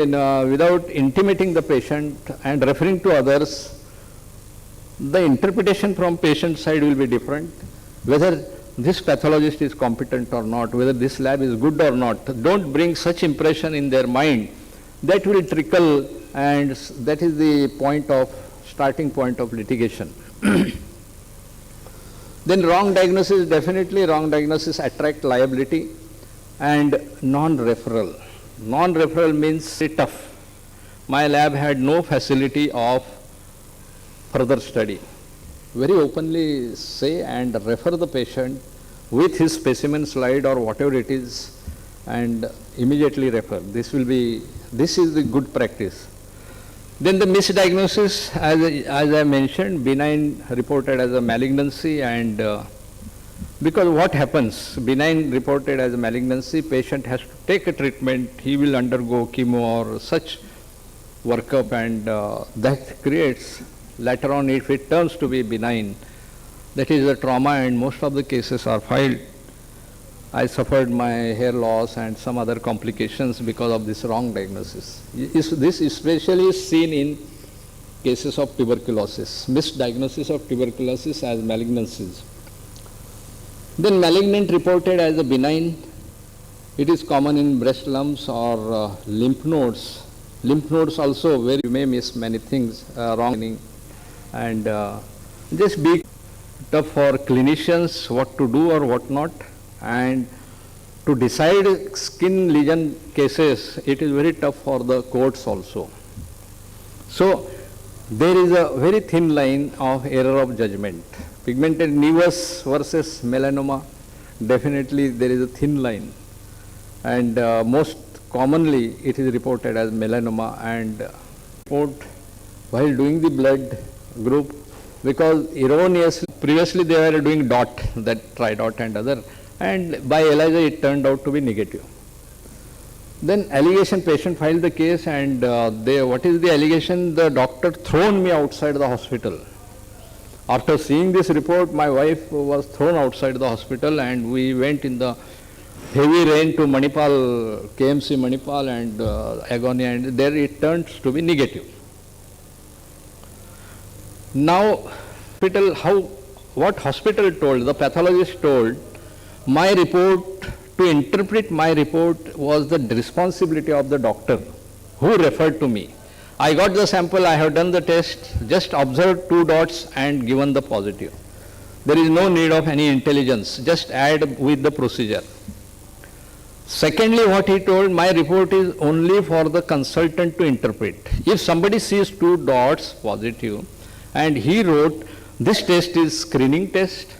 without intimating the patient and referring to others, the interpretation from patient side will be different. Whether this pathologist is competent or not, whether this lab is good or not, don't bring such impression in their mind. That will trickle, and that is the starting point of litigation. Then wrong diagnosis, definitely wrong diagnosis attract liability, and non-referral. Non-referral means tough. My lab had no facility of further study. Very openly say and refer the patient with his specimen slide or whatever it is, and immediately refer. This is the good practice. Then the misdiagnosis, as I mentioned, benign reported as a malignancy, and because what happens, benign reported as a malignancy, patient has to take a treatment, he will undergo chemo or such workup, and that creates, later on if it turns to be benign, that is a trauma, and most of the cases are filed. I suffered my hair loss and some other complications because of this wrong diagnosis. This especially is seen in cases of tuberculosis, misdiagnosis of tuberculosis as malignancies. Then malignant reported as a benign, it is common in breast lumps or lymph nodes. Lymph nodes also, where you may miss many things wrong, and just be tough for clinicians what to do or what not. And to decide skin lesion cases, it is very tough for the courts also. So there is a very thin line of error of judgment. Pigmented nevus versus melanoma, definitely there is a thin line, and most commonly it is reported as melanoma, and report while doing the blood group, because erroneously, previously they were doing dot, that tri-dot and other, and by ELISA it turned out to be negative. Then allegation, patient filed the case, and what is the allegation? The doctor thrown me outside the hospital. After seeing this report, my wife was thrown outside the hospital, and we went in the heavy rain to Manipal, KMC Manipal, and agony, and there it turns to be negative. Now, what hospital told, the pathologist told, my report, to interpret my report was the responsibility of the doctor who referred to me. I got the sample, I have done the test, just observed 2 dots and given the positive. There is no need of any intelligence, just add with the procedure. Secondly, what he told, my report is only for the consultant to interpret. If somebody sees 2 dots positive and he wrote, this test is screening test,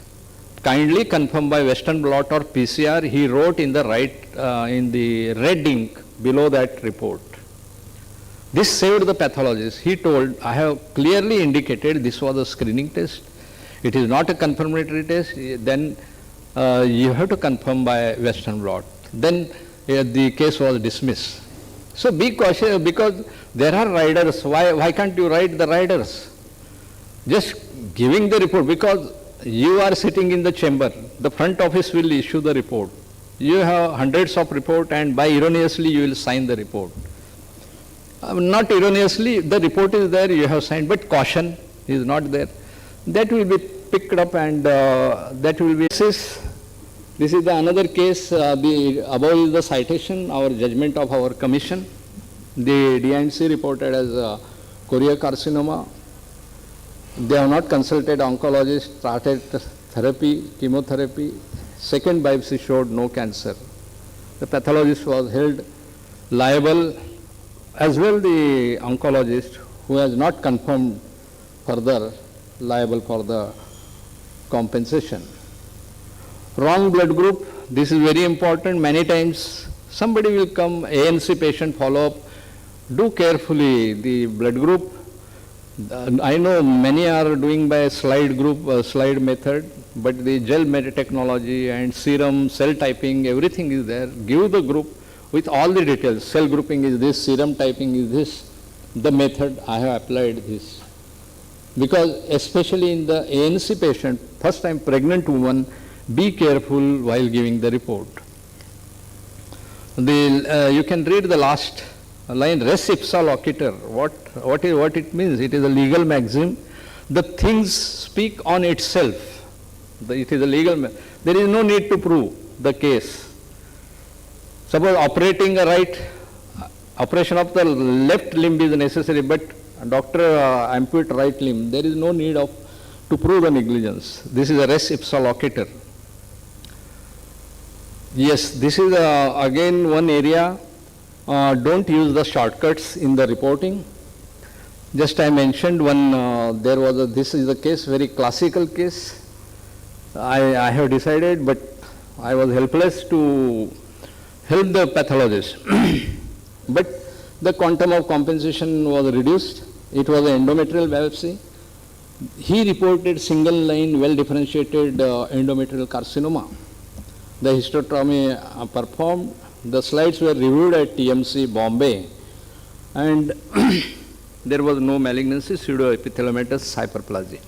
kindly confirmed by Western blot or PCR, he wrote in the in the red ink below that report. This saved the pathologist. He told, I have clearly indicated this was a screening test. It is not a confirmatory test. Then you have to confirm by Western blot. Then the case was dismissed. So be cautious, because there are riders. Why can't you ride the riders? Just giving the report, because you are sitting in the chamber, the front office will issue the report. You have hundreds of reports, and by erroneously you will sign the report. Not erroneously, the report is there, you have signed, but caution is not there. That will be picked up, and that will be. This is the another case. The above is the citation, our judgment of our commission. The D&C reported as choriocarcinoma. They have not consulted oncologist, started therapy, chemotherapy. Second biopsy showed no cancer. The pathologist was held liable, as well the oncologist, who has not confirmed further, liable for the compensation. Wrong blood group, this is very important. Many times somebody will come, ANC patient follow-up, do carefully the blood group. I know many are doing by slide group, slide method, but the gel technology and serum, cell typing, everything is there. Give the group with all the details. Cell grouping is this, serum typing is this, the method I have applied this. Because especially in the ANC patient, first time pregnant woman, be careful while giving the report. You can read the last line res ipsa loquitur. What it means? It is a legal maxim. The things speak on itself. It is a legal. There is no need to prove the case. Suppose operation of the left limb is necessary, but doctor ampute right limb. There is no need to prove the negligence. This is a res ipsa loquitur. Yes, this is again one area. Don't use the shortcuts in the reporting. Just I mentioned one, this is a case, very classical case. I have decided, but I was helpless to help the pathologist. But the quantum of compensation was reduced. It was an endometrial biopsy. He reported single line, well differentiated endometrial carcinoma. The hysterectomy performed. The slides were reviewed at TMC Bombay, and there was no malignancy, pseudoepitheliomatous hyperplasia.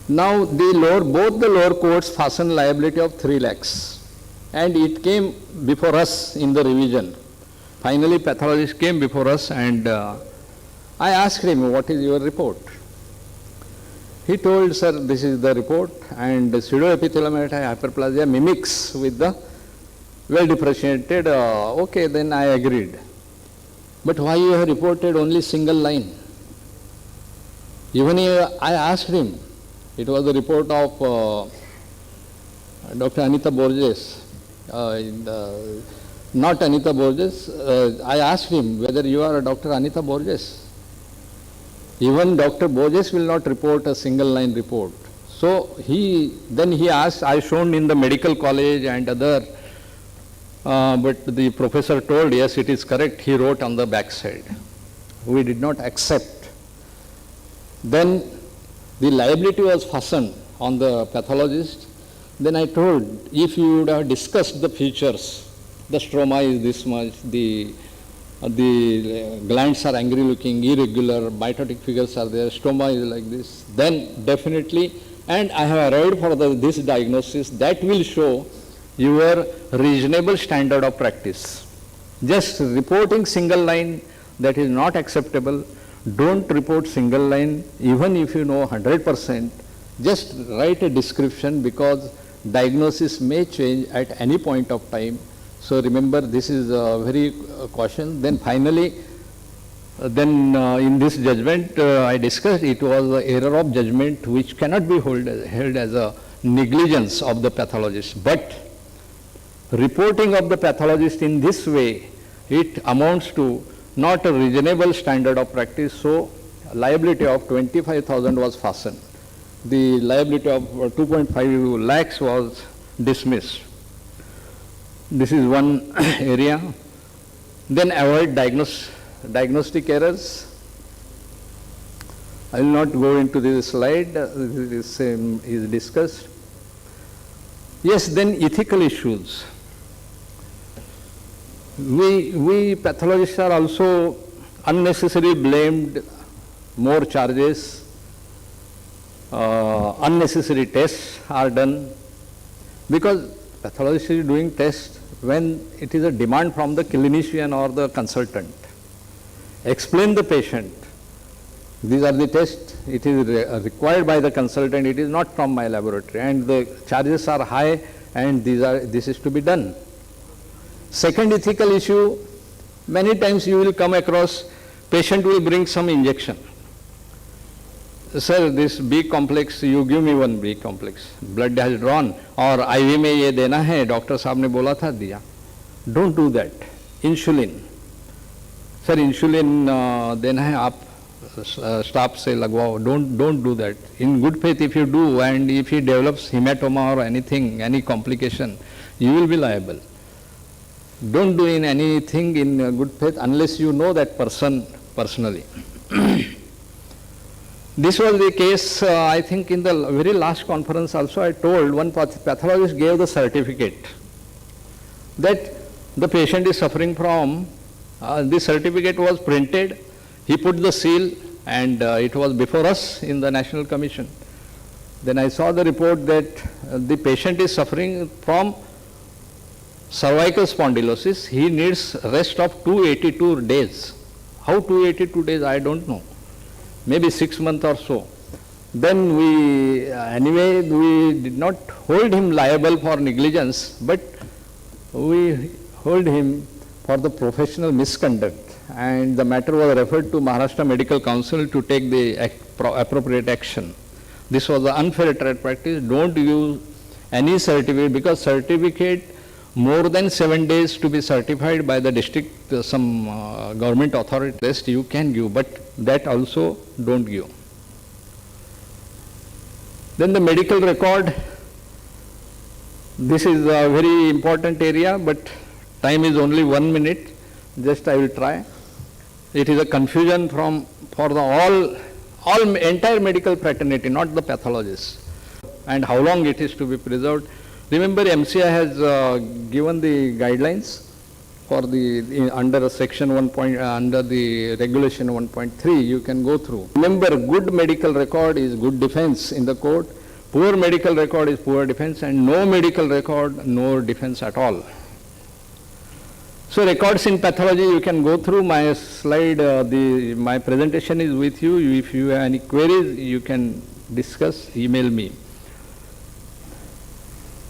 Now both the lower courts fastened liability of 3 lakhs, and it came before us in the revision. Finally, pathologist came before us, and I asked him, what is your report? He told, sir, this is the report, and pseudoepitheliomatous hyperplasia mimics with the well differentiated. Okay, then I agreed. But why you have reported only single line? Even I asked him, it was the report of Dr. Anita Borges, not Anita Borges. I asked him whether you are Dr. Anita Borges. Even Dr. Borges will not report a single line report. So he asked, I shown in the medical college and other, but the professor told, yes, it is correct. He wrote on the backside. We did not accept. Then the liability was fastened on the pathologist. Then I told, if you would have discussed the features, the stroma is this much, the glands are angry looking, irregular, mitotic figures are there, stroma is like this, then definitely, and I have arrived for this diagnosis, that will show your reasonable standard of practice. Just reporting single line, that is not acceptable. Don't report single line, even if you know 100%. Just write a description, because diagnosis may change at any point of time. So remember, this is very caution. Then finally, in this judgment, I discussed, it was an error of judgment which cannot be held as a negligence of the pathologist. But reporting of the pathologist in this way, it amounts to not a reasonable standard of practice. So liability of 25,000 was fastened. The liability of 2.5 lakhs was dismissed. This is one area. Then avoid diagnostic errors. I will not go into this slide. This is discussed. Yes, then ethical issues. We pathologists are also unnecessarily blamed, more charges, unnecessary tests are done, because pathologist is doing tests when it is a demand from the clinician or the consultant. Explain the patient, these are the tests, it is required by the consultant, it is not from my laboratory, and the charges are high, and this is to be done. Second ethical issue, many times you will come across, patient will bring some injection. Sir, this B complex, you give me one B complex, blood has drawn, or IV में ये देना है, doctor साहब ने बोला था, दिया. Don't do that. Insulin. Sir, insulin देना है, आप स्टाफ से लगवाओ. Don't do that. In good faith, if you do, and if he develops hematoma or anything, any complication, you will be liable. Don't do anything in good faith unless you know that person personally. This was the case, I think in the very last conference also I told, one pathologist gave the certificate that the patient is suffering from, the certificate was printed, he put the seal, and it was before us in the National Commission. Then I saw the report that the patient is suffering from cervical spondylosis, he needs rest of 282 days. How 282 days, I don't know. Maybe 6 months or so. Then anyway, we did not hold him liable for negligence, but we hold him for the professional misconduct, and the matter was referred to Maharashtra Medical Council to take the appropriate action. This was the unfair trade practice. Don't use any certificate, because certificate more than 7 days to be certified by the district, some government authority test you can give, but that also don't give. Then the medical record, this is a very important area, but time is only 1 minute, just I will try. It is a confusion for the entire medical fraternity, not the pathologists, and how long it is to be preserved. Remember, MCI has given the guidelines for under section 1. Under the regulation 1.3, you can go through. Remember, good medical record is good defense in the court. Poor medical record is poor defense, and no medical record, no defense at all. So records in pathology, you can go through my slide. My presentation is with you. If you have any queries, you can discuss, email me.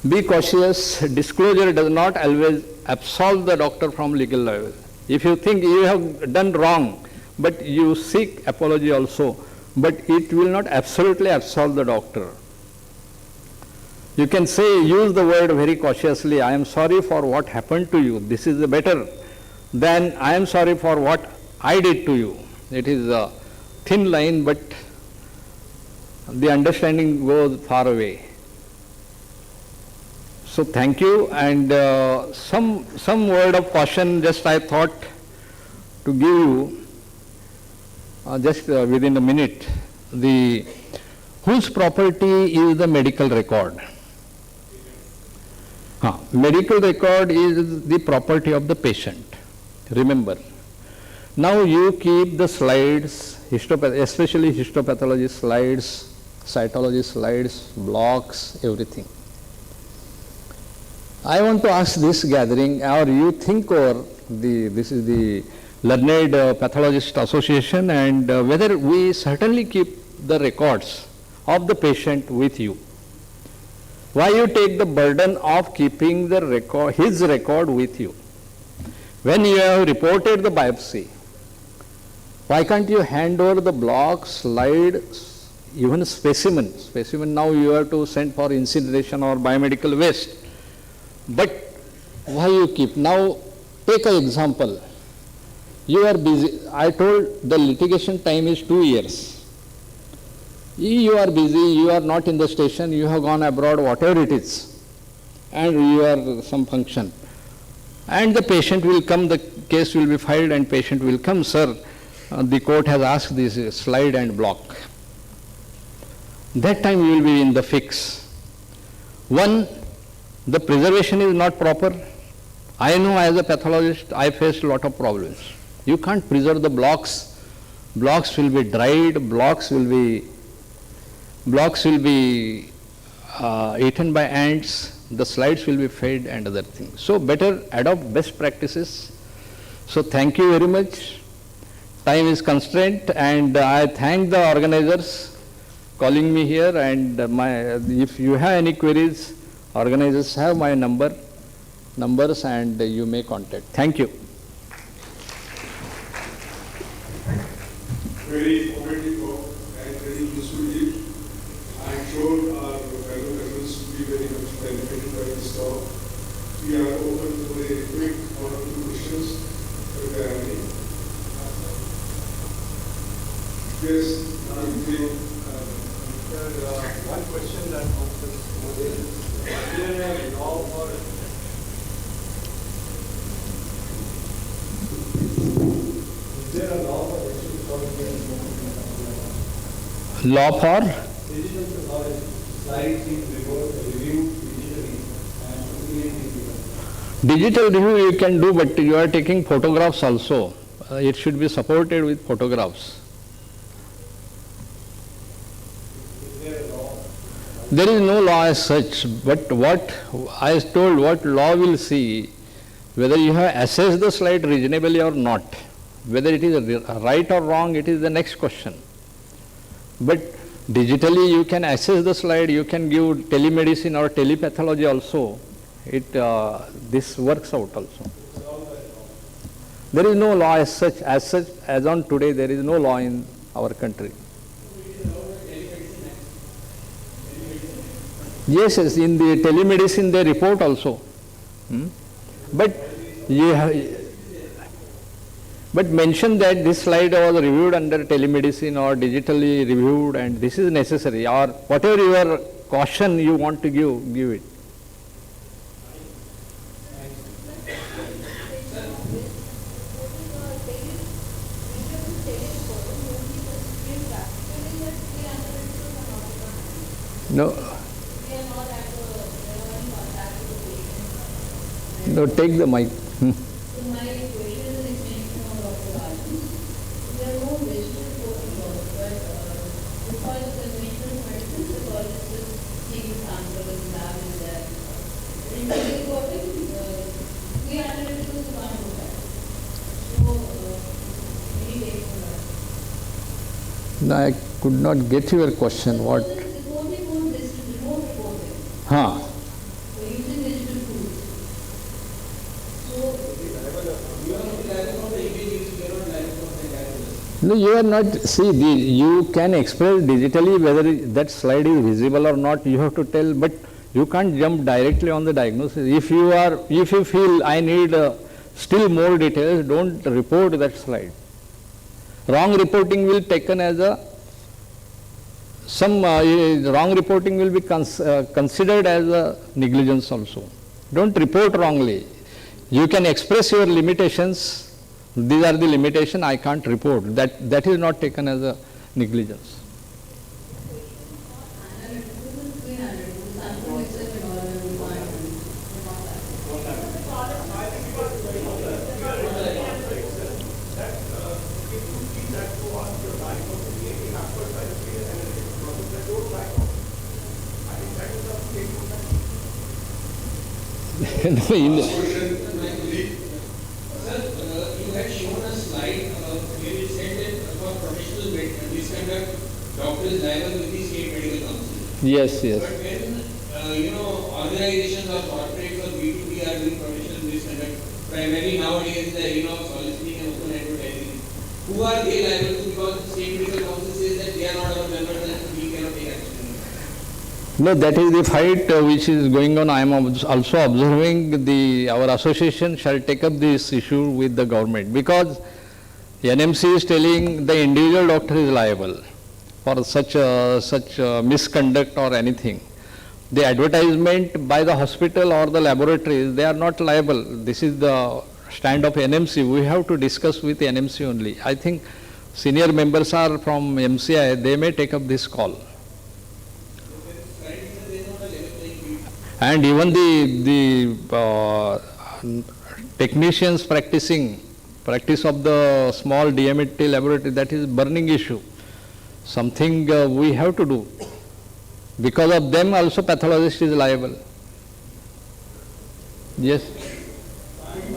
Be cautious. Disclosure does not always absolve the doctor from legal liability. If you think you have done wrong, but you seek apology also, but it will not absolutely absolve the doctor. You can say, use the word very cautiously, I am sorry for what happened to you. This is better than I am sorry for what I did to you. It is a thin line, but the understanding goes far away. So thank you, and some word of caution just I thought to give you just within a minute. Whose property is the medical record? Medical record is the property of the patient. Remember. Now you keep the slides, especially histopathology slides, cytology slides, blocks, everything. I want to ask this gathering, or you think over this is the Learned Pathologist Association, and whether we certainly keep the records of the patient with you. Why you take the burden of keeping the record, his record with you? When you have reported the biopsy, why can't you hand over the block, slide, even specimen? Specimen now you have to send for incineration or biomedical waste. But why you keep? Now take an example. You are busy. I told the litigation time is 2 years. You are busy, you are not in the station, you have gone abroad, whatever it is, and you are some function. And the patient will come, the case will be filed, and patient will come, sir, the court has asked this slide and block. That time you will be in the fix. One, the preservation is not proper. I know as a pathologist, I faced a lot of problems. You can't preserve the blocks. Blocks will be dried, blocks will be eaten by ants, the slides will be fed and other things. So better adopt best practices. So thank you very much. Time is constraint, and I thank the organizers calling me here, and if you have any queries, organizers have my numbers, and you may contact. Thank you. Very informative talk and very useful tip. I am sure our fellow members will be very much benefited by this talk. We are open for a quick 1 or 2 questions if there are any. Yes, one question that is there a law for Law for? digital pathology, slides being reviewed digitally and Digital review you can do, but you are taking photographs also. It should be supported with photographs. Is there a law There is no law as such, but what I was told, what law will see, whether you have assessed the slide reasonably or not, whether it is right or wrong, it is the next question. But digitally you can assess the slide, you can give telemedicine or telepathology also. This works out also. There is no law as such, as on today, there is no law in our country. Yes, yes, in the telemedicine they report also. But mention that this slide was reviewed under telemedicine or digitally reviewed and this is necessary, or whatever your caution you want to give it. No. No, take the mic. So my question is an extension of Dr. Raju. There are no visual protocols, but because of conventional medicine, pathologists just take the sample and lab is there. In medical courting, we analyticals can't do that. So, any take on that? No, I could not get your question. What? Reporting on this, remote reporting. Huh. So using digital tools. No, you are not, see, you can express digitally whether that slide is visible or not, you have to tell, but you can't jump directly on the diagnosis. If you feel I need still more details, don't report that slide. Wrong reporting will taken as wrong reporting will be considered as a negligence also. Don't report wrongly. You can express your limitations. These are the limitations, I can't report. That is not taken as a negligence. You had shown a slide where it said that for professional misconduct, doctor is liable with the state medical council. Yes, yes. But when organizations or corporates or B2B are doing professional misconduct, primarily nowadays the soliciting and open advertising, who are they liable to? Because the state medical council says that they are not our members and we cannot take action. No, that is the fight which is going on. I am also observing our association shall take up this issue with the government, because NMC is telling the individual doctor is liable for such misconduct or anything. The advertisement by the hospital or the laboratories, they are not liable. This is the stand of NMC. We have to discuss with NMC only. I think senior members are from MCI, they may take up this call. And even the technicians practice of the small DMT laboratory, that is burning issue. Something we have to do. Because of them also pathologist is liable. Yes.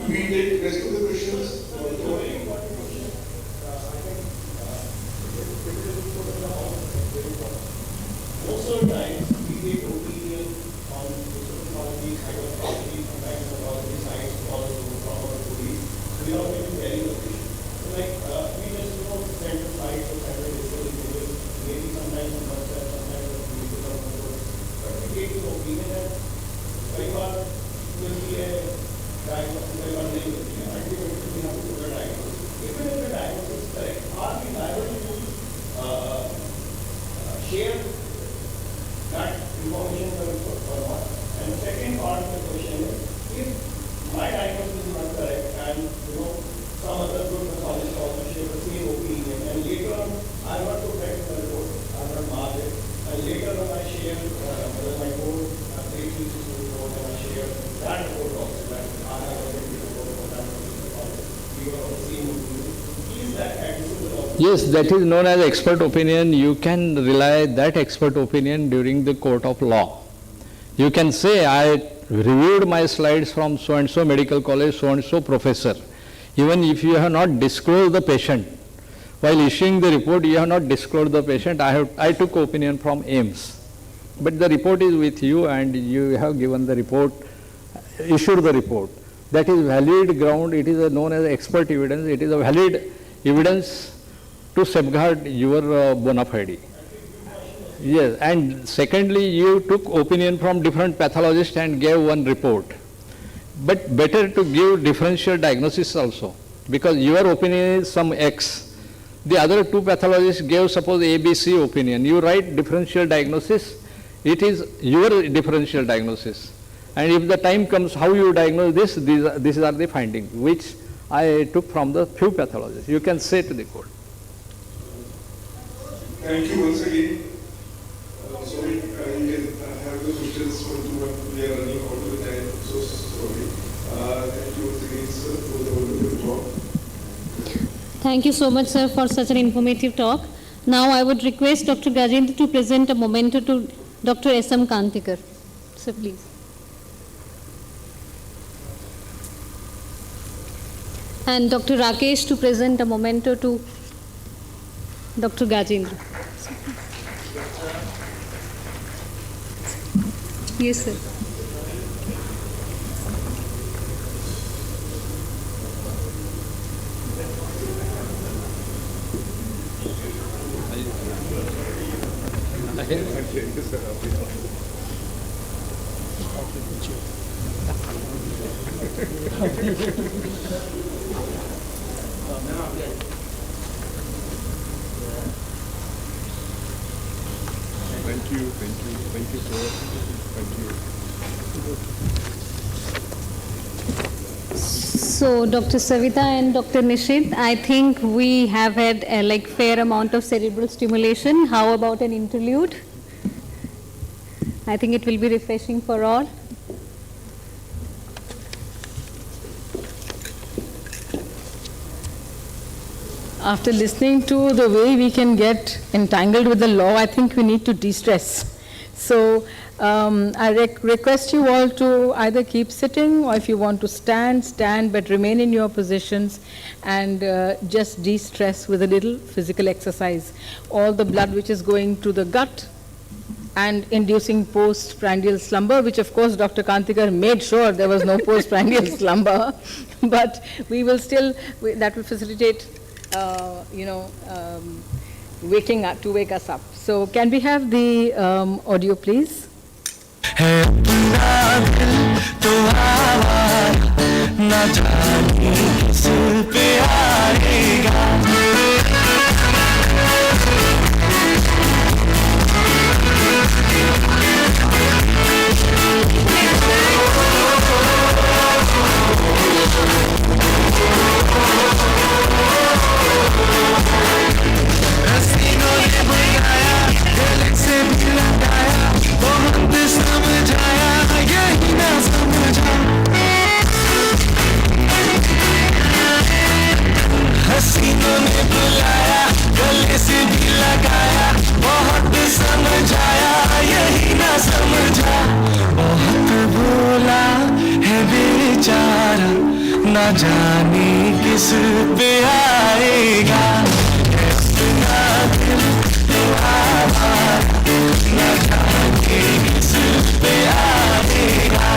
We take rest of the questions. Most of the time, we take opinion on technology, psychology, sometimes about the science, all from our bodies, without even telling the patient. So we just send a slide or send a digital images, maybe sometimes on WhatsApp, sometimes on Facebook or whatever. But we take the opinion and very far will be a Yes, that is known as expert opinion. You can rely that expert opinion during the court of law. You can say, I reviewed my slides from so and so medical college, so and so professor. Even if you have not disclosed the patient, while issuing the report, you have not disclosed the patient. I took opinion from AIMS. But the report is with you and you have given the report, issued the report. That is valid ground. It is known as expert evidence. It is a valid evidence to safeguard your bona fide. Yes, and secondly, you took opinion from different pathologists and gave one report. But better to give differential diagnosis also, because your opinion is some X. The other two pathologists gave suppose ABC opinion. You write differential diagnosis, it is your differential diagnosis. And if the time comes how you diagnose this, these are the findings which I took from the few pathologists. You can say to the court. Thank you once again. Sorry, I have the questions for you, but we are running out of the time. So sorry. Thank you once again, sir, for the wonderful talk. Thank you so much, sir, for such an informative talk. Now I would request Dr. Gajendra to present a memento to Dr. S.M. Kantikar. Sir, please. And Dr. Rakesh to present a memento to Dr. Gajendra. Yes, sir. Thank you, sir. Thank you. So, Dr. Savita and Dr. Nishit, I think we have had a fair amount of cerebral stimulation. How about an interlude? I think it will be refreshing for all. After listening to the way we can get entangled with the law, I think we need to de-stress. So I request you all to either keep sitting, or if you want to stand, stand, but remain in your positions and just de-stress with a little physical exercise. All the blood which is going to the gut and inducing postprandial slumber, which of course Dr. Kantikar made sure there was no postprandial slumber, but we will still, that will facilitate waking up, to wake us up. So can we have the audio, please? हसीनों ने बुलाया, गले से भी लगाया, बहुत समझाया, यही ना समझा, बहुत बोला है बेचारा, ना जाने किस पे आएगा, अपना दिल तो आवारा, ना जाने किस पे आएगा.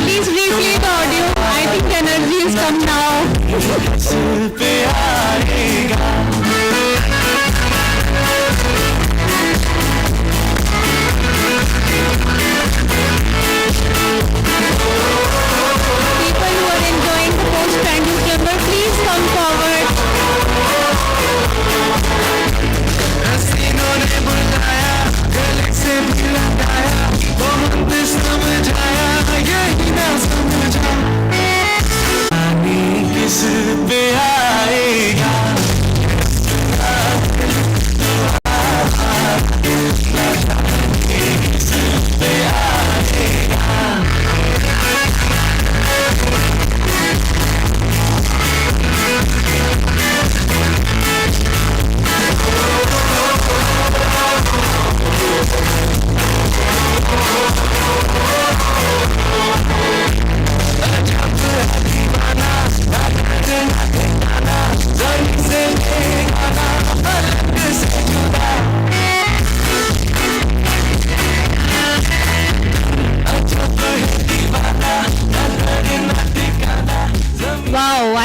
Please replay the audio. I think the energy has come now. People who are enjoying the postprandial slumber, please come forward.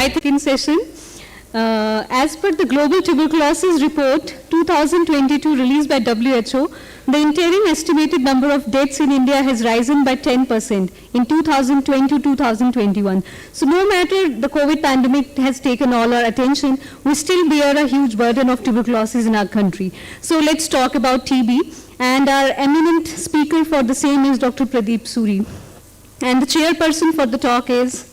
I think in session. As per the Global Tuberculosis Report 2022 released by WHO, the interim estimated number of deaths in India has risen by 10% in 2020-2021. So no matter the COVID pandemic has taken all our attention, we still bear a huge burden of tuberculosis in our country. So let's talk about TB. And our eminent speaker for the same is Dr. Pradeep Suri. And the chairperson for the talk is,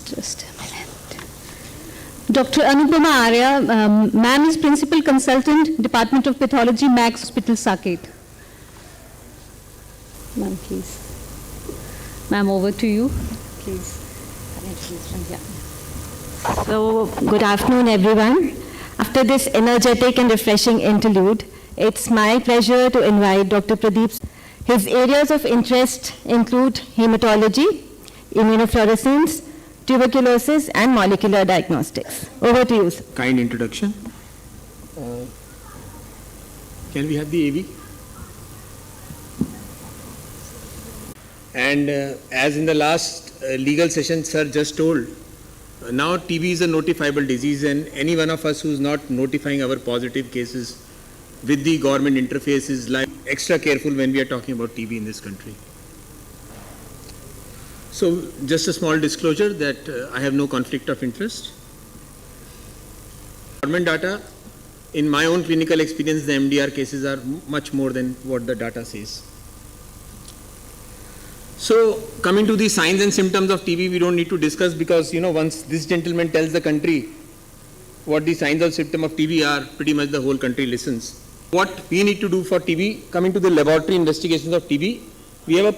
just a minute, Dr. Anupama Arya. Ma'am is Principal Consultant, Department of Pathology, Max Hospital, Saket. Ma'am, please. Ma'am, over to you. Please. So, good afternoon, everyone. After this energetic and refreshing interlude, it's my pleasure to invite Dr. Pradeep. His areas of interest include hematology, immunofluorescence, tuberculosis, and molecular diagnostics. Over to you, sir. Kind introduction. Can we have the AV? And as in the last legal session, sir just told, now TB is a notifiable disease, and any one of us who is not notifying our positive cases with the government interface is like extra careful when we are talking about TB in this country. So just a small disclosure that I have no conflict of interest. Government data, in my own clinical experience, the MDR cases are much more than what the data says. So coming to the signs and symptoms of TB, we don't need to discuss, because once this gentleman tells the country what the signs or symptoms of TB are, pretty much the whole country listens. What we need to do for TB, coming to the laboratory investigations of TB, we have a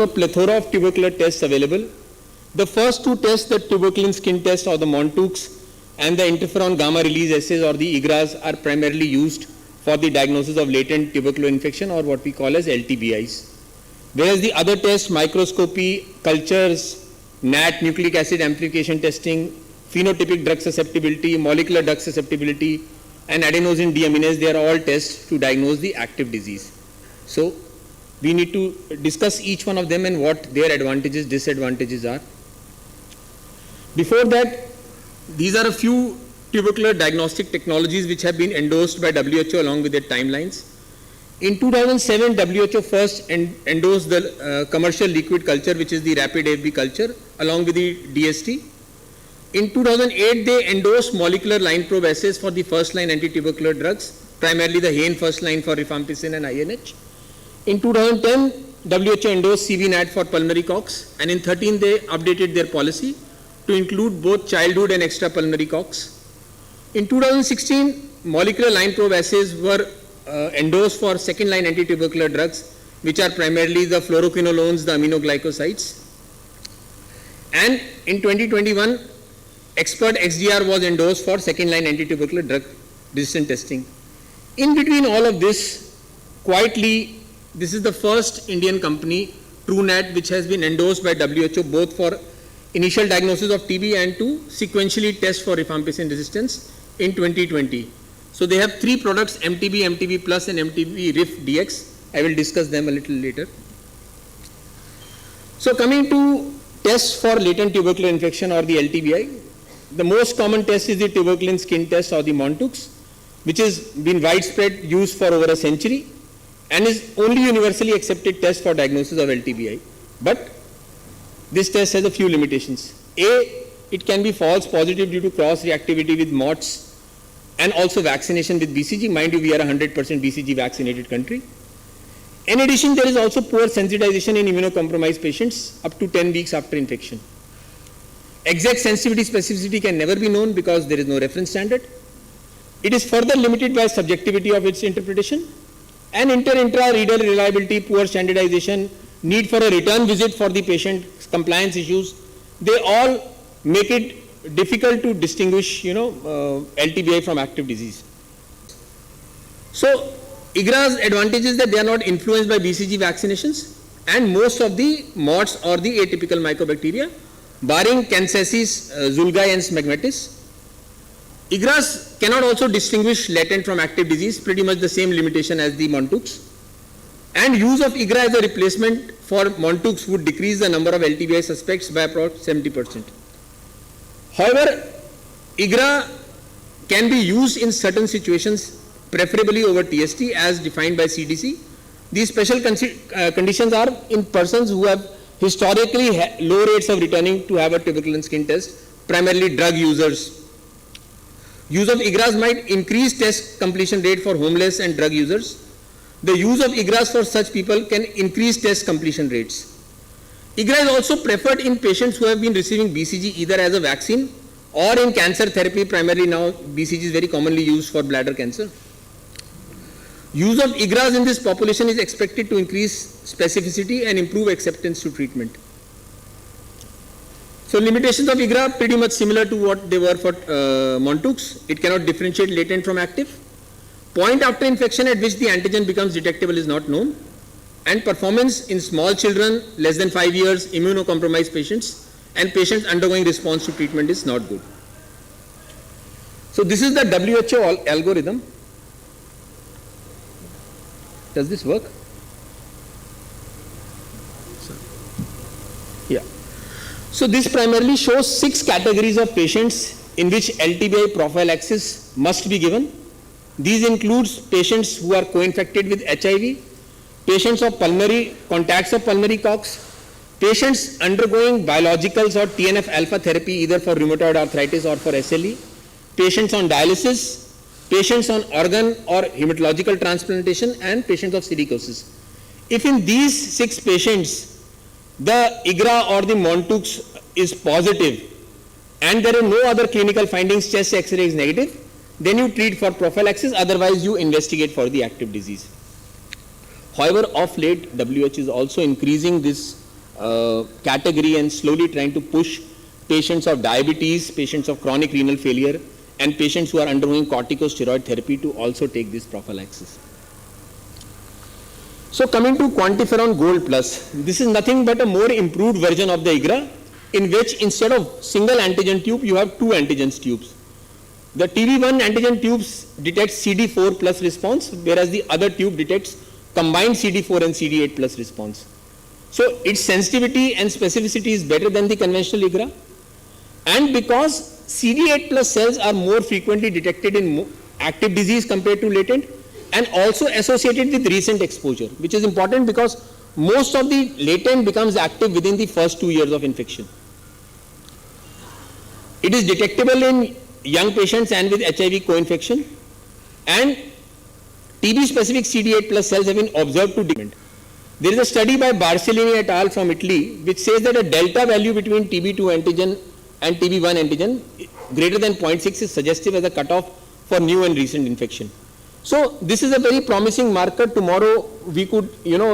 plethora of tubercular tests available. The first two tests, the tuberculin skin test or the Montoux and the interferon gamma release assays or the IGRAs, are primarily used for the diagnosis of latent tubercular infection, or what we call as LTBIs. Whereas the other tests, microscopy, cultures, NAT, nucleic acid amplification testing, phenotypic drug susceptibility, molecular drug susceptibility, and adenosine deaminase, they are all tests to diagnose the active disease. So we need to discuss each one of them and what their advantages, disadvantages are. Before that, these are a few tubercular diagnostic technologies which have been endorsed by WHO along with their timelines. In 2007, WHO first endorsed the commercial liquid culture, which is the rapid AFB culture, along with the DST. In 2008, they endorsed molecular line probe assays for the first-line anti-tubercular drugs, primarily the Hain first line for rifampicin and INH. In 2010, WHO endorsed CVNAT for pulmonary COX, and in 2013, they updated their policy to include both childhood and extrapulmonary COX. In 2016, molecular line probe assays were endorsed for second-line anti-tubercular drugs, which are primarily the fluoroquinolones, the aminoglycosides. And in 2021, Expert XDR was endorsed for second-line anti-tubercular drug resistant testing. In between all of this, quietly, this is the first Indian company, TrueNat, which has been endorsed by WHO both for initial diagnosis of TB and to sequentially test for rifampicin resistance in 2020. So they have three products, MTB, MTB Plus and MTB RIF DX. I will discuss them a little later. So coming to tests for latent tubercular infection or the LTBI, the most common test is the tuberculin skin test or the Montoux, which has been widespread used for over a century and is only universally accepted test for diagnosis of LTBI. But this test has a few limitations. A, it can be false positive due to cross-reactivity with MOTS and also vaccination with BCG. Mind you, we are a 100% BCG vaccinated country. In addition, there is also poor sensitization in immunocompromised patients up to 10 weeks after infection. Exact sensitivity specificity can never be known because there is no reference standard. It is further limited by subjectivity of its interpretation, and inter-intra-reader reliability, poor standardization, need for a return visit for the patient, compliance issues, they all make it difficult to distinguish, LTBI from active disease. So, IGRA's advantage is that they are not influenced by BCG vaccinations and most of the MOTS or the atypical mycobacteria, barring Cancesis, Zulgai and Smegmatis. IGRAs cannot also distinguish latent from active disease, pretty much the same limitation as the Montoux. And use of IGRA as a replacement for Montoux would decrease the number of LTBI suspects by approximately 70%. However, IGRA can be used in certain situations, preferably over TST as defined by CDC. These special conditions are in persons who have historically low rates of returning to have a tuberculin skin test, primarily drug users. Use of IGRAs might increase test completion rate for homeless and drug users. The use of IGRAs for such people can increase test completion rates. IGRA is also preferred in patients who have been receiving BCG either as a vaccine or in cancer therapy. Primarily now BCG is very commonly used for bladder cancer. Use of IGRAs in this population is expected to increase specificity and improve acceptance to treatment. So limitations of IGRA pretty much similar to what they were for Montoux. It cannot differentiate latent from active. Point after infection at which the antigen becomes detectable is not known. And performance in small children, less than 5 years, immunocompromised patients, and patients undergoing response to treatment is not good. So this is the WHO algorithm. Does this work? Yeah. So this primarily shows 6 categories of patients in which LTBI prophylaxis must be given. These includes patients who are co-infected with HIV, patients of pulmonary contacts of pulmonary cox, patients undergoing biologicals or TNF alpha therapy either for rheumatoid arthritis or for SLE, patients on dialysis, patients on organ or hematological transplantation, and patients of silicosis. If in these 6 patients the IGRA or the Montoux is positive and there are no other clinical findings, chest X-ray is negative, then you treat for prophylaxis, otherwise you investigate for the active disease. However, of late WHO is also increasing this category and slowly trying to push patients of diabetes, patients of chronic renal failure, and patients who are undergoing corticosteroid therapy to also take this prophylaxis. So coming to quantiferon gold plus, this is nothing but a more improved version of the IGRA, in which instead of single antigen tube you have 2 antigens tubes. The TB1 antigen tubes detects CD4 plus response, whereas the other tube detects combined CD4 and CD8 plus response. So its sensitivity and specificity is better than the conventional IGRA, and because CD8 plus cells are more frequently detected in active disease compared to latent, and also associated with recent exposure, which is important because most of the latent becomes active within the first 2 years of infection. It is detectable in young patients and with HIV co-infection, and TB specific CD8 plus cells have been observed to decrease. There is a study by Barcellini et al. From Italy which says that a delta value between TB2 antigen and TB1 antigen greater than 0.6 is suggestive as a cutoff for new and recent infection. So this is a very promising marker. Tomorrow we could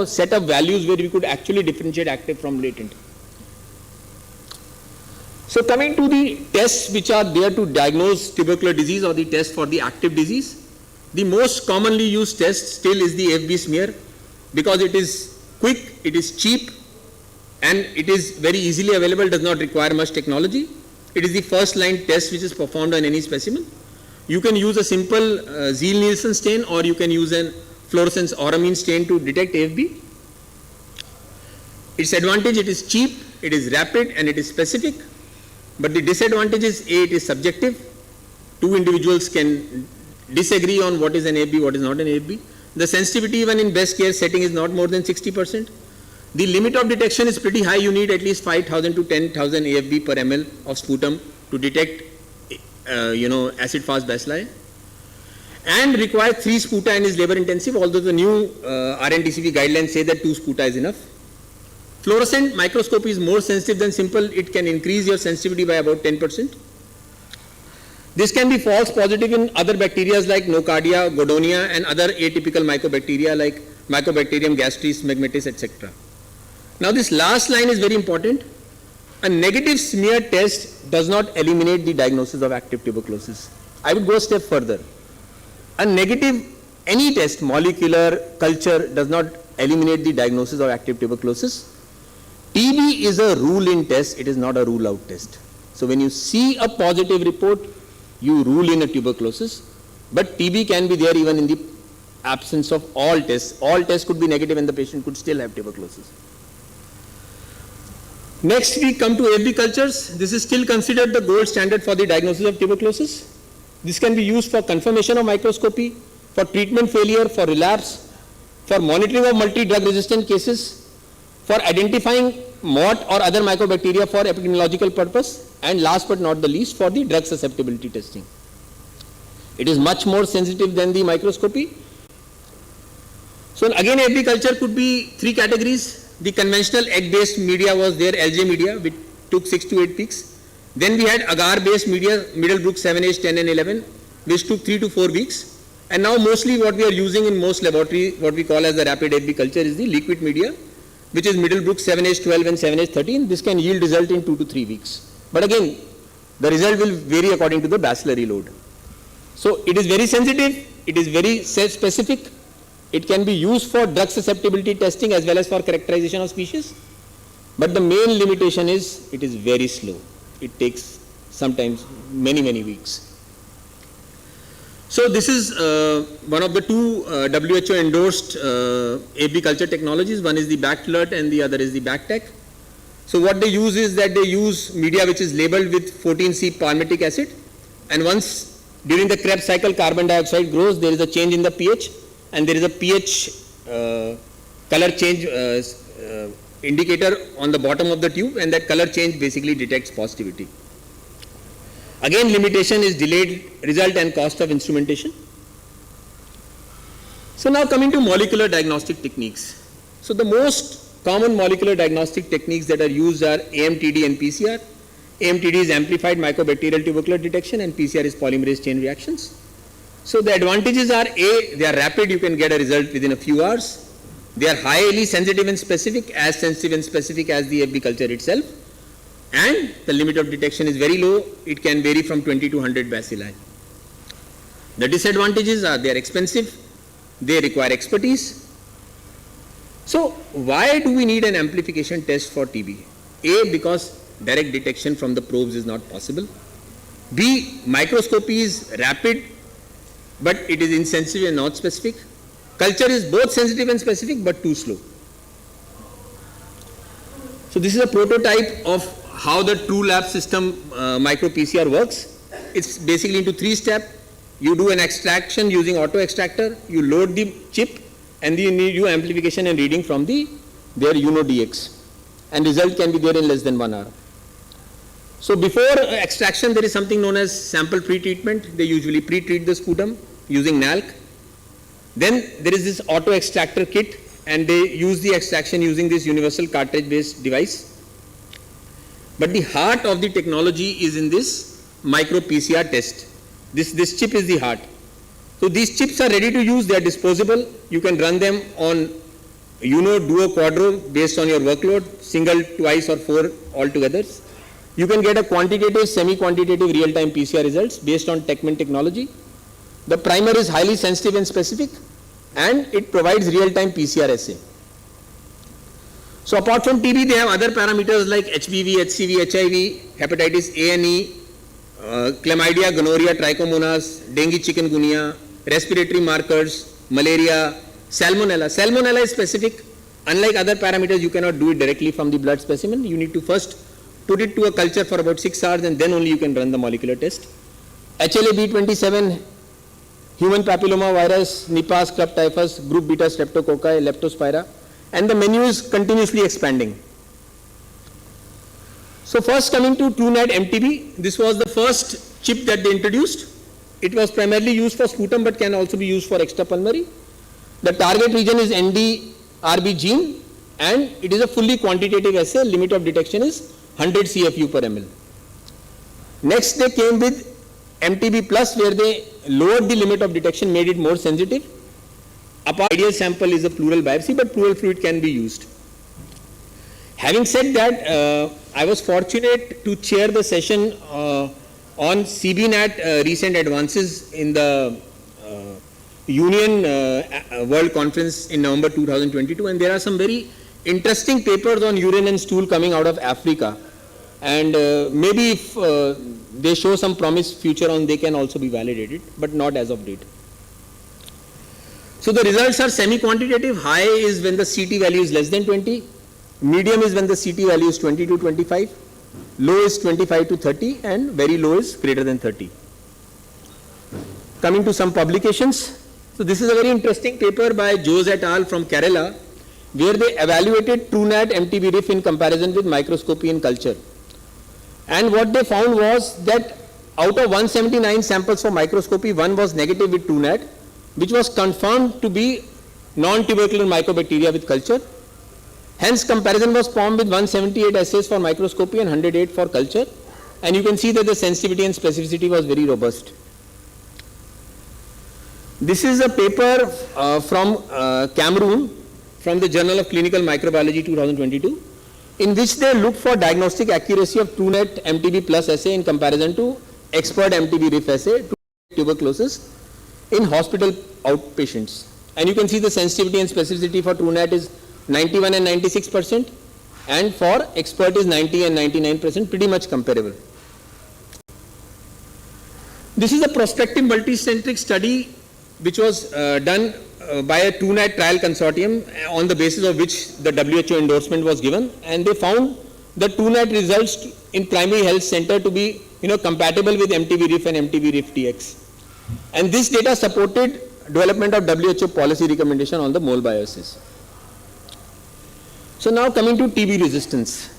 set up values where we could actually differentiate active from latent. So coming to the tests which are there to diagnose tubercular disease or the test for the active disease, the most commonly used test still is the AFB smear, because it is quick, it is cheap, and it is very easily available, does not require much technology. It is the first line test which is performed on any specimen. You can use a simple Zeal-Nielsen stain, or you can use a fluorescence auramine stain to detect AFB. Its advantage, it is cheap, it is rapid, and it is specific. But the disadvantage is, A, it is subjective. 2 individuals can disagree on what is an AFB, what is not an AFB. The sensitivity even in best care setting is not more than 60%. The limit of detection is pretty high. You need at least 5,000 to 10,000 AFB per ml of sputum to detect acid fast bacilli, and require 3 sputa and is labor intensive, although the new RNTCP guidelines say that 2 sputa is enough. Fluorescent microscopy is more sensitive than simple. It can increase your sensitivity by about 10%. This can be false positive in other bacteria like Nocardia, Godonia, and other atypical mycobacteria like Mycobacterium gastris, Smegmatis, etc. Now this last line is very important. A negative smear test does not eliminate the diagnosis of active tuberculosis. I would go a step further. A negative, any test, molecular, culture, does not eliminate the diagnosis of active tuberculosis. TB is a rule-in test, it is not a rule-out test. So when you see a positive report, you rule in a tuberculosis, but TB can be there even in the absence of all tests. All tests could be negative and the patient could still have tuberculosis. Next we come to AFB cultures. This is still considered the gold standard for the diagnosis of tuberculosis. This can be used for confirmation of microscopy, for treatment failure, for relapse, for monitoring of multi-drug resistant cases, for identifying mort or other mycobacteria for epidemiological purpose, and last but not the least for the drug susceptibility testing. It is much more sensitive than the microscopy. So again, AFB culture could be three categories. The conventional egg-based media was there, LJ media, which took 6 to 8 weeks. Then we had agar-based media, Middlebrook 7H, 10 and 11, which took 3 to 4 weeks. And now mostly what we are using in most laboratory, what we call as the rapid AFB culture, is the liquid media, which is Middlebrook 7H, 12 and 7H, 13. This can yield result in 2 to 3 weeks. But again, the result will vary according to the bacillary load. So it is very sensitive, it is very specific. It can be used for drug susceptibility testing as well as for characterization of species. But the main limitation is it is very slow. It takes sometimes many weeks. So this is one of the two WHO endorsed AFB culture technologies. One is the BACT-LERT and the other is the BACTEC. So what they use is that they use media which is labeled with 14C palmitic acid, and once during the Krebs cycle carbon dioxide grows, there is a change in the pH, and there is a pH color change indicator on the bottom of the tube, and that color change basically detects positivity. Again, limitation is delayed result and cost of instrumentation. So now coming to molecular diagnostic techniques. So the most common molecular diagnostic techniques that are used are AMTD and PCR. AMTD is amplified mycobacterial tubercular detection and PCR is polymerase chain reactions. So the advantages are A, they are rapid, you can get a result within a few hours. They are highly sensitive and specific, as sensitive and specific as the AFB culture itself. And the limit of detection is very low, it can vary from 20 to 100 bacilli. The disadvantages are they are expensive, they require expertise. So why do we need an amplification test for TB? A, because direct detection from the probes is not possible. B, microscopy is rapid, but it is insensitive and not specific. Culture is both sensitive and specific, but too slow. So this is a prototype of how the true lab system micro PCR works. It's basically into 3 steps. You do an extraction using auto extractor, you load the chip, and then you do amplification and reading from their UNO-DX. And result can be there in less than 1 hour. So before extraction, there is something known as sample pre-treatment. They usually pre-treat the sputum using NALC. Then there is this auto extractor kit, and they use the extraction using this universal cartridge based device. But the heart of the technology is in this micro PCR test. This chip is the heart. So these chips are ready to use, they are disposable. You can run them on Duo, Quadro based on your workload, single, twice or 4 altogether. You can get a quantitative, semi-quantitative real-time PCR results based on TechMin technology. The primer is highly sensitive and specific, and it provides real-time PCR assay. So apart from TB, they have other parameters like HBV, HCV, HIV, hepatitis A and E, chlamydia, gonorrhea, trichomonas, dengue, chikungunya, respiratory markers, malaria, salmonella. Salmonella is specific. Unlike other parameters, you cannot do it directly from the blood specimen. You need to first put it to a culture for about 6 hours, and then only you can run the molecular test. HLA-B27, human papilloma virus, Nipah, scrub typhus, group beta streptococci, leptospira, and the menu is continuously expanding. So first coming to TrueNAT MTB, this was the first chip that they introduced. It was primarily used for sputum but can also be used for extrapulmonary. The target region is ND-RB gene, and it is a fully quantitative assay. Limit of detection is 100 CFU per ml. Next they came with MTB plus, where they lowered the limit of detection, made it more sensitive. Ideal sample is a pleural biopsy, but pleural fluid can be used. Having said that, I was fortunate to chair the session on CBNAT recent advances in the Union World Conference in November 2022, and there are some very interesting papers on urine and stool coming out of Africa, and maybe if they show some promise future on, they can also be validated, but not as of date. So the results are semi-quantitative. High is when the CT value is less than 20. Medium is when the CT value is 20 to 25. Low is 25 to 30 and very low is greater than 30. Coming to some publications. So this is a very interesting paper by Jose et al. From Kerala, where they evaluated TrueNat MTB RIF in comparison with microscopy in culture. And what they found was that out of 179 samples for microscopy, one was negative with TrueNat, which was confirmed to be non-tubercular mycobacteria with culture. Hence, comparison was formed with 178 assays for microscopy and 108 for culture. And you can see that the sensitivity and specificity was very robust. This is a paper from Cameroon, from the Journal of Clinical Microbiology 2022, in which they look for diagnostic accuracy of TrueNat MTB plus assay in comparison to expert MTB RIF assay to tuberculosis in hospital outpatients. And you can see the sensitivity and specificity for TrueNat is 91 and 96%, and for expert is 90 and 99%, pretty much comparable. This is a prospective multicentric study which was done by a TrueNat trial consortium, on the basis of which the WHO endorsement was given, and they found the TrueNat results in primary health center to be compatible with MTB RIF and MTB RIF TX. And this data supported development of WHO policy recommendation on the mole bioassays. So now coming to TB resistance.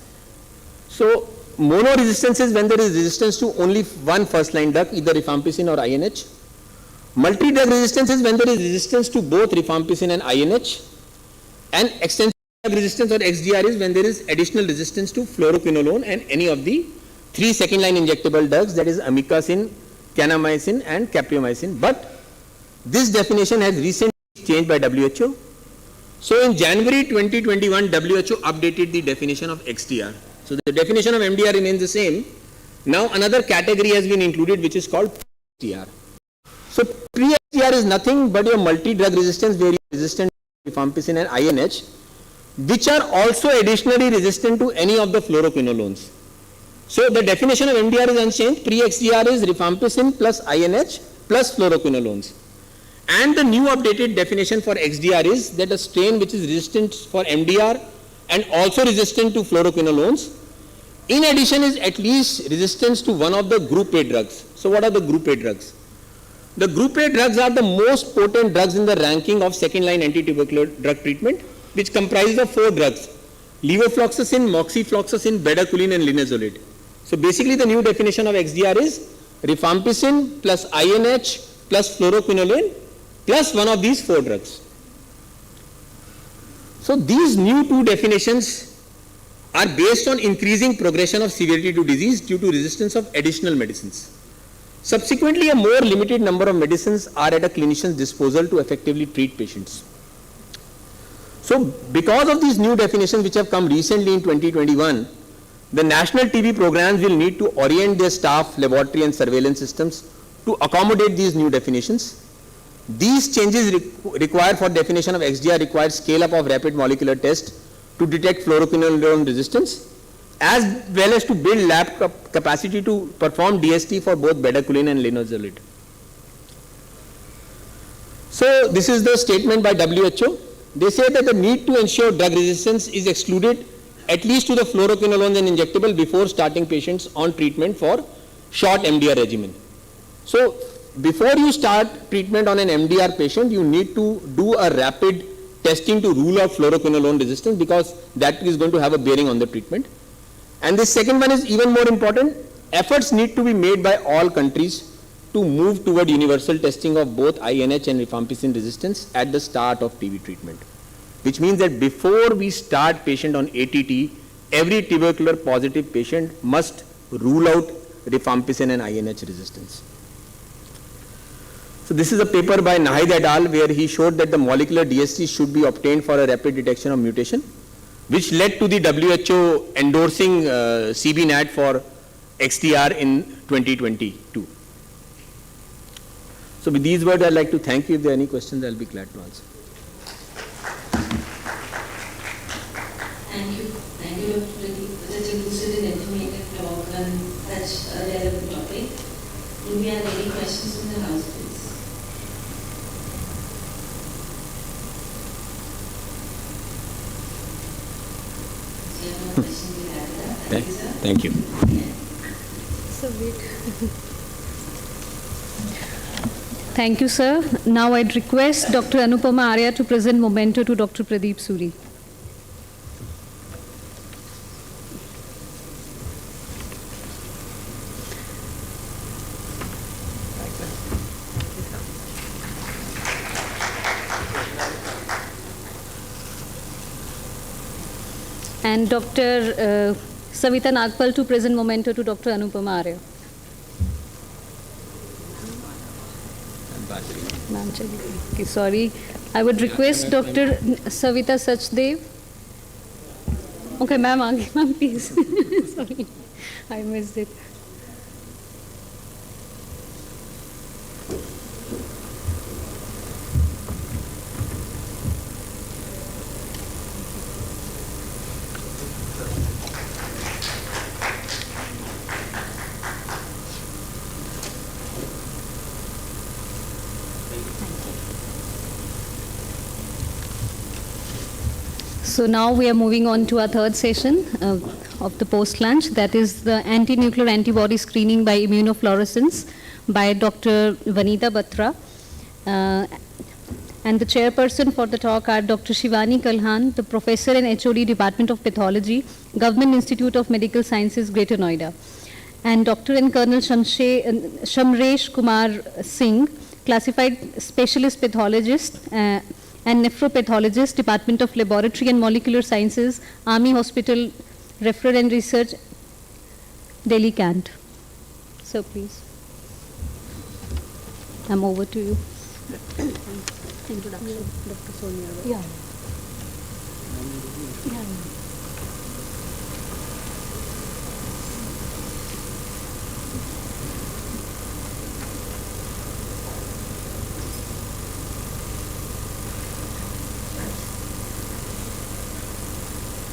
So mono resistance is when there is resistance to only one first line drug, either rifampicin or INH. Multi-drug resistance is when there is resistance to both rifampicin and INH. And extensive drug resistance or XDR is when there is additional resistance to fluoroquinolone and any of the 3 second line injectable drugs, that is amikacin, kanamycin and capreomycin. But this definition has recently changed by WHO. So in January 2021, WHO updated the definition of XDR. So the definition of MDR remains the same. Now another category has been included, which is called XDR. So pre-XDR is nothing but your multi-drug resistance where you are resistant to rifampicin and INH, which are also additionally resistant to any of the fluoroquinolones. So the definition of MDR is unchanged. Pre-XDR is rifampicin plus INH plus fluoroquinolones. And the new updated definition for XDR is that a strain which is resistant for MDR and also resistant to fluoroquinolones, in addition is at least resistance to one of the group A drugs. So what are the group A drugs? The group A drugs are the most potent drugs in the ranking of second line anti-tubercular drug treatment, which comprises of 4 drugs: levofloxacin, moxifloxacin, bedaquiline and linezolid. So basically the new definition of XDR is rifampicin plus INH plus fluoroquinolone plus one of these 4 drugs. So these new 2 definitions are based on increasing progression of severity to disease due to resistance of additional medicines. Subsequently, a more limited number of medicines are at a clinician's disposal to effectively treat patients. So because of these new definitions which have come recently in 2021, the national TB programs will need to orient their staff, laboratory and surveillance systems to accommodate these new definitions. These changes required for definition of XDR require scale up of rapid molecular test to detect fluoroquinolone resistance, as well as to build lab capacity to perform DST for both bedaquiline and linezolid. So this is the statement by WHO. They say that the need to ensure drug resistance is excluded at least to the fluoroquinolones and injectable before starting patients on treatment for short MDR regimen. So before you start treatment on an MDR patient, you need to do a rapid testing to rule out fluoroquinolone resistance, because that is going to have a bearing on the treatment. And the second one is even more important. Efforts need to be made by all countries to move toward universal testing of both INH and rifampicin resistance at the start of TB treatment, which means that before we start patient on ATT, every tubercular positive patient must rule out rifampicin and INH resistance. So this is a paper by Nahid et al. Where he showed that the molecular DST should be obtained for a rapid detection of mutation, which led to the WHO endorsing CBNAT for XDR in 2022. So with these words, I'd like to thank you. If there are any questions, I'll be glad to answer. Thank you. Thank you, Dr. Pradeep, for such a lucid and informative talk on such a relevant topic. Do we have any questions from the House, please? Thank you. Thank you, sir. Now I'd request Dr. Anupama Arya to present memento to Dr. Pradeep Suri. And Dr. Savita Nagpal to present memento to Dr. Anupama Arya. Okay, sorry. I would request Dr. Savita Sachdev. Okay, ma'am, please. Sorry, I missed it. So now we are moving on to our third session of the post-lunch, that is the anti-nuclear antibody screening by immunofluorescence by Dr. Vanita Batra. And the chairperson for the talk are Dr. Shivani Kalhan, the professor and HOD Department of Pathology, Government Institute of Medical Sciences, Greater Noida. And Dr. and Colonel Shamresh Kumar Singh, classified specialist pathologist and nephropathologist, Department of Laboratory and Molecular Sciences, Army Hospital, Referral and Research, Delhi Cant. So please, I'm over to you. Introduction, Dr. Sonia. Yeah.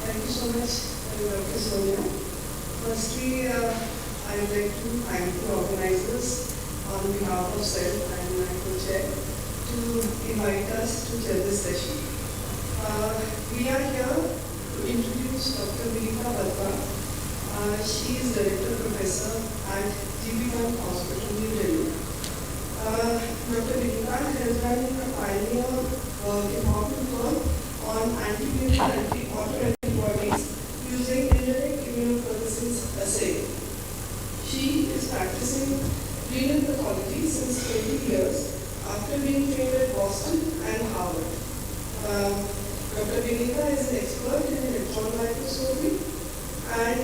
Thank you so much, Dr. Sonia. Firstly, I would like to thank the organizers on behalf of self and my co-chair to invite us to chair this session. We are here to introduce Dr. Dwarika Batra. She is Director Professor at Vivanta Hospital, New Delhi. Dr. Dwarika has done a pioneer important work on anti-nuclear antibodies using indirect immunofluorescence assay. She is practicing renal pathology since 20 years after being trained at Boston and Harvard. Dr. Dwarika is an expert in electron microscopy and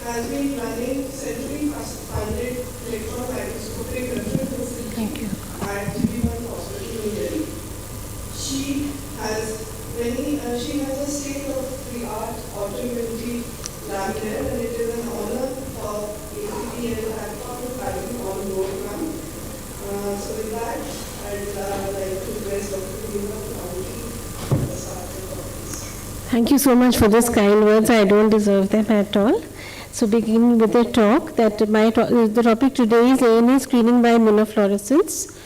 has been running centrally funded electron microscopic reference facility at Vivanta Hospital in Delhi. She has a state-of-the-art autoimmunity lab there, and it is an honor for APP and Pathcon to have you on board now. So with that, I'd like to request Dr. Vivanta to start the talk. Thank you so much for those kind words. I don't deserve them at all. So beginning with the talk, the topic today is ANA screening by immunofluorescence.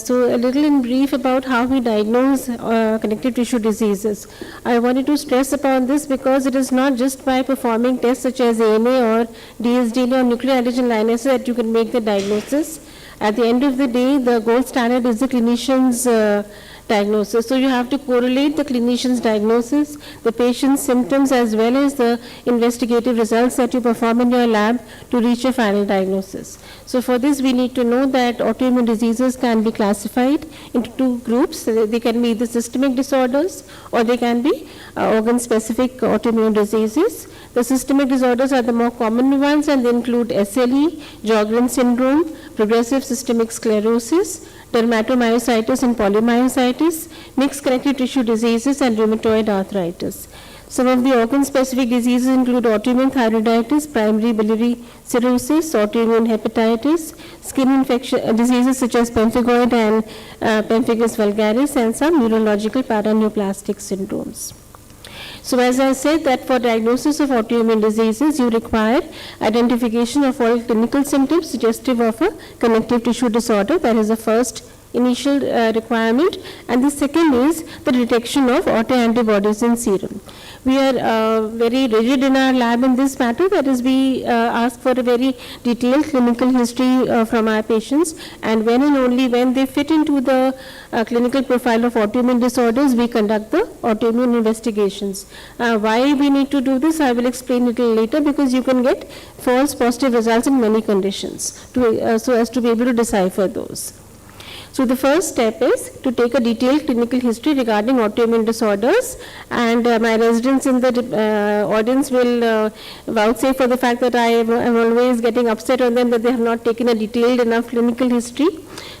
So a little in brief about how we diagnose connective tissue diseases. I wanted to stress upon this because it is not just by performing tests such as ANA or DSDNA or nuclear antigen linases that you can make the diagnosis. At the end of the day, the gold standard is the clinician's diagnosis. So you have to correlate the clinician's diagnosis, the patient's symptoms, as well as the investigative results that you perform in your lab to reach a final diagnosis. So for this, we need to know that autoimmune diseases can be classified into two groups. They can be either systemic disorders or they can be organ-specific autoimmune diseases. The systemic disorders are the more common ones, and they include SLE, Sjogren's syndrome, progressive systemic sclerosis, dermatomyositis and polymyositis, mixed connective tissue diseases, and rheumatoid arthritis. Some of the organ-specific diseases include autoimmune thyroiditis, primary biliary cirrhosis, autoimmune hepatitis, skin infection diseases such as pemphigoid and pemphigus vulgaris, and some neurological paraneoplastic syndromes. So as I said, that for diagnosis of autoimmune diseases, you require identification of all clinical symptoms suggestive of a connective tissue disorder. That is the first initial requirement, and the second is the detection of autoantibodies in serum. We are very rigid in our lab in this matter, that is we ask for a very detailed clinical history from our patients, and when and only when they fit into the clinical profile of autoimmune disorders, we conduct the autoimmune investigations. Why we need to do this, I will explain a little later, because you can get false positive results in many conditions so as to be able to decipher those. So the first step is to take a detailed clinical history regarding autoimmune disorders, and my residents in the audience will vouchsafe for the fact that I am always getting upset on them that they have not taken a detailed enough clinical history.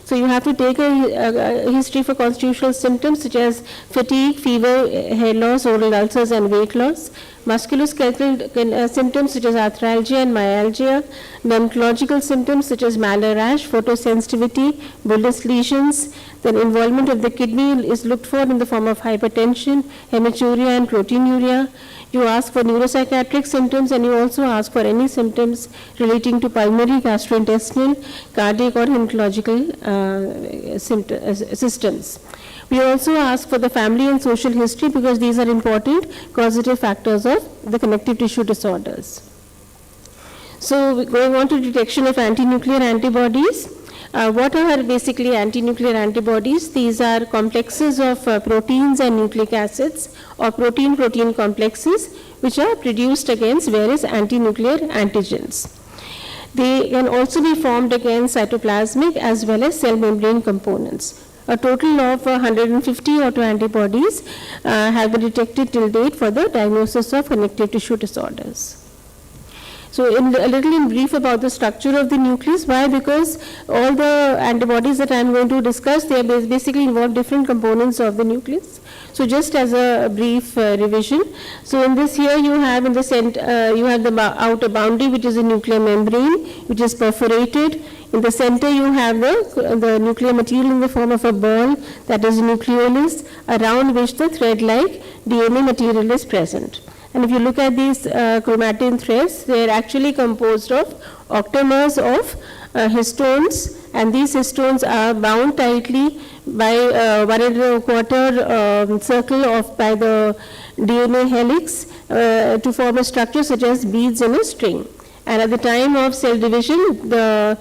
So you have to take a history for constitutional symptoms such as fatigue, fever, hair loss, oral ulcers and weight loss, musculoskeletal symptoms such as arthralgia and myalgia, dermatological symptoms such as malar rash, photosensitivity, bullous lesions. Then involvement of the kidney is looked for in the form of hypertension, hematuria and proteinuria. You ask for neuropsychiatric symptoms, and you also ask for any symptoms relating to pulmonary, gastrointestinal, cardiac or hematological systems. We also ask for the family and social history, because these are important causative factors of the connective tissue disorders. So going on to detection of anti-nuclear antibodies. What are basically anti-nuclear antibodies? These are complexes of proteins and nucleic acids, or protein-protein complexes, which are produced against various anti-nuclear antigens. They can also be formed against cytoplasmic as well as cell membrane components. A total of 150 autoantibodies have been detected till date for the diagnosis of connective tissue disorders. So a little in brief about the structure of the nucleus. Why? Because all the antibodies that I am going to discuss, they basically involve different components of the nucleus. So just as a brief revision. So in this here you have in the center, you have the outer boundary, which is a nuclear membrane, which is perforated. In the center you have the nuclear material in the form of a ball, that is nucleolus, around which the thread-like DNA material is present. And if you look at these chromatin threads, they are actually composed of octamers of histones, and these histones are bound tightly by 1 1/4 circle by the DNA helix to form a structure such as beads in a string. And at the time of cell division, the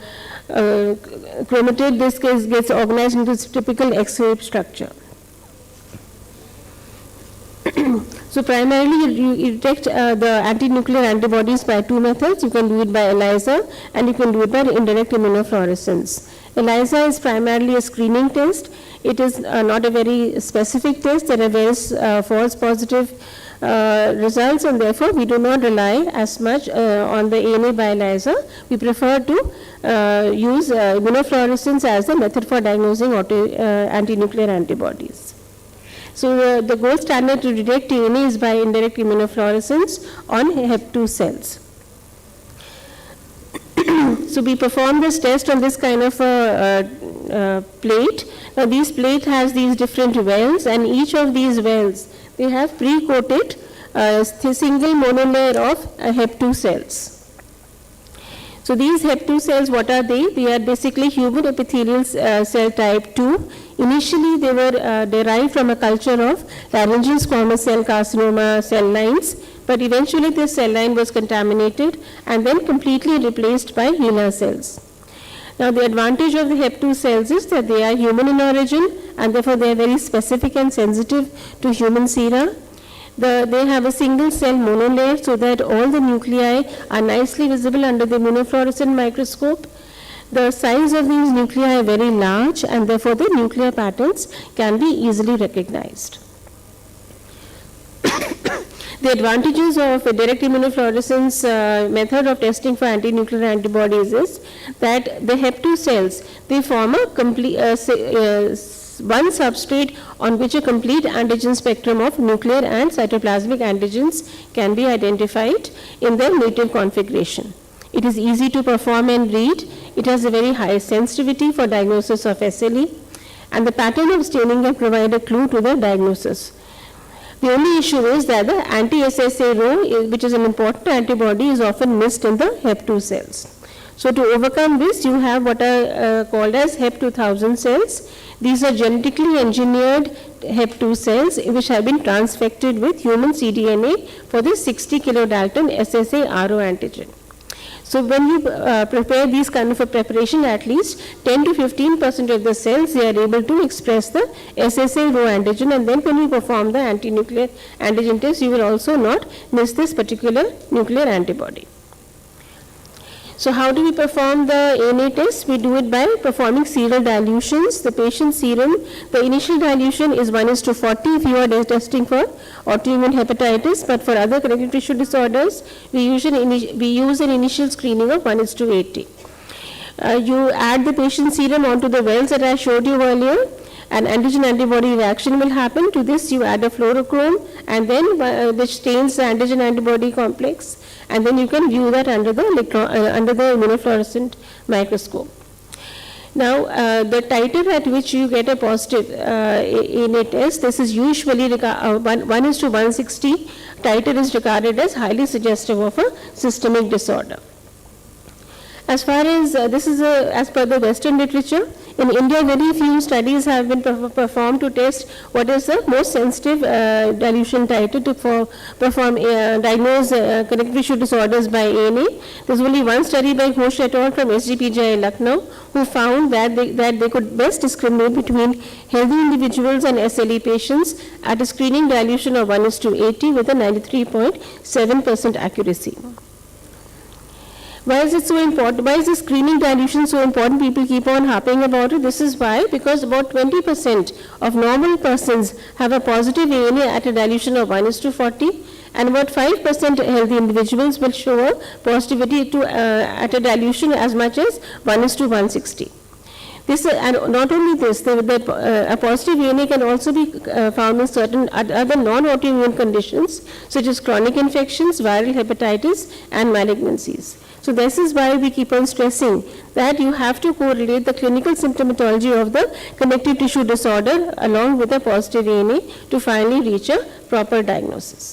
chromatid disc gets organized into its typical X-shaped structure. So primarily you detect the anti-nuclear antibodies by two methods. You can do it by ELISA, and you can do it by indirect immunofluorescence. ELISA is primarily a screening test. It is not a very specific test. There are various false positive results, and therefore we do not rely as much on the ANA by ELISA. We prefer to use immunofluorescence as the method for diagnosing anti-nuclear antibodies. So the gold standard to detect DNA is by indirect immunofluorescence on Hep2 cells. So we perform this test on this kind of a plate. Now this plate has these different wells, and each of these wells, they have pre-coated single monolayer of Hep2 cells. So these Hep2 cells, what are they? They are basically human epithelial cell type 2. Initially, they were derived from a culture of laryngeal squamous cell carcinoma cell lines, but eventually this cell line was contaminated and then completely replaced by HeLa cells. Now, the advantage of the Hep2 cells is that they are human in origin, and therefore they are very specific and sensitive to human sera. They have a single cell monolayer, so that all the nuclei are nicely visible under the immunofluorescent microscope. The size of these nuclei are very large, and therefore the nuclear patterns can be easily recognized. The advantages of a direct immunofluorescence method of testing for anti-nuclear antibodies is that the Hep2 cells, they form a complete one substrate on which a complete antigen spectrum of nuclear and cytoplasmic antigens can be identified in their native configuration. It is easy to perform and read. It has a very high sensitivity for diagnosis of SLE, and the pattern of staining can provide a clue to the diagnosis. The only issue is that the anti-SSA rho, which is an important antibody, is often missed in the Hep2 cells. So to overcome this, you have what are called as HEP2000 cells. These are genetically engineered HEP2 cells which have been transfected with human cDNA for this 60 kilodalton SSA-RO antigen. So when you prepare these kind of a preparation, at least 10 to 15% of the cells, they are able to express the SSA-RO antigen, and then when you perform the anti-nuclear antigen test, you will also not miss this particular nuclear antibody. So how do we perform the ANA test? We do it by performing serial dilutions. The patient's serum, the initial dilution is 1:40 if you are testing for autoimmune hepatitis, but for other connective tissue disorders, we use an initial screening of 1:80. You add the patient's serum onto the wells that I showed you earlier. An antigen antibody reaction will happen. To this you add a fluorochrome, and then which stains the antigen antibody complex, and then you can view that under the immunofluorescent microscope. Now the titer at which you get a positive in a test, this is usually 1:160. Titer is regarded as highly suggestive of a systemic disorder. As far as this is as per the Western literature, in India very few studies have been performed to test what is the most sensitive dilution titer to diagnose connective tissue disorders by ANA. There is only one study by Ghosh et al. From SGPGI Lucknow who found that they could best discriminate between healthy individuals and SLE patients at a screening dilution of 1:80 with a 93.7% accuracy. Why is it so important? Why is the screening dilution so important? People keep on harping about it. This is why, because about 20% of normal persons have a positive ANA at a dilution of 1:40, and about 5% healthy individuals will show a positivity at a dilution as much as 1:160. This, and not only this, a positive ANA can also be found in certain other non-autoimmune conditions such as chronic infections, viral hepatitis, and malignancies. So this is why we keep on stressing that you have to correlate the clinical symptomatology of the connective tissue disorder along with a positive ANA to finally reach a proper diagnosis.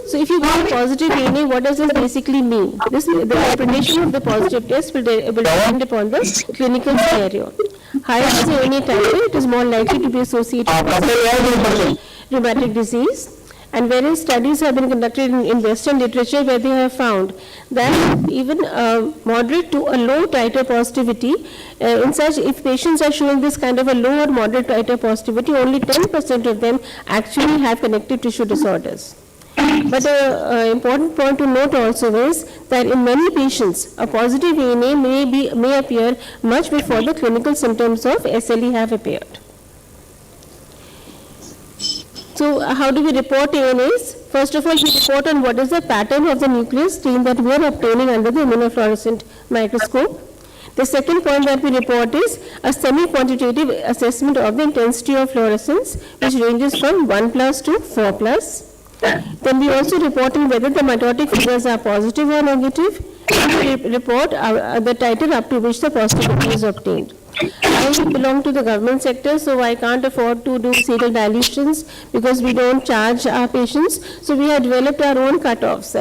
So if you get a positive ANA, what does this basically mean? The interpretation of the positive test will depend upon the clinical scenario. Higher the ANA titer, it is more likely to be associated with rheumatic disease. And various studies have been conducted in Western literature where they have found that even moderate to a low titer positivity, if patients are showing this kind of a low or moderate titer positivity, only 10% of them actually have connective tissue disorders. But an important point to note also is that in many patients, a positive ANA may appear much before the clinical symptoms of SLE have appeared. So how do we report ANAs? First of all, we report on what is the pattern of the nucleus stain that we are obtaining under the immunofluorescent microscope. The second point that we report is a semi-quantitative assessment of the intensity of fluorescence, which ranges from 1+ to 4+. Then we also report on whether the mitotic figures are positive or negative. And we report the titer up to which the positivity is obtained. I belong to the government sector, so I can't afford to do serial dilutions because we don't charge our patients. So we have developed our own cutoffs.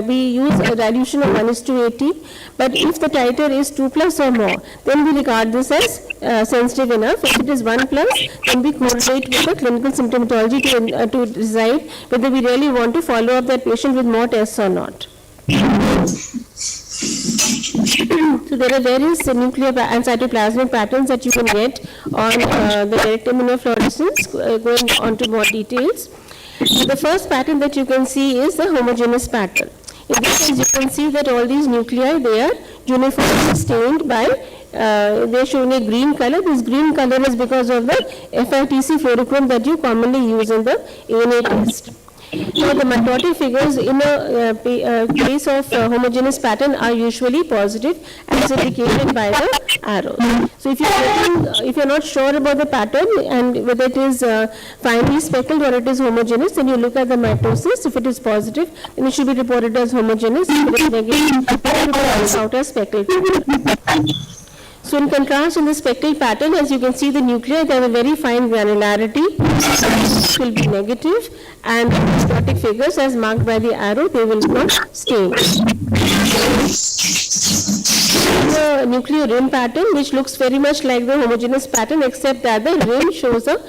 We use a dilution of 1:80, but if the titer is 2+ or more, then we regard this as sensitive enough. If it is 1+, then we correlate with the clinical symptomatology to decide whether we really want to follow up that patient with more tests or not. So there are various nuclear and cytoplasmic patterns that you can get on the direct immunofluorescence. Going on to more details. The first pattern that you can see is the homogeneous pattern. In this case, you can see that all these nuclei, they are uniformly stained by, they are showing a green color. This green color is because of the FITC fluorochrome that you commonly use in the ANA test. Now, the mitotic figures in a case of homogeneous pattern are usually positive as indicated by the arrow. So, if you're not sure about the pattern and whether it is finely speckled or it is homogeneous, then you look at the mitosis. If it is positive, then it should be reported as homogeneous. If it is negative, it will come out as speckled. So in contrast, in the speckled pattern, as you can see, the nuclei, they have a very fine granularity. This will be negative, and the mitotic figures as marked by the arrow, they will not stain. The nuclear rim pattern, which looks very much like the homogeneous pattern, except that the rim shows a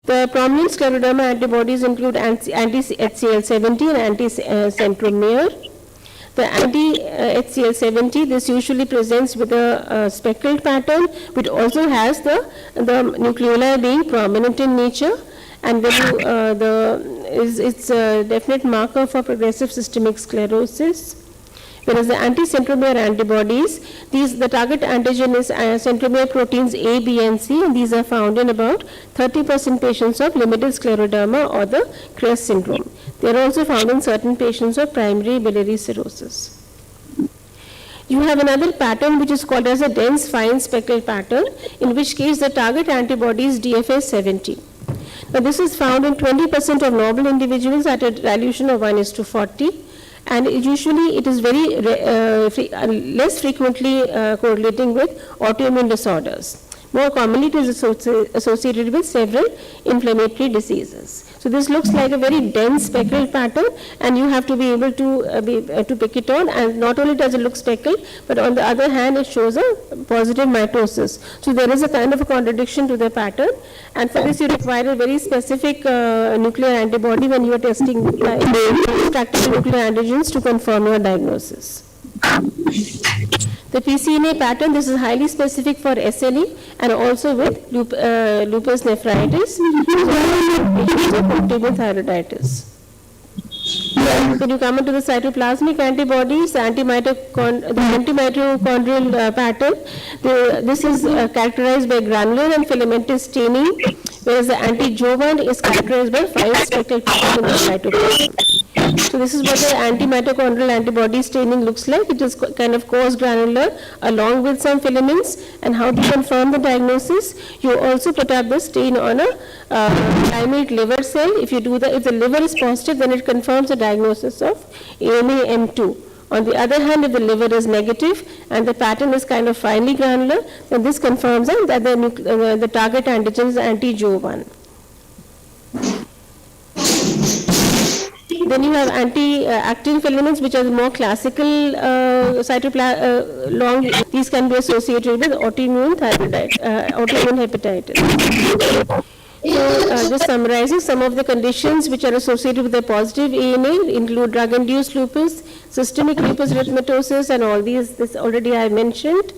The prominent scleroderma antibodies include anti-HCl70 and anti-centromere. The anti-HCl70, this usually presents with a speckled pattern, which also has the nucleoli being prominent in nature, and when it's a definite marker for progressive systemic sclerosis. Whereas the anti-centromere antibodies, the target antigen is centromere proteins A, B, and C, and these are found in about 30% patients of limited scleroderma or the CREST syndrome. They are also found in certain patients of primary biliary cirrhosis. You have another pattern which is called as a dense fine speckled pattern, in which case the target antibody is DFS70. Now this is found in 20% of normal individuals at a dilution of 1:40. And usually it is very less frequently correlating with autoimmune disorders. More commonly it is associated with several inflammatory diseases. So this looks like a very dense speckled pattern, and you have to be able to pick it on, and not only does it look speckled, but on the other hand it shows a positive mitosis. So there is a kind of a contradiction to the pattern, and for this you require a very specific nuclear antibody when you are testing practical nuclear antigens to confirm your diagnosis. The PCNA pattern, this is highly specific for SLE and also with lupus nephritis, optimal thyroiditis. When you come into the cytoplasmic antibodies, the antimitochondrial pattern, this is characterized by granular and filamentous staining, whereas the anti-Jo1 is characterized by fine speckled pattern in the cytoplasm. So this is what the antimitochondrial antibody staining looks like. It is kind of coarse granular along with some filaments. And how to confirm the diagnosis? You also put up the stain on a primate liver cell. If you do that, if the liver is positive, then it confirms the diagnosis of ANA-M2. On the other hand, if the liver is negative and the pattern is kind of finely granular, then this confirms that the target antigen is anti-Jo1. Then you have anti-actin filaments, which are the more classical long. These can be associated with autoimmune hepatitis. So just summarizing, some of the conditions which are associated with the positive ANA include drug-induced lupus, systemic lupus erythematosus, and all these. This already I mentioned.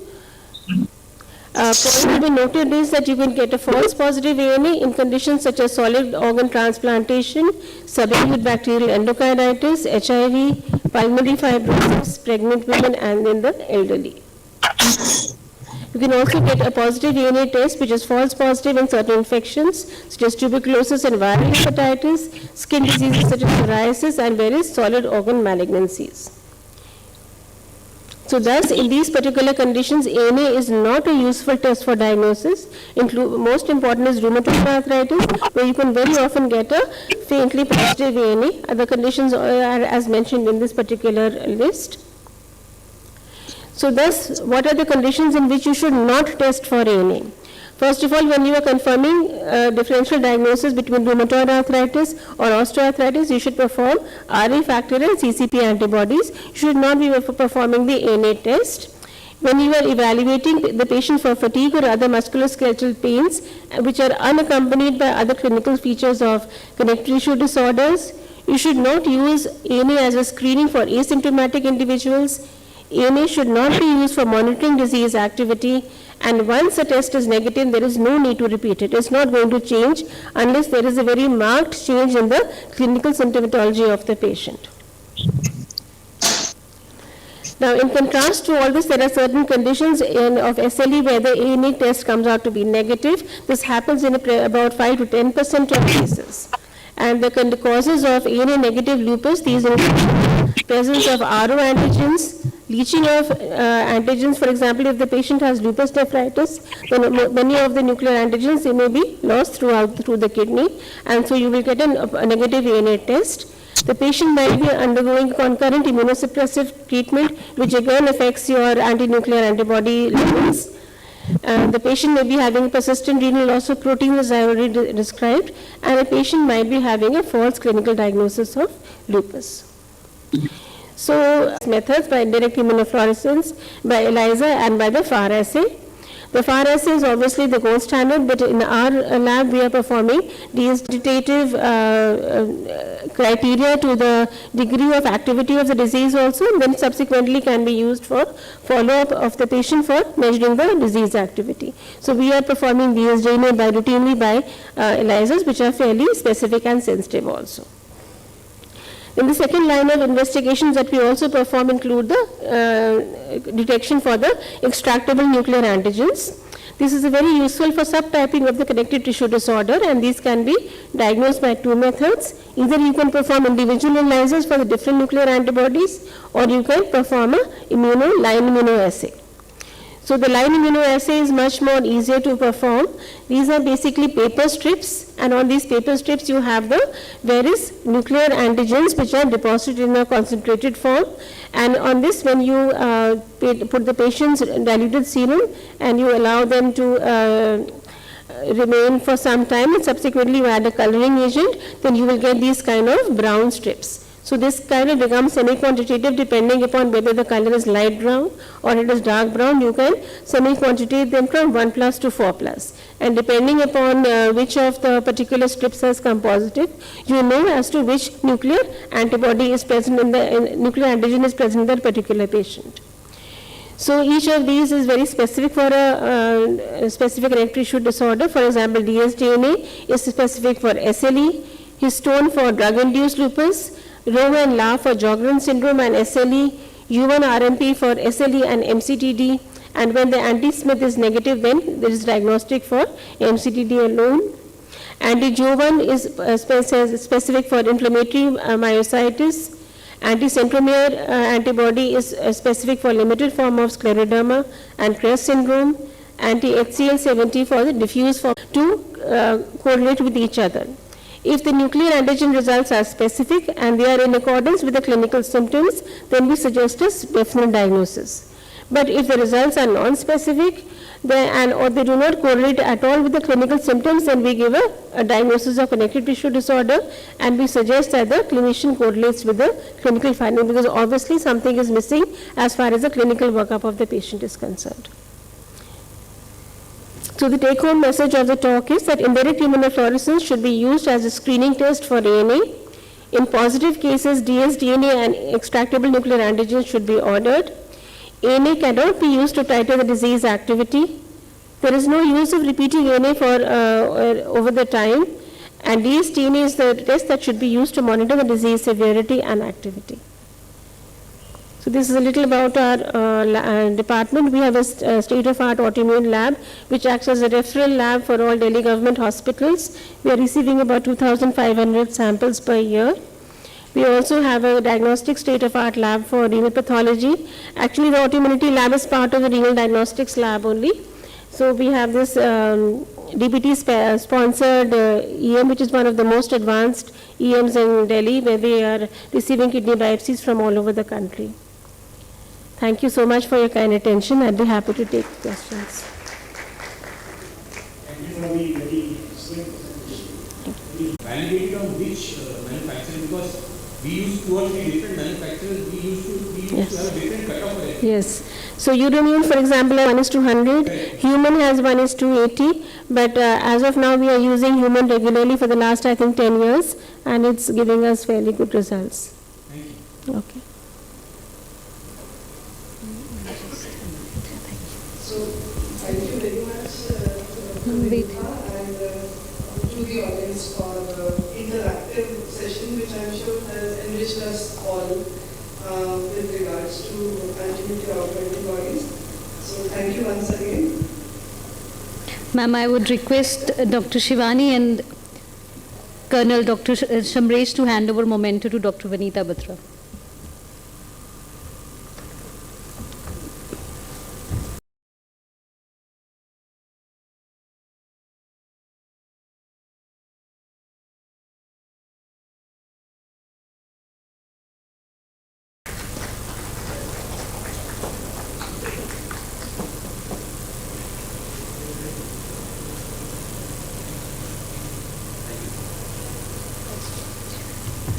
Point to be noted is that you can get a false positive ANA in conditions such as solid organ transplantation, subacute bacterial endocarditis, HIV, pulmonary fibrosis, pregnant women, and in the elderly. You can also get a positive ANA test which is false positive in certain infections such as tuberculosis and viral hepatitis, skin diseases such as psoriasis, and various solid organ malignancies. So thus, in these particular conditions, ANA is not a useful test for diagnosis. Most important is rheumatoid arthritis, where you can very often get a faintly positive ANA. Other conditions are as mentioned in this particular list. So thus, what are the conditions in which you should not test for ANA? First of all, when you are confirming differential diagnosis between rheumatoid arthritis or osteoarthritis, you should perform RA factor and CCP antibodies. You should not be performing the ANA test. When you are evaluating the patient for fatigue or other musculoskeletal pains, which are unaccompanied by other clinical features of connective tissue disorders, you should not use ANA as a screening for asymptomatic individuals. ANA should not be used for monitoring disease activity, and once a test is negative, there is no need to repeat it. It's not going to change unless there is a very marked change in the clinical symptomatology of the patient. Now, in contrast to all this, there are certain conditions of SLE where the ANA test comes out to be negative. This happens in about 5 to 10% of cases. And the causes of ANA negative lupus, these include presence of RO antigens, leaching of antigens. For example, if the patient has lupus nephritis, then many of the nuclear antigens, they may be lost through the kidney, and so you will get a negative ANA test. The patient might be undergoing concurrent immunosuppressive treatment, which again affects your anti-nuclear antibody levels. The patient may be having persistent renal loss of protein, as I already described, and a patient might be having a false clinical diagnosis of lupus. So, methods by indirect immunofluorescence, by ELISA, and by the FAR assay. The FAR assay is obviously the gold standard, but in our lab we are performing quantitative criteria to the degree of activity of the disease also, and then subsequently can be used for follow-up of the patient for measuring the disease activity. So we are performing dsDNA routinely by ELISAs, which are fairly specific and sensitive also. In the second line of investigations that we also perform include the detection for the extractable nuclear antigens. This is very useful for subtyping of the connective tissue disorder, and these can be diagnosed by two methods. Either you can perform individual ELISAs for the different nuclear antibodies, or you can perform a line immunoassay. So the line immunoassay is much more easier to perform. These are basically paper strips, and on these paper strips you have the various nuclear antigens which are deposited in a concentrated form, and on this, when you put the patient's diluted serum and you allow them to remain for some time and subsequently you add a coloring agent, then you will get these kind of brown strips. So this kind of becomes semi-quantitative depending upon whether the color is light brown or it is dark brown. You can semi-quantitate them from 1+ to 4+. And depending upon which of the particular strips has come positive, you know as to which nuclear antibody is present in the nuclear antigen is present in that particular patient. So each of these is very specific for a specific connective tissue disorder. For example, dsDNA is specific for SLE, histone for drug-induced lupus, Rho and La for Sjogren syndrome and SLE, U1-RMP for SLE and MCTD, and when the anti-Smith is negative, then there is diagnostic for MCTD alone. Anti-Jo1 is specific for inflammatory myositis. Anti-centromere antibody is specific for limited form of scleroderma and Crest syndrome. Anti-HCl70 for the diffuse form to correlate with each other. If the nuclear antigen results are specific and they are in accordance with the clinical symptoms, then we suggest a definite diagnosis. But if the results are non-specific or they do not correlate at all with the clinical symptoms, then we give a diagnosis of connective tissue disorder, and we suggest that the clinician correlates with the clinical finding, because obviously something is missing as far as the clinical workup of the patient is concerned. So the take-home message of the talk is that indirect immunofluorescence should be used as a screening test for ANA. In positive cases, dsDNA and extractable nuclear antigens should be ordered. ANA cannot be used to titrate the disease activity. There is no use of repeating ANA for over the time, and dsDNA is the test that should be used to monitor the disease severity and activity. So this is a little about our department. We have a state-of-art autoimmune lab which acts as a referral lab for all Delhi government hospitals. We are receiving about 2,500 samples per year. We also have a diagnostic state-of-art lab for renal pathology. Actually, the autoimmunity lab is part of the renal diagnostics lab only. So we have this DBT-sponsored EM, which is one of the most advanced EMs in Delhi, where they are receiving kidney biopsies from all over the country. Thank you so much for your kind attention. I'd be happy to take questions. Thank you for the very excellent presentation. Validated on which manufacturer, because we use 2 or 3 different manufacturers, we used to have a different cutoff for it. Yes. So Uroimmune, for example, 1:100. Right. Human has 1:80. But as of now, we are using human regularly for the last, I think, 10 years, and it's giving us fairly good results. Thank you. Okay. So, thank you very much to Vivanta and to the audience for the interactive session, which I'm sure has enriched us all with regards to antinuclear antibodies. So, thank you once again. Ma'am, I would request Dr. Shivani and Colonel Dr. Shamresh to hand over memento to Dr. Vanita Batra.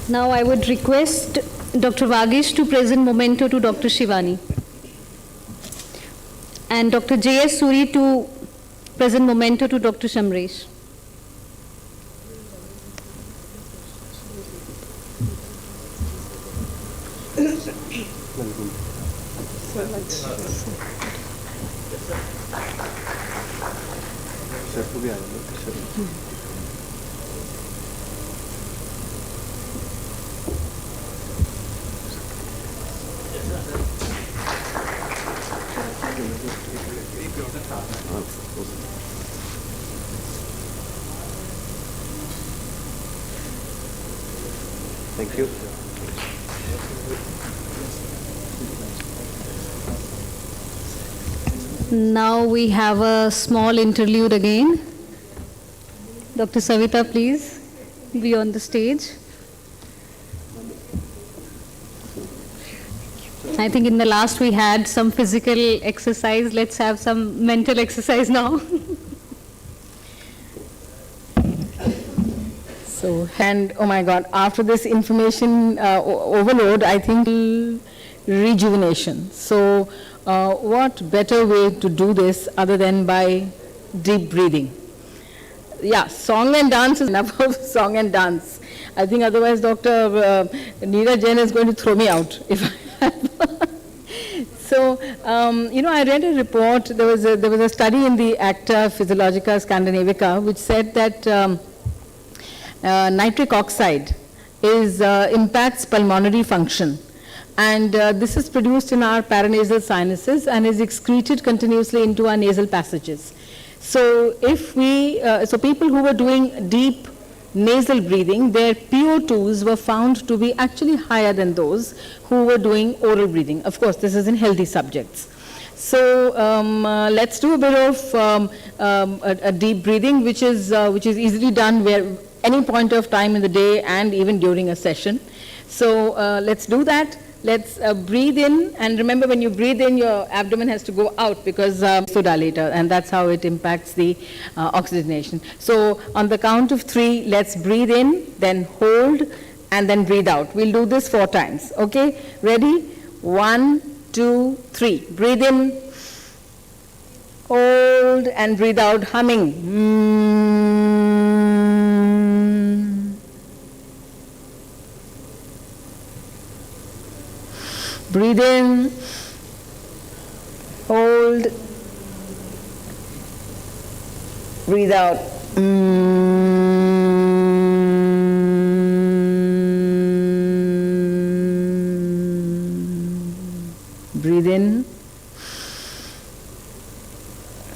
Now I would request Dr. Vagish to present memento to Dr. Shivani. and Dr. J.S. Suri to present memento to Dr. Shamresh. Thank you. Now we have a small interlude again. Dr. Savita, please be on the stage. I think in the last we had some physical exercise. Let's have some mental exercise now. So, and oh my God, after this information overload, I think rejuvenation. So, what better way to do this other than by deep breathing? Yeah, song and dance is enough of song and dance. I think otherwise Dr. Neera Jain is going to throw me out if I have. So, you know, I read a report, there was a study in the Acta Physiologica Scandinavica which said that nitric oxide impacts pulmonary function, and this is produced in our paranasal sinuses and is excreted continuously into our nasal passages. So if so people who were doing deep nasal breathing, their PO2s were found to be actually higher than those who were doing oral breathing. Of course, this is in healthy subjects. So let's do a bit of a deep breathing, which is easily done where any point of time in the day and even during a session. So let's do that. Let's breathe in, and remember when you breathe in, your abdomen has to go out because vasodilator, and that's how it impacts the oxygenation. So on the count of 3, let's breathe in, then hold, and then breathe out. We'll do this 4 times. Okay? Ready? 1, 2, 3. Breathe in, hold, and breathe out, humming. Breathe in, hold, breathe out. Breathe in,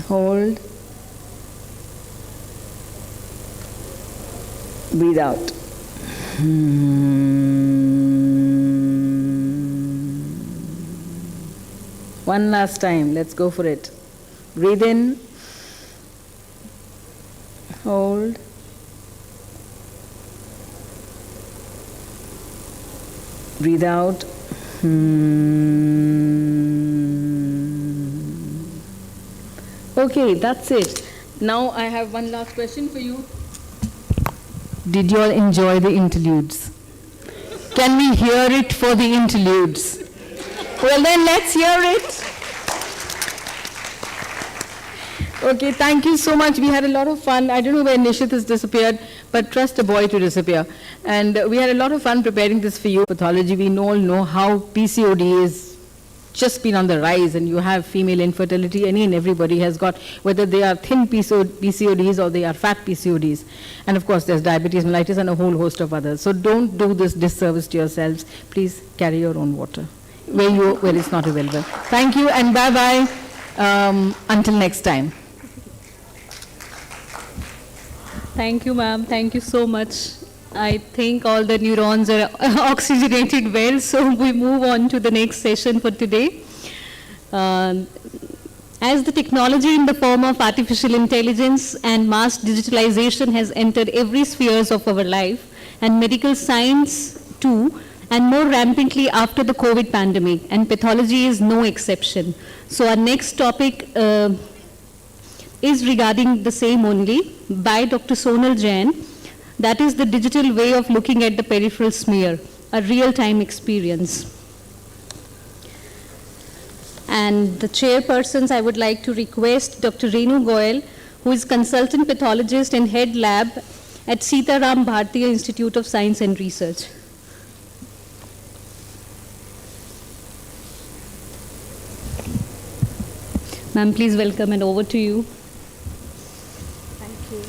hold, breathe out. One last time, let's go for it. Breathe in, hold, breathe out. Okay, that's it. Now I have one last question for you. Did you all enjoy the interludes? Can we hear it for the interludes? Well then, let's hear it. Okay, thank you so much. We had a lot of fun. I don't know where Nishit has disappeared, but trust a boy to disappear. And we had a lot of fun preparing this for you. Pathology, we all know how PCOD is just been on the rise, and you have female infertility. Any and everybody has got, whether they are thin PCODs or they are fat PCODs. And of course, there's diabetes mellitus and a whole host of others. So don't do this disservice to yourselves. Please carry your own water where it's not available. Thank you, and bye-bye until next time. Thank you, ma'am. Thank you so much. I think all the neurons are oxygenated well, so we move on to the next session for today. As the technology in the form of artificial intelligence and mass digitalization has entered every spheres of our life, and medical science too, and more rampantly after the COVID pandemic, and pathology is no exception. So our next topic is regarding the same only by Dr. Sonal Jain. That is the digital way of looking at the peripheral smear, a real-time experience. And the chairpersons, I would like to request Dr. Renu Goyal, who is consultant pathologist and head lab at Sitaram Bhartiya Institute of Science and Research. Ma'am, please welcome and over to you. Thank you.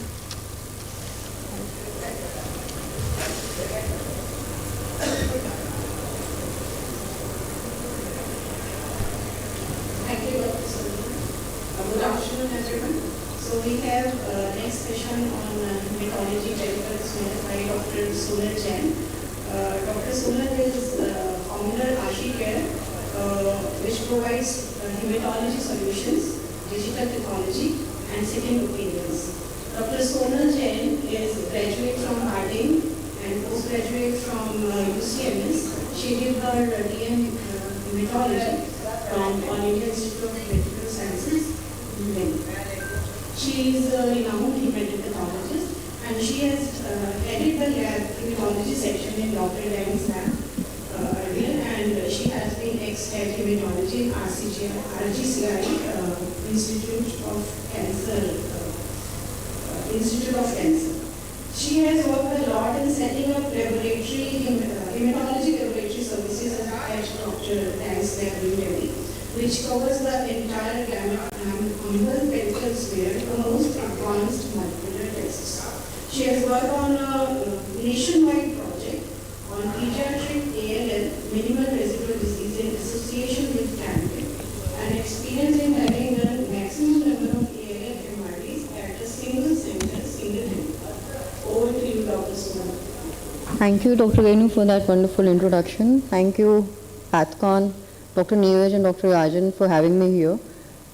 Thank you, Dr. Sonia. Good afternoon, everyone. So we have next session on hematology medical student by Dr. Sunal Jain. Dr. Sunal is founder Ashi Care, which provides hematology solutions, digital pathology, and second opinions. Dr. Sunal Jain is graduate from Harding and postgraduate from UCMS. She did her DM hematology from All India Institute of Medical Sciences, Delhi. She is a renowned hematopathologist and she has headed the lab hematology section in Dr. Dan's lab earlier, and she has been ex-head hematology in RGCI Institute of Cancer. She has worked a lot in setting up hematology laboratory services at Dr. Dan's lab in Delhi, which covers the entire gamut on the medical sphere, the most advanced molecular tests. She has worked on a nationwide project on pediatric ALL, minimal residual disease in association with cancer, and experience in having done maximum number of ALL MRDs at a single center, single time. Over to you, Dr. Sunal. Thank you, Dr. Renu, for that wonderful introduction. Thank you, Pathcon, Dr. Neeraj and Dr. Rajan for having me here.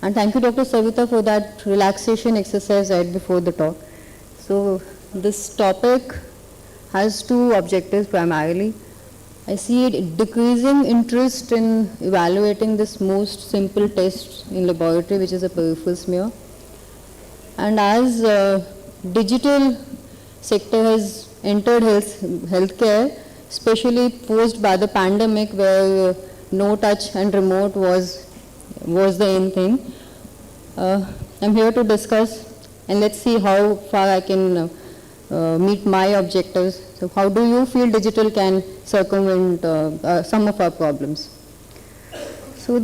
And thank you, Dr. Savita, for that relaxation exercise right before the talk. So this topic has two objectives primarily. I see it decreasing interest in evaluating this most simple test in laboratory, which is a peripheral smear. And as digital sector has entered healthcare, especially posed by the pandemic where no touch and remote was the in thing. I'm here to discuss, and let's see how far I can meet my objectives. So how do you feel digital can circumvent some of our problems? So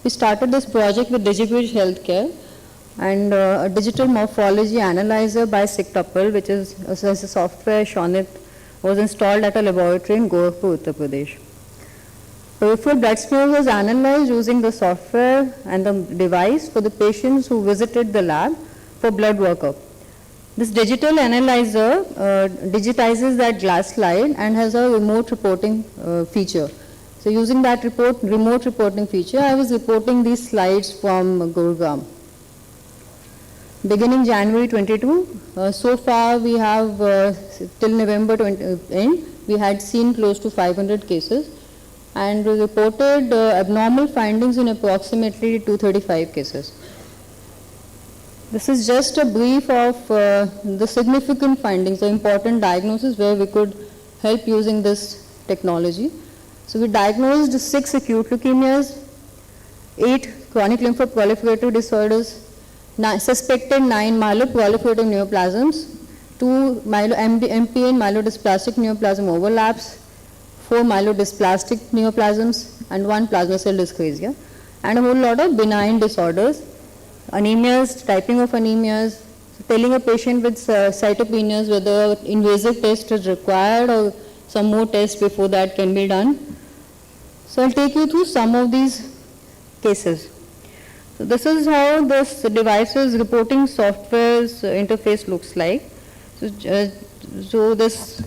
we started this project with DigiBridge Healthcare, and a digital morphology analyzer by Sigtuple, which is a software Shonit, was installed at a laboratory in Gorakhpur, Uttar Pradesh. Peripheral blood smear was analyzed using the software and the device for the patients who visited the lab for blood workup. This digital analyzer digitizes that glass slide and has a remote reporting feature. So using that remote reporting feature, I was reporting these slides from Gurugram. Beginning January 22, so far we have till November end, we had seen close to 500 cases, and we reported abnormal findings in approximately 235 cases. This is just a brief of the significant findings, the important diagnosis where we could help using this technology. So we diagnosed 6 acute leukemias, 8 chronic lymphoproliferative disorders, suspected 9 myeloproliferative neoplasms, 2 MPN myelodysplastic neoplasm overlaps, 4 myelodysplastic neoplasms, and 1 plasma cell dyscrasia, and a whole lot of benign disorders, anemias, typing of anemias, telling a patient with cytopenias whether invasive test is required or some more tests before that can be done. So I'll take you through some of these cases. So this is how this device's reporting software's interface looks like. So this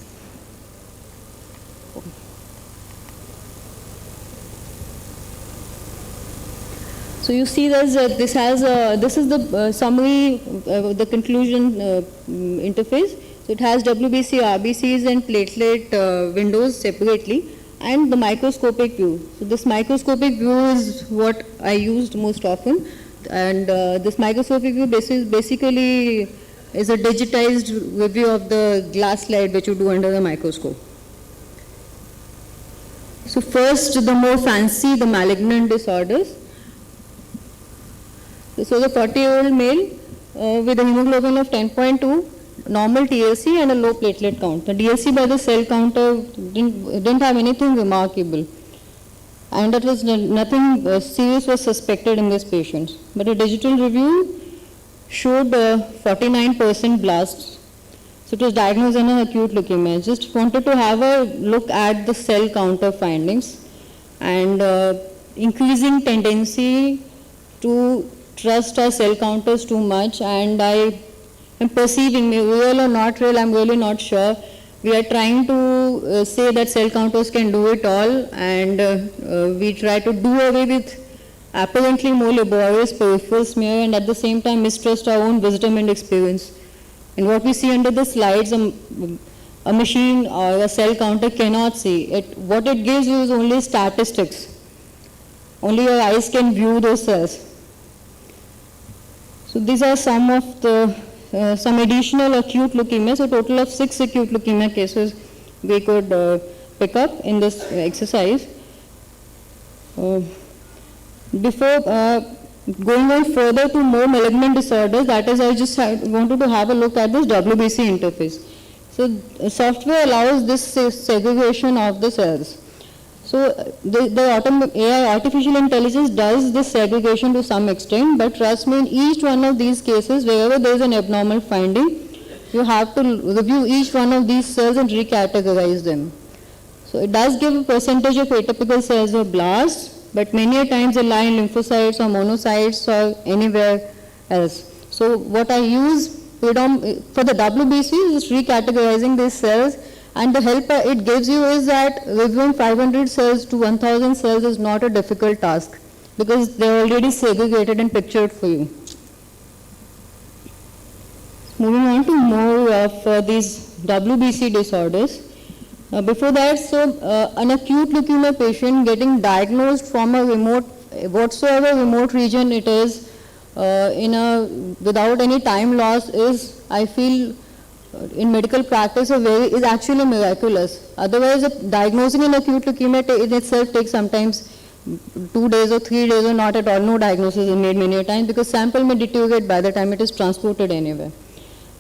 So you see this is the summary, the conclusion interface. So it has WBC, RBCs and platelet windows separately, and the microscopic view. So this microscopic view is what I used most often, and this microscopic view basically is a digitized review of the glass slide which you do under the microscope. So first, the more fancy, the malignant disorders. This was a 40-year-old male with a hemoglobin of 10.2, normal TLC and a low platelet count. The DLC by the cell counter didn't have anything remarkable, and that was nothing serious was suspected in this patient. But a digital review showed 49% blasts. So it was diagnosed in an acute leukemia. Just wanted to have a look at the cell counter findings and increasing tendency to trust our cell counters too much, and I am perceiving, real or not real, I'm really not sure. We are trying to say that cell counters can do it all, and we try to do away with apparently more laborious peripheral smear and at the same time mistrust our own wisdom and experience. And what we see under the slides, a machine or a cell counter cannot see. What it gives you is only statistics. Only your eyes can view those cells. So these are some of the some additional acute leukemia. So total of 6 acute leukemia cases we could pick up in this exercise. Before going on further to more malignant disorders, that is, I just wanted to have a look at this WBC interface. So software allows this segregation of the cells. So the AI, artificial intelligence, does this segregation to some extent, but trust me, in each one of these cases, wherever there is an abnormal finding, you have to review each one of these cells and recategorize them. So it does give a percentage of atypical cells or blasts, but many a times they lie in lymphocytes or monocytes or anywhere else. So what I use for the WBC is recategorizing these cells, and the help it gives you is that reviewing 500 cells to 1000 cells is not a difficult task because they are already segregated and pictured for you. Moving on to more of these WBC disorders. Before that, an acute leukemia patient getting diagnosed from a remote, whatsoever remote region it is, without any time loss is, I feel, in medical practice is actually miraculous. Otherwise, diagnosing an acute leukemia in itself takes sometimes 2 days or 3 days or not at all. No diagnosis is made many a time because sample may deteriorate by the time it is transported anywhere.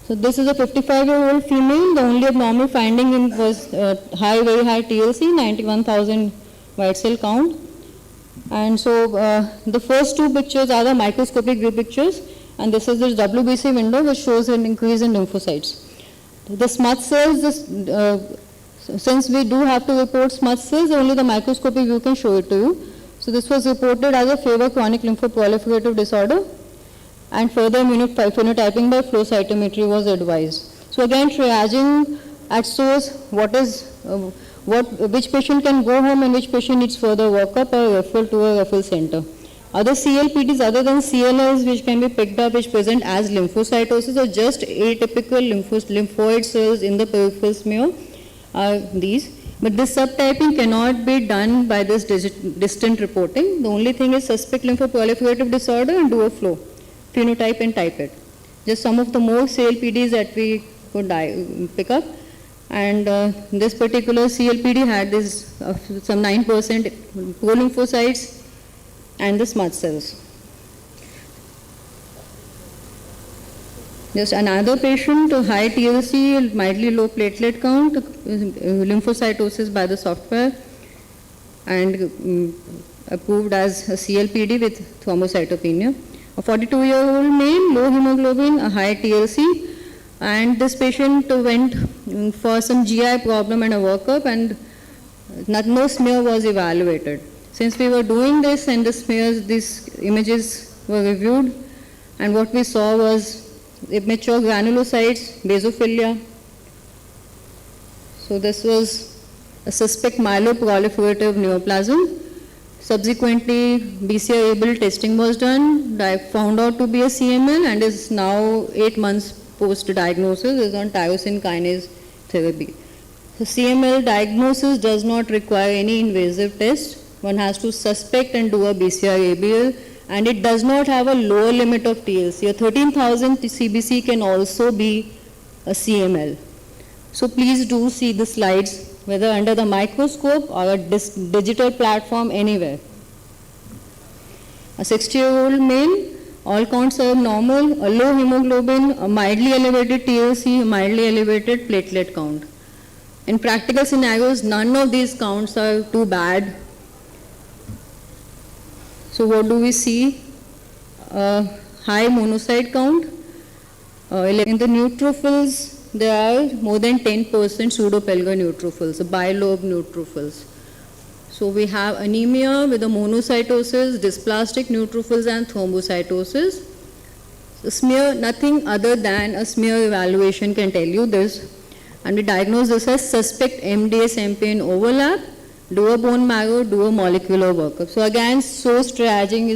So this is a 55-year-old female. The only abnormal finding was very high TLC, 91,000 white cell count. And so the first 2 pictures are the microscopic view pictures, and this is this WBC window which shows an increase in lymphocytes. The smudge cells, since we do have to report smudge cells, only the microscopic view can show it to you. So this was reported as a favor chronic lymphoproliferative disorder, and further phenotyping by flow cytometry was advised. So again, triaging at source, which patient can go home and which patient needs further workup or referral to a referral center. Other CLPDs other than CLLs which can be picked up which present as lymphocytosis or just atypical lymphoid cells in the peripheral smear are these. But this subtyping cannot be done by this distant reporting. The only thing is suspect lymphoproliferative disorder and do a flow, phenotype and type it. Just some of the more CLPDs that we could pick up. And this particular CLPD had this some 9% prolymphocytes and the smudge cells. Just another patient, high TLC, mildly low platelet count, lymphocytosis by the software, and approved as a CLPD with thrombocytopenia. A 42-year-old male, low hemoglobin, a high TLC, and this patient went for some GI problem and a workup, and no smear was evaluated. Since we were doing this and the smears, these images were reviewed, and what we saw was immature granulocytes, basophilia. So this was a suspect myeloproliferative neoplasm. Subsequently, BCR-ABL testing was done, found out to be a CML, and is now 8 months post-diagnosis, is on tyrosine kinase therapy. So CML diagnosis does not require any invasive test. One has to suspect and do a BCR-ABL, and it does not have a lower limit of TLC. A 13,000 CBC can also be a CML. So please do see the slides whether under the microscope or a digital platform anywhere. A 60-year-old male, all counts are normal, a low hemoglobin, a mildly elevated TLC, mildly elevated platelet count. In practical scenarios, none of these counts are too bad. So what do we see? High monocyte count. In the neutrophils, there are more than 10% pseudopelvic neutrophils, bilobe neutrophils. So we have anemia with a monocytosis, dysplastic neutrophils and thrombocytosis. The smear, nothing other than a smear evaluation can tell you this. And we diagnose this as suspect MDS-MPN overlap, do a bone marrow, do a molecular workup. So again, source triaging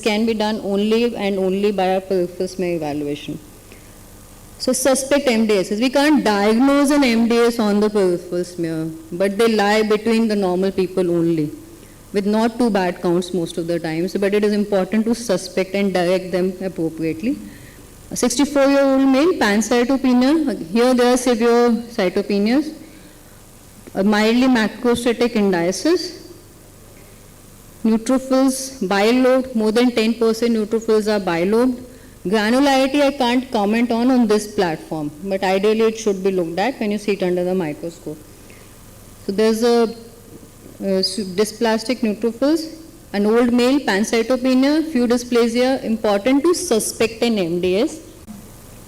can be done only and only by a peripheral smear evaluation. So suspect MDS, we can't diagnose an MDS on the peripheral smear, but they lie between the normal people only, with not too bad counts most of the times, but it is important to suspect and direct them appropriately. A 64-year-old male, pancytopenia, here there are severe cytopenias, a mildly macrocytic indices, neutrophils, bilobed, more than 10% neutrophils are bilobed. Granularity I can't comment on this platform, but ideally it should be looked at when you see it under the microscope. So there's a dysplastic neutrophils, an old male, pancytopenia, few dysplasia, important to suspect an MDS.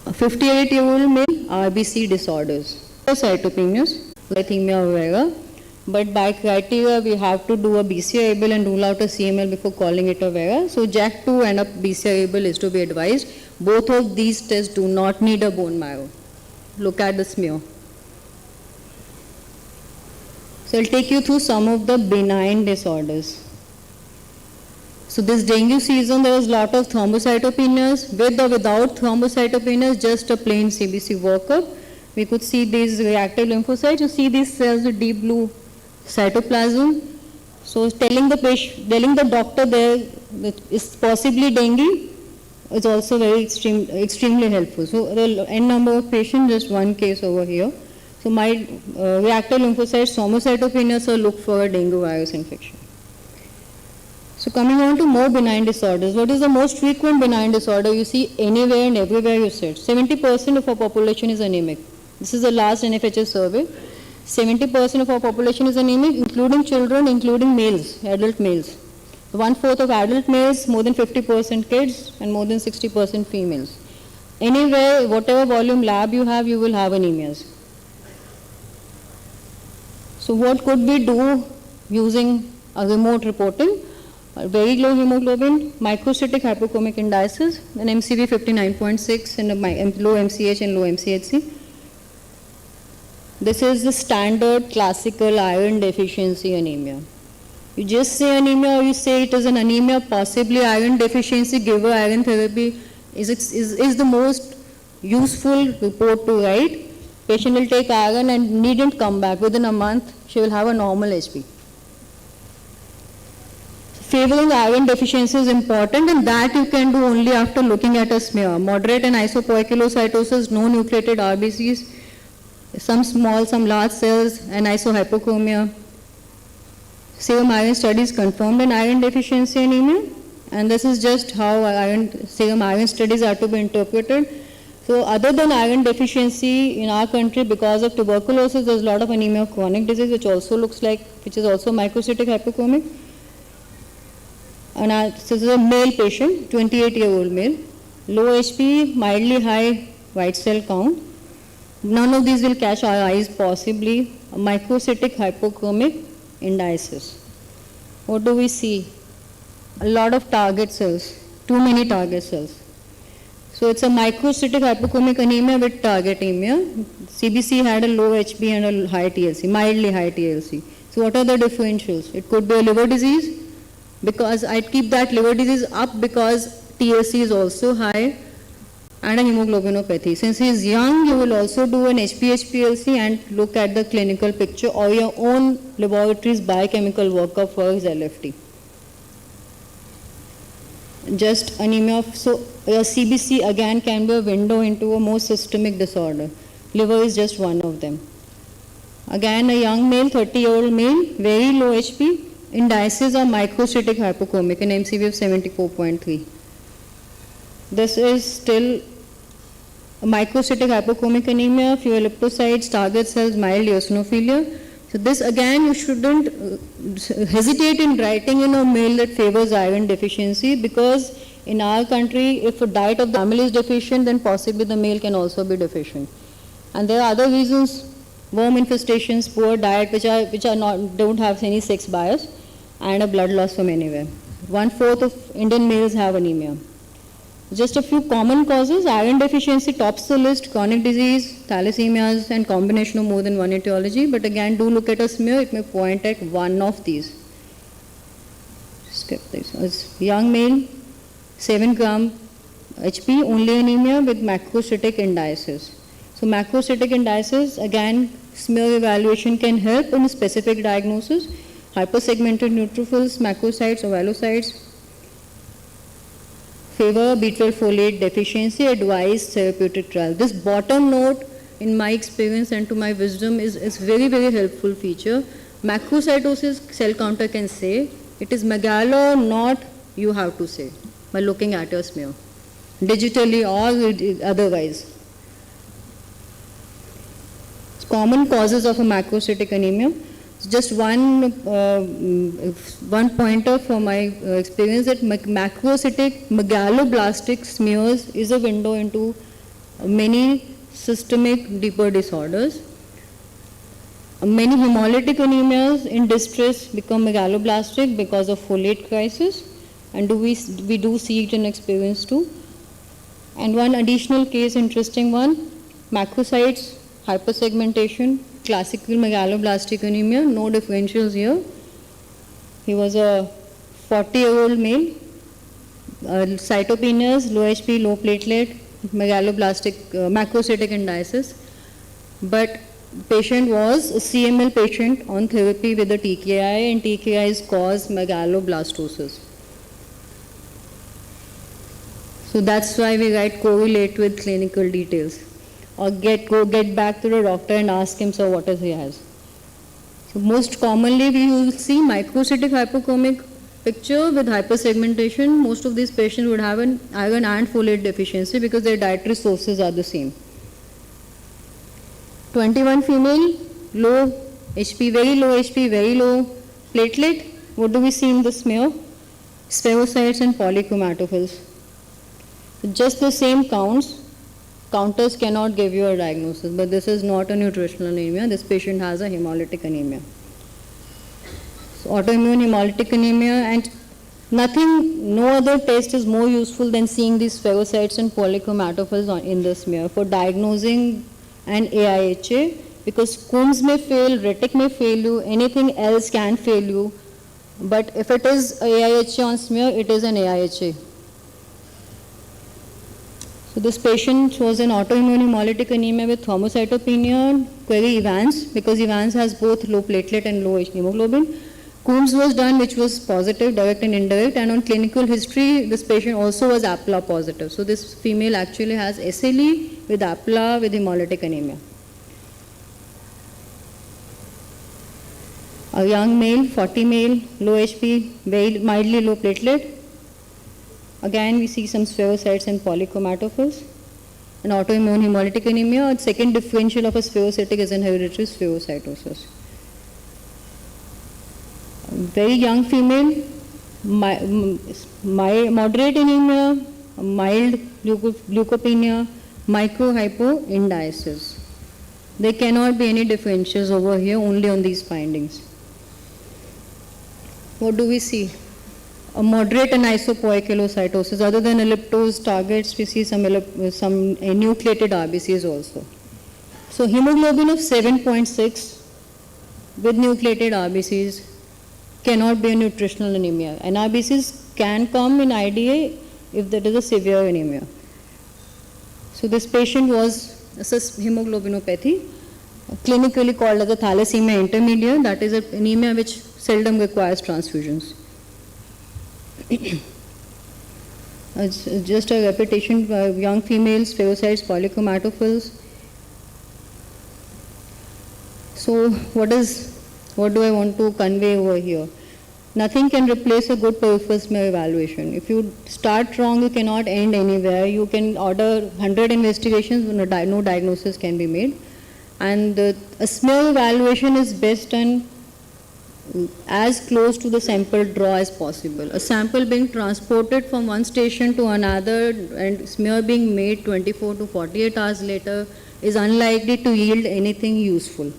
A 58-year-old male, RBC disorders. Cytopenias, Leuthemia vera, but by criteria we have to do a BCR-ABL and rule out a CML before calling it a vera. So JAK2 and a BCR-ABL is to be advised. Both of these tests do not need a bone marrow. Look at the smear. So I'll take you through some of the benign disorders. So this dengue season, there was a lot of thrombocytopenias. With or without thrombocytopenias, just a plain CBC workup. We could see these reactive lymphocytes. You see these cells with deep blue cytoplasm. So telling the doctor there that is possibly dengue is also very extremely helpful. So the n number of patients, just one case over here. So my reactive lymphocytes, thrombocytopenia, so look for a dengue virus infection. So coming on to more benign disorders, what is the most frequent benign disorder you see anywhere and everywhere you sit? 70% of our population is anemic. This is the last NFHS survey. 70% of our population is anemic, including children, including males, adult males. 1/4 of adult males, more than 50% kids, and more than 60% females. Anywhere, whatever volume lab you will have anemias. So what could we do using a remote reporting? Very low hemoglobin, microcytic hypochromic indices, an MCV 59.6 and a low MCH and low MCHC. This is the standard classical iron deficiency anemia. You just say anemia or you say it is an anemia, possibly iron deficiency, give her iron therapy is the most useful report to write. Patient will take iron and needn't come back. Within a month, she will have a normal HP. Favoring iron deficiency is important, and that you can do only after looking at a smear. Moderate and isopoikilocytosis, no nucleated RBCs, some small, some large cells, and isohypochromia. Serum iron studies confirmed an iron deficiency anemia, and this is just how serum iron studies are to be interpreted. So other than iron deficiency in our country, because of tuberculosis, there's a lot of anemia of chronic disease, which is also microcytic hypochromic. And this is a male patient, 28-year-old male, low HP, mildly high white cell count. None of these will catch our eyes, possibly a microcytic hypochromic indices. What do we see? A lot of target cells, too many target cells. So it's a microcytic hypochromic anemia with targetemia. CBC had a low HB and a high TLC, mildly high TLC. So what are the differentials? It could be a liver disease, because I'd keep that liver disease up because TLC is also high, and a hemoglobinopathy. Since he is young, you will also do an HPHPLC and look at the clinical picture or your own laboratory's biochemical workup for his LFT. Just anemia, so CBC again can be a window into a more systemic disorder. Liver is just one of them. Again, a young male, 30-year-old male, very low HP, indices are microcytic hypochromic, an MCV of 74.3. This is still a microcytic hypochromic anemia, few erythrocytes, target cells, mild eosinophilia. So this again, you shouldn't hesitate in writing in a male that favors iron deficiency, because in our country, if a diet of the family is deficient, then possibly the male can also be deficient. And there are other reasons, worm infestations, poor diet, which are not, don't have any sex bias, and a blood loss from anywhere. 1/4 of Indian males have anemia. Just a few common causes: iron deficiency tops the list, chronic disease, thalassemias, and combination of more than one etiology. But again, do look at a smear, it may point at one of these. Skip this. It's young male, 7 gram HP, only anemia with macrocytic indices. So macrocytic indices, again, smear evaluation can help in specific diagnosis. Hypersegmented neutrophils, macrocytes, ovalocytes, favor B12 folate deficiency, advise therapeutic trial. This bottom note, in my experience and to my wisdom, is very, very helpful feature. Macrocytosis cell counter can say, it is megalo or not, you have to say, by looking at your smear, digitally or otherwise. Common causes of a macrocytic anemia. Just one pointer from my experience, that macrocytic megaloblastic smears is a window into many systemic deeper disorders. Many hemolytic anemias in distress become megaloblastic because of folate crisis, and we do see it in experience too. And one additional case, interesting one, macrocytes, hypersegmentation, classical megaloblastic anemia, no differentials here. He was a 40-year-old male, cytopenias, low HP, low platelet, megaloblastic, macrocytic indices. But patient was a CML patient on therapy with a TKI, and TKIs cause megaloblastosis. So that's why we write correlate with clinical details. Or go get back to the doctor and ask him, so what he has. So most commonly we will see microcytic hypochromic picture with hypersegmentation. Most of these patients would have an iron and folate deficiency because their dietary sources are the same. 21 female, low HP, very low HP, very low platelet. What do we see in the smear? Spherocytes and polychromatophils. Just the same counts. Counters cannot give you a diagnosis, but this is not a nutritional anemia. This patient has a hemolytic anemia. So autoimmune hemolytic anemia, and no other test is more useful than seeing these spherocytes and polychromatophils in the smear for diagnosing an AIHA, because Coombs may fail, Retic may fail you, anything else can fail you, but if it is AIHA on smear, it is an AIHA. So this patient was an autoimmune hemolytic anemia with thrombocytopenia, query Evans, because Evans has both low platelet and low hemoglobin. Coombs was done, which was positive, direct and indirect, and on clinical history, this patient also was APLA positive. So this female actually has SLE with APLA with hemolytic anemia. A young male, 40 male, low HP, very mildly low platelet. Again, we see some spherocytes and polychromatophils. An autoimmune hemolytic anemia, or second differential of a spherocytic is an hereditary spherocytosis. Very young female, moderate anemia, mild leukopenia, microhypoindices. There cannot be any differentials over here, only on these findings. What do we see? A moderate anisopoikilocytosis. Other than elliptose targets, we see some enucleated RBCs also. So hemoglobin of 7.6 with nucleated RBCs cannot be a nutritional anemia. NRBCs can come in IDA if that is a severe anemia. So this patient was hemoglobinopathy, clinically called as a thalassemia intermedia. That is an anemia which seldom requires transfusions. Just a repetition, young females, spherocytes, polychromatophils. So what do I want to convey over here? Nothing can replace a good peripheral smear evaluation. If you start wrong, you cannot end anywhere. You can order 100 investigations, no diagnosis can be made. And a smear evaluation is best done as close to the sample draw as possible. A sample being transported from one station to another and smear being made 24 to 48 hours later is unlikely to yield anything useful.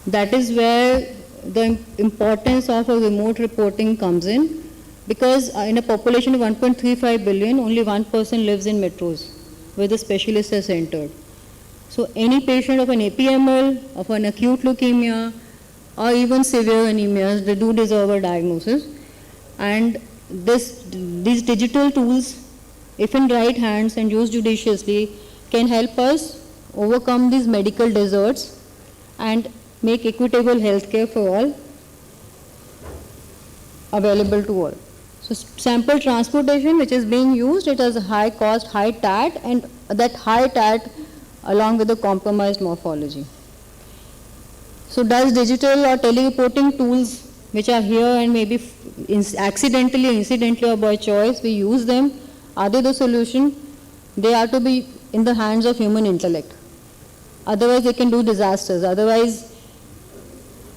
That is where the importance of a remote reporting comes in, because in a population of 1.35 billion, only 1% lives in metros where the specialist is centered. So any patient of an APML, of an acute leukemia, or even severe anemias, they do deserve a diagnosis. And these digital tools, if in right hands and used judiciously, can help us overcome these medical deserts and make equitable healthcare for all available to all. So sample transportation, which is being used, it has a high cost, high TAT, and that high TAT along with the compromised morphology. So does digital or telereporting tools which are here and maybe accidentally, incidentally or by choice, we use them, are they the solution? They are to be in the hands of human intellect. Otherwise they can do disasters. Otherwise,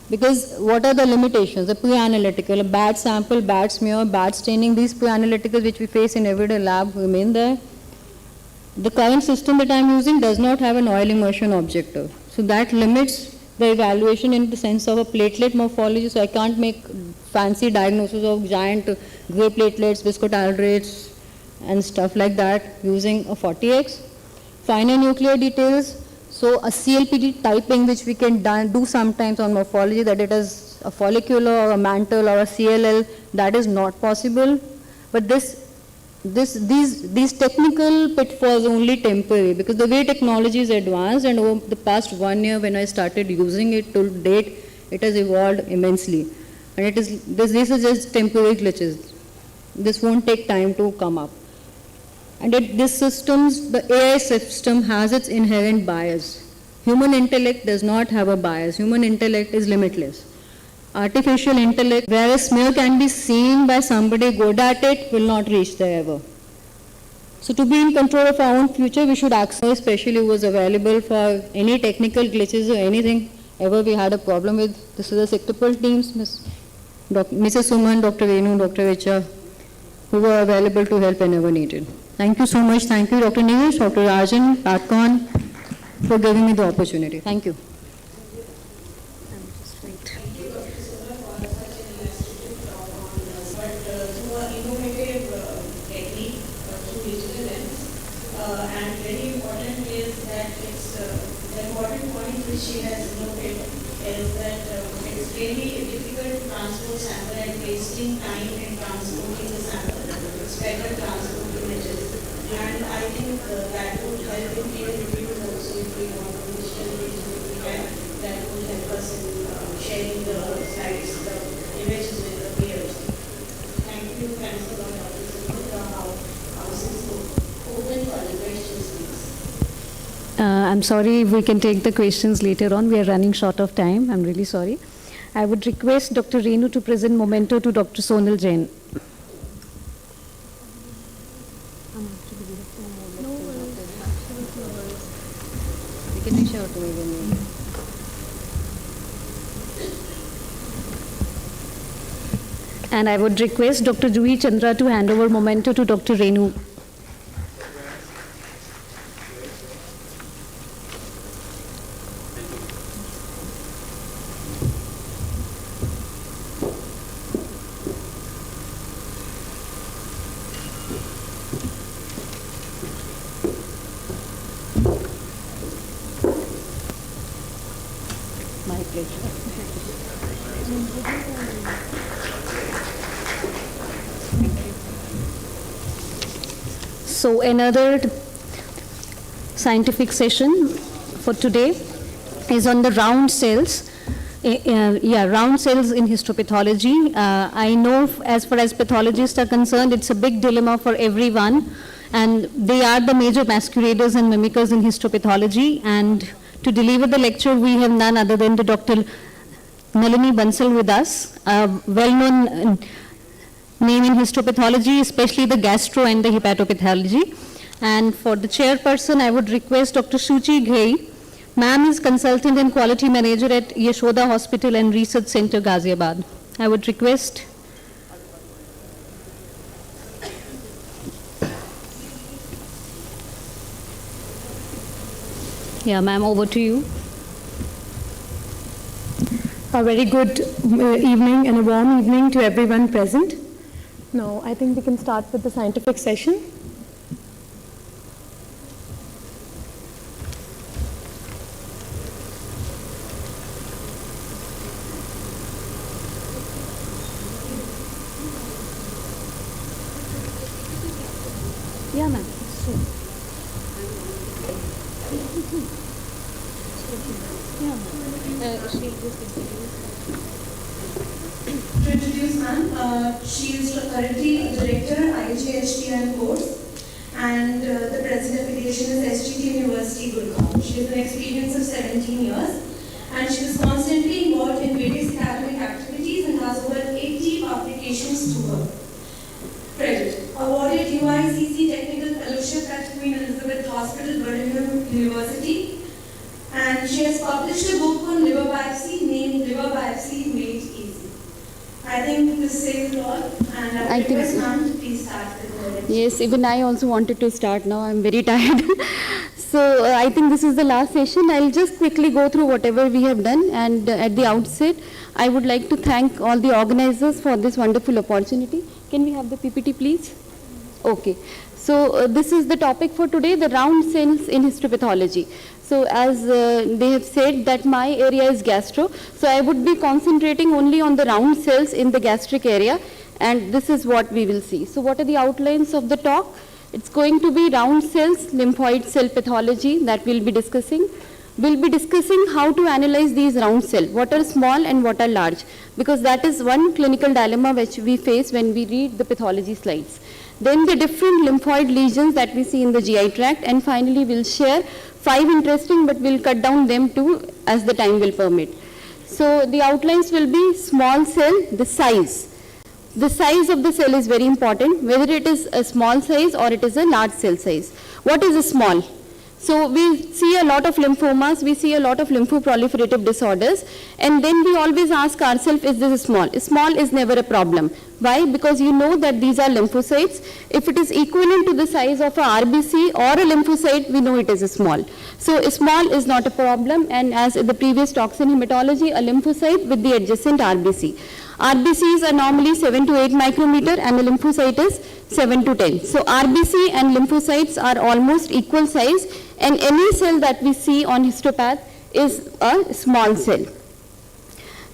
because what are the limitations? The pre-analytical, a bad sample, bad smear, bad staining, these pre-analyticals which we face in everyday lab remain there. The current system that I am using does not have an oil immersion objective. So that limits the evaluation in the sense of a platelet morphology. So I can't make fancy diagnosis of giant gray platelets, viscotalrates and stuff like that using a 40x. Finer nuclear details. So a CLPD typing which we can do sometimes on morphology, that it is a follicular or a mantle or a CLL, that is not possible. But these technical pitfalls are only temporary, because the way technology is advanced, and over the past 1 year when I started using it to date, it has evolved immensely. And these are just temporary glitches. This won't take time to come up. And this systems, the AI system has its inherent bias. Human intellect does not have a bias. Human intellect is limitless. Artificial intellect, where a smear can be seen by somebody good at it, will not reach there ever. So to be in control of our own future, we should access, especially who was available for any technical glitches or anything ever we had a problem with. This is the sector teams, Mrs. Suman, Dr. Renu, Dr. Richa, who were available to help whenever needed. Thank you so much. Thank you, Dr. Neesh, Dr. Rajan, Pathcon, for giving me the opportunity. Thank you. And very important is that it's the important point which she has noted is that it's really difficult to transport sample and wasting time in transporting the sample. It's better transport images. And I think that would help in peer review also if we want to that would help us in sharing the slides, the images with the peers. Thank you. Thanks a lot, Dr. Sundar. House is open for the questions, please. I'm sorry, we can take the questions later on. We are running short of time. I'm really sorry. I would request Dr. Renu to present memento to Dr. Sonal Jain. And I would request Dr. Juhi Chandra to hand over memento to Dr. Renu. My pleasure. So another scientific session for today is on the round cells. Round cells in histopathology. I know as far as pathologists are concerned, it's a big dilemma for everyone, and they are the major masqueraders and mimickers in histopathology. And To deliver the lecture, we have none other than the Dr. Nalini Bansal with us, a well-known name in histopathology, especially the gastro and the hepatopathology. And for the chairperson, I would request Dr. Shuchi Ghai. Ma'am is consultant and quality manager at Yashoda Hospital and Research Center, Ghaziabad. I would request. Yeah, ma'am, over to you. A very good evening and a warm evening to everyone present. Now, I think we can start with the scientific session. Yeah, ma'am. To introduce ma'am, she is currently Director, IGHTN course, and the present affiliation is SGT University, Gurgaon. She has an experience of 17 years, and she is constantly involved in various academic activities and has over 80 publications to her credit. Awarded UICC Technical Fellowship at Queen Elizabeth Hospital, Birmingham University, and she has published a book on liver biopsy named Liver Biopsy Made Easy. I think this says a lot, and I would request ma'am to please start with the lecture. Yes, even I also wanted to start now. I'm very tired. So I think this is the last session. I'll just quickly go through whatever we have done, and at the outset, I would like to thank all the organizers for this wonderful opportunity. Can we have the PPT, please? Okay. So this is the topic for today, the round cells in histopathology. So as they have said that my area is gastro, so I would be concentrating only on the round cells in the gastric area, and this is what we will see. So what are the outlines of the talk? It's going to be round cells, lymphoid cell pathology that we'll be discussing. We'll be discussing how to analyze these round cells, what are small and what are large, because that is one clinical dilemma which we face when we read the pathology slides. Then the different lymphoid lesions that we see in the GI tract, and finally we'll share 5 interesting, but we'll cut down them too as the time will permit. So the outlines will be small cell, the size. The size of the cell is very important, whether it is a small size or it is a large cell size. What is a small? So we see a lot of lymphomas, we see a lot of lymphoproliferative disorders, and then we always ask ourselves, is this small? Small is never a problem. Why? Because you know that these are lymphocytes. If it is equivalent to the size of a RBC or a lymphocyte, we know it is a small. So small is not a problem, and as in the previous talks in hematology, a lymphocyte with the adjacent RBC. RBCs are normally 7 to 8 micrometer and a lymphocyte is 7 to 10. So RBC and lymphocytes are almost equal size, and any cell that we see on histopath is a small cell.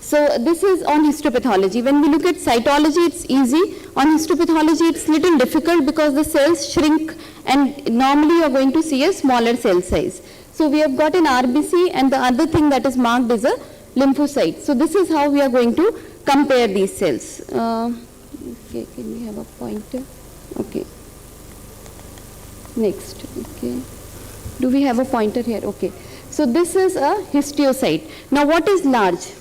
So this is on histopathology. When we look at cytology, it's easy. On histopathology, it's little difficult because the cells shrink, and normally you're going to see a smaller cell size. So we have got an RBC, and the other thing that is marked is a lymphocyte. So this is how we are going to compare these cells. Okay, can we have a pointer? Okay. Next. Okay. Do we have a pointer here? Okay. So this is a histiocyte. Now what is large?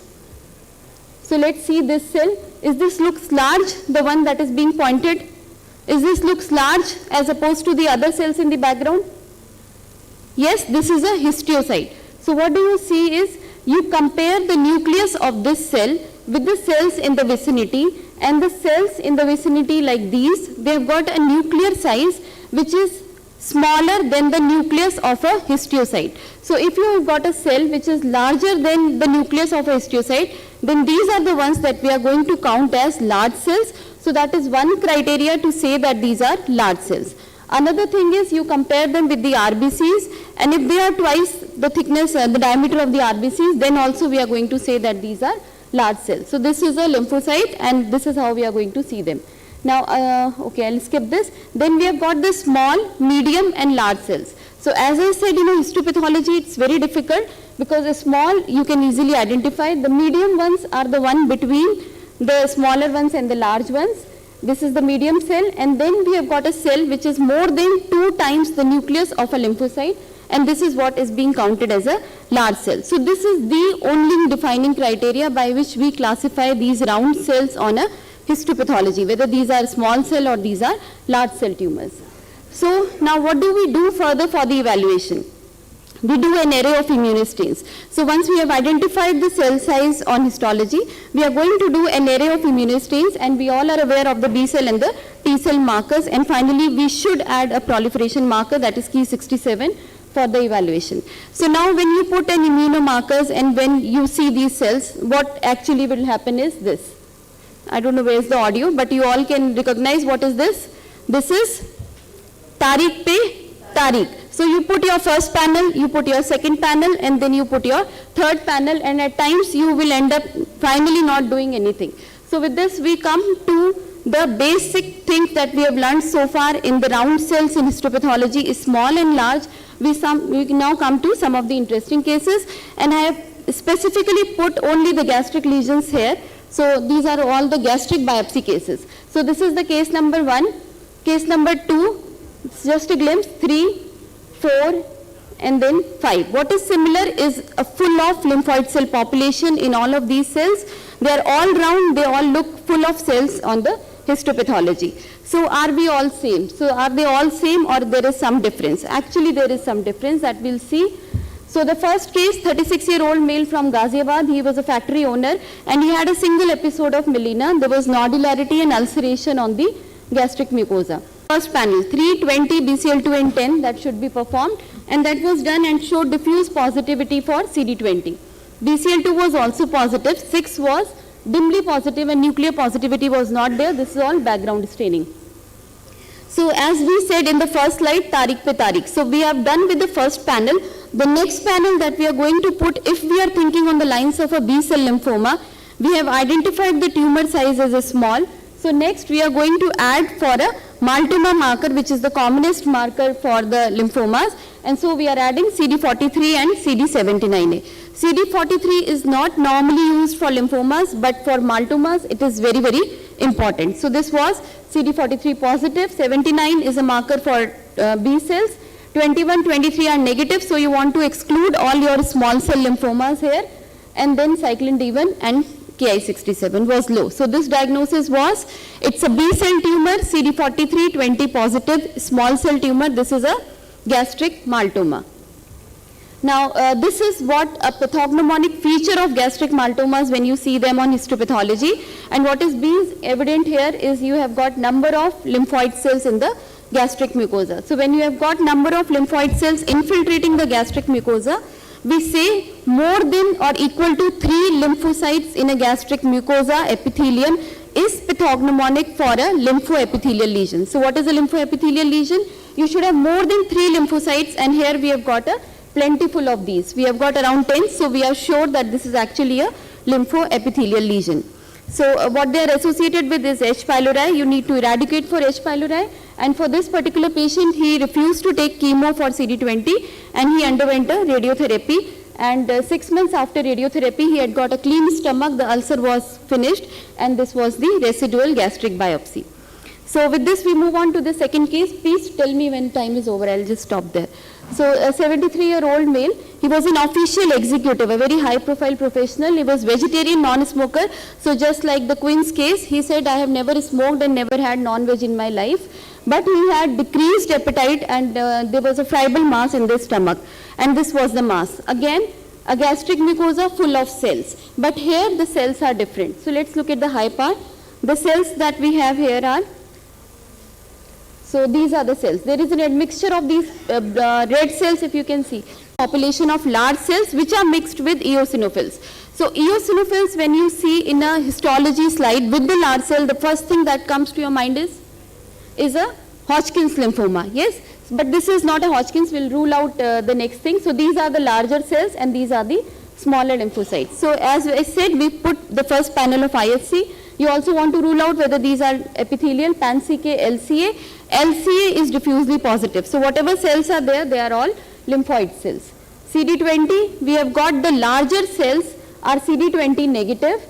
So let's see this cell. Is this looks large, the one that is being pointed? Is this looks large as opposed to the other cells in the background? Yes, this is a histiocyte. So what do you see is, you compare the nucleus of this cell with the cells in the vicinity, and the cells in the vicinity like these, they have got a nuclear size which is smaller than the nucleus of a histiocyte. So if you have got a cell which is larger than the nucleus of a histiocyte, then these are the ones that we are going to count as large cells. So that is one criteria to say that these are large cells. Another thing is, you compare them with the RBCs, and if they are twice the thickness, the diameter of the RBCs, then also we are going to say that these are large cells. So this is a lymphocyte, and this is how we are going to see them. Now, okay, I'll skip this. Then we have got the small, medium and large cells. So as I said, histopathology, it's very difficult because a small you can easily identify. The medium ones are the one between the smaller ones and the large ones. This is the medium cell, and then we have got a cell which is more than 2 times the nucleus of a lymphocyte, and this is what is being counted as a large cell. So this is the only defining criteria by which we classify these round cells on a histopathology, whether these are small cell or these are large cell tumors. So now what do we do further for the evaluation? We do an array of immunostains. So once we have identified the cell size on histology, we are going to do an array of immunostains, and we all are aware of the B cell and the T cell markers, and finally we should add a proliferation marker, that is key 67, for the evaluation. So now when you put an immunomarkers and when you see these cells, what actually will happen is this. I don't know where is the audio, but you all can recognize what is this. This is Tariq pe Tariq. So you put your first panel, you put your second panel, and then you put your third panel, and at times you will end up finally not doing anything. So with this we come to the basic things that we have learned so far in the round cells in histopathology is small and large. We now come to some of the interesting cases, and I have specifically put only the gastric lesions here. So these are all the gastric biopsy cases. So this is the case number 1, case number 2, it's just a glimpse, 3, 4, and then 5. What is similar is a full of lymphoid cell population in all of these cells. They are all round, they all look full of cells on the histopathology. So are we all same? So are they all same, or there is some difference? Actually there is some difference that we'll see. So the first case, 36-year-old male from Ghaziabad, he was a factory owner and he had a single episode of melena. There was nodularity and ulceration on the gastric mucosa. First panel, 3, 20, BCL2 and 10, that should be performed, and that was done and showed diffuse positivity for CD20. BCL2 was also positive, 6 was dimly positive, and nuclear positivity was not there. This is all background staining. So as we said in the first slide, Tariq pe Tariq. So we have done with the first panel. The next panel that we are going to put, if we are thinking on the lines of a B cell lymphoma, we have identified the tumor size as a small. So next we are going to add for a Maltoma marker, which is the commonest marker for the lymphomas, and so we are adding CD43 and CD79A. CD43 is not normally used for lymphomas, but for Maltomas it is very, very important. So this was CD43 positive, 79 is a marker for B cells, 21, 23 are negative, so you want to exclude all your small cell lymphomas here, and then cyclin D1 and Ki67 was low. So this diagnosis was, it's a B cell tumor, CD43, 20 positive, small cell tumor. This is a gastric maltoma. Now this is what a pathognomonic feature of gastric maltomas when you see them on histopathology, and what is being evident here is you have got number of lymphoid cells in the gastric mucosa. So when you have got number of lymphoid cells infiltrating the gastric mucosa, we say more than or equal to 3 lymphocytes in a gastric mucosa epithelium is pathognomonic for a lymphoepithelial lesion. So what is a lymphoepithelial lesion? You should have more than 3 lymphocytes, and here we have got a plentiful of these. We have got around 10, so we are sure that this is actually a lymphoepithelial lesion. So what they are associated with is H. pylori. You need to eradicate for H. pylori, and for this particular patient he refused to take chemo for CD20 and he underwent a radiotherapy, and 6 months after radiotherapy he had got a clean stomach, the ulcer was finished, and this was the residual gastric biopsy. So with this we move on to the second case. Please tell me when time is over, I'll just stop there. So a 73-year-old male, he was an official executive, a very high profile professional. He was vegetarian, non-smoker. So just like the Queen's case, he said, I have never smoked and never had non-veg in my life. But he had decreased appetite, and there was a fibril mass in the stomach, and this was the mass. Again, a gastric mucosa full of cells, but here the cells are different. So let's look at the high part. The cells that we have here are, so these are the cells. There is an admixture of these red cells, if you can see. Population of large cells which are mixed with eosinophils. So eosinophils, when you see in a histology slide with the large cell, the first thing that comes to your mind is a Hodgkin's lymphoma. Yes, but this is not a Hodgkin's. We'll rule out the next thing. So these are the larger cells and these are the smaller lymphocytes. So as I said, we put the first panel of IHC. You also want to rule out whether these are epithelial, pan-CK, LCA. LCA is diffusely positive. So whatever cells are there, they are all lymphoid cells. CD20, we have got the larger cells are CD20 negative,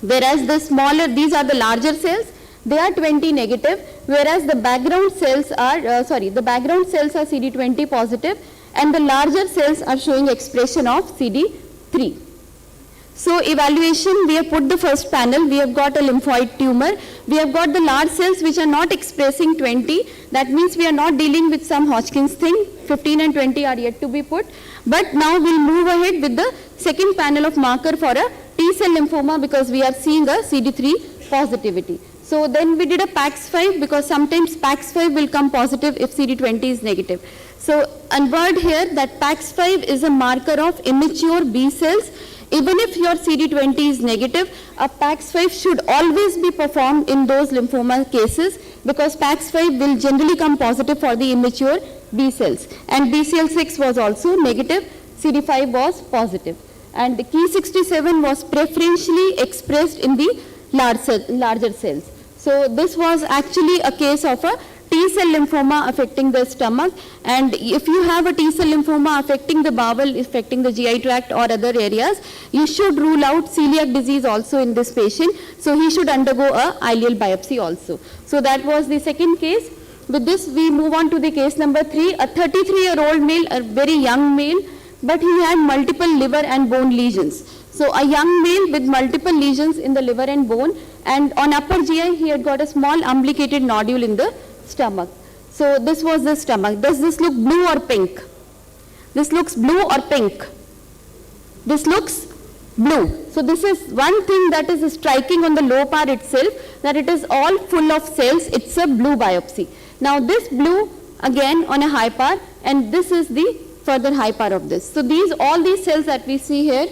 whereas the smaller, these are the larger cells. they are 20 negative, whereas the background cells are, the background cells are CD20 positive, and the larger cells are showing expression of CD3. So evaluation, we have put the first panel, we have got a lymphoid tumor, we have got the large cells which are not expressing 20, that means we are not dealing with some Hodgkin's thing, 15 and 20 are yet to be put, but now we'll move ahead with the second panel of marker for a T-cell lymphoma because we are seeing a CD3 positivity. So then we did a PAX5 because sometimes PAX5 will come positive if CD20 is negative. So unword here that PAX5 is a marker of immature B cells. Even if your CD20 is negative, a PAX5 should always be performed in those lymphoma cases because PAX5 will generally come positive for the immature B cells. And BCL6 was also negative, CD5 was positive. And the Ki67 was preferentially expressed in the larger cells. So this was actually a case of a T-cell lymphoma affecting the stomach, and if you have a T-cell lymphoma affecting the bowel, affecting the GI tract or other areas, you should rule out celiac disease also in this patient, so he should undergo a ileal biopsy also. So that was the second case. With this we move on to the case number 3, a 33-year-old male, a very young male, but he had multiple liver and bone lesions. So a young male with multiple lesions in the liver and bone, and on upper GI he had got a small umbilicated nodule in the stomach. So this was the stomach. Does this look blue or pink? This looks blue or pink? This looks blue. So this is one thing that is striking on the low part itself, that it is all full of cells. It's a blue biopsy. Now this blue again on a high part, and this is the further high part of this. So all these cells that we see here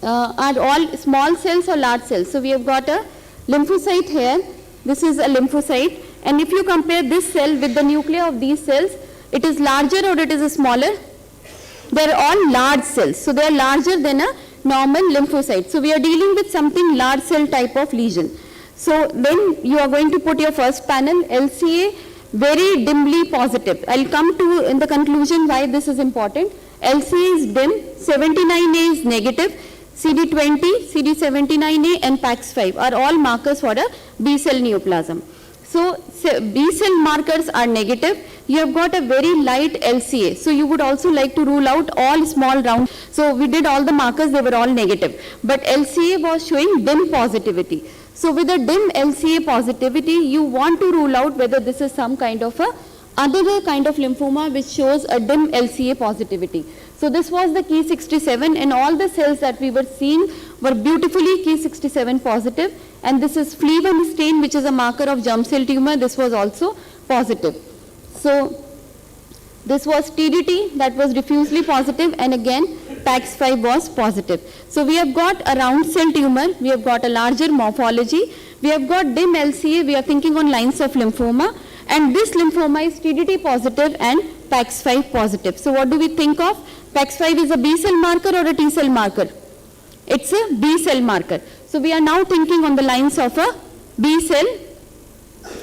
are all small cells or large cells. So we have got a lymphocyte here. This is a lymphocyte. And if you compare this cell with the nuclei of these cells, it is larger or it is smaller? They are all large cells. So they are larger than a normal lymphocyte. So we are dealing with something large cell type of lesion. So then you are going to put your first panel, LCA, very dimly positive. I'll come to in the conclusion why this is important. LCA is dim, 79A is negative, CD20, CD79A and PAX5 are all markers for a B cell neoplasm. So B cell markers are negative. You have got a very light LCA. So you would also like to rule out all small round. So we did all the markers, they were all negative. But LCA was showing dim positivity. So with a dim LCA positivity, you want to rule out whether this is some kind of a other kind of lymphoma which shows a dim LCA positivity. So this was the Ki67, and all the cells that we were seeing were beautifully Ki67 positive, and this is Fleven stain, which is a marker of germ cell tumor. This was also positive. So this was TDT, that was diffusely positive, and again PAX5 was positive. So we have got a round cell tumor, we have got a larger morphology, we have got dim LCA, we are thinking on lines of lymphoma, and this lymphoma is TDT positive and PAX5 positive. So what do we think of? PAX5 is a B cell marker or a T cell marker? It's a B cell marker. So we are now thinking on the lines of a B cell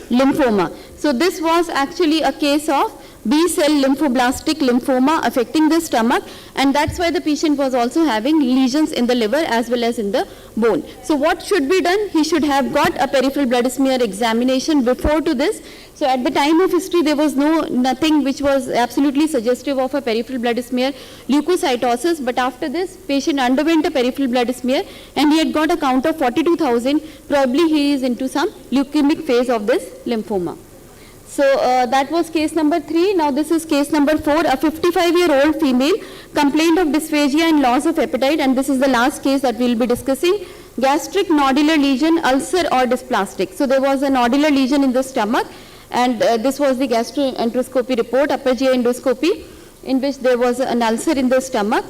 lymphoma. So this was actually a case of B cell lymphoblastic lymphoma affecting the stomach, and that's why the patient was also having lesions in the liver as well as in the bone. So what should be done? He should have got a peripheral blood smear examination before to this. So at the time of history there was nothing which was absolutely suggestive of a peripheral blood smear leukocytosis, but after this patient underwent a peripheral blood smear and he had got a count of 42,000, probably he is into some leukemic phase of this lymphoma. So that was case number 3. Now this is case number 4. A 55-year-old female complained of dysphagia and loss of appetite, and this is the last case that we will be discussing. Gastric nodular lesion, ulcer or dysplastic. So there was a nodular lesion in the stomach, and this was the gastroenteroscopy report, upper GI endoscopy, in which there was an ulcer in the stomach.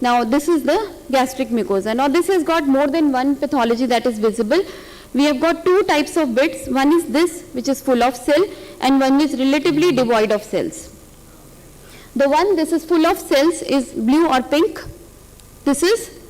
Now this is the gastric mucosa. Now this has got more than one pathology that is visible. We have got two types of bits. One is this, which is full of cell, and one is relatively devoid of cells. The one this is full of cells is blue or pink. This is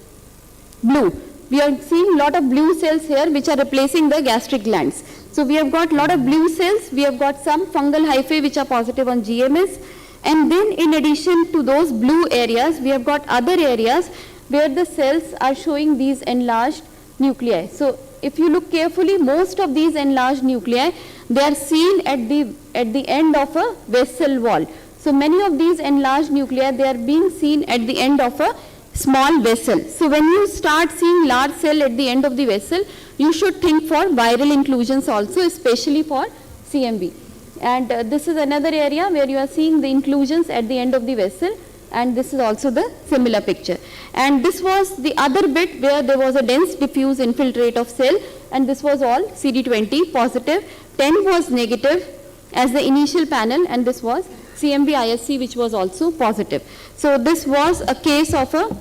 blue. We are seeing lot of blue cells here which are replacing the gastric glands. So we have got lot of blue cells. We have got some fungal hyphae which are positive on GMS, and then in addition to those blue areas, we have got other areas where the cells are showing these enlarged nuclei. So if you look carefully, most of these enlarged nuclei, they are seen at the end of a vessel wall. So many of these enlarged nuclei, they are being seen at the end of a small vessel. So when you start seeing large cell at the end of the vessel, you should think for viral inclusions also, especially for CMV. And this is another area where you are seeing the inclusions at the end of the vessel, and this is also the similar picture. And this was the other bit where there was a dense diffuse infiltrate of cell, and this was all CD20 positive, 10 was negative as the initial panel, and this was CMV ISC, which was also positive. So this was a case of a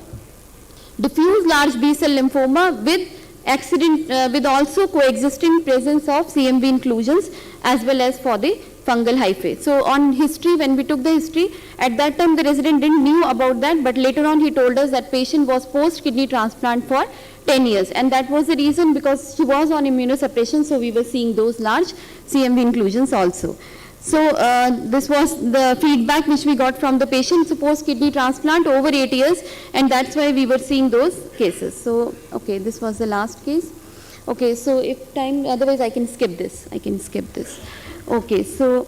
diffuse large B cell lymphoma with also coexisting presence of CMV inclusions as well as for the fungal hyphae. So on history, when we took the history, at that time the resident didn't knew about that, but later on he told us that patient was post kidney transplant for 10 years, and that was the reason, because she was on immunosuppression, so we were seeing those large CMV inclusions also. So this was the feedback which we got from the patient, post kidney transplant over 8 years, and that's why we were seeing those cases. So, okay, this was the last case. Okay, so if time, otherwise I can skip this. Okay, so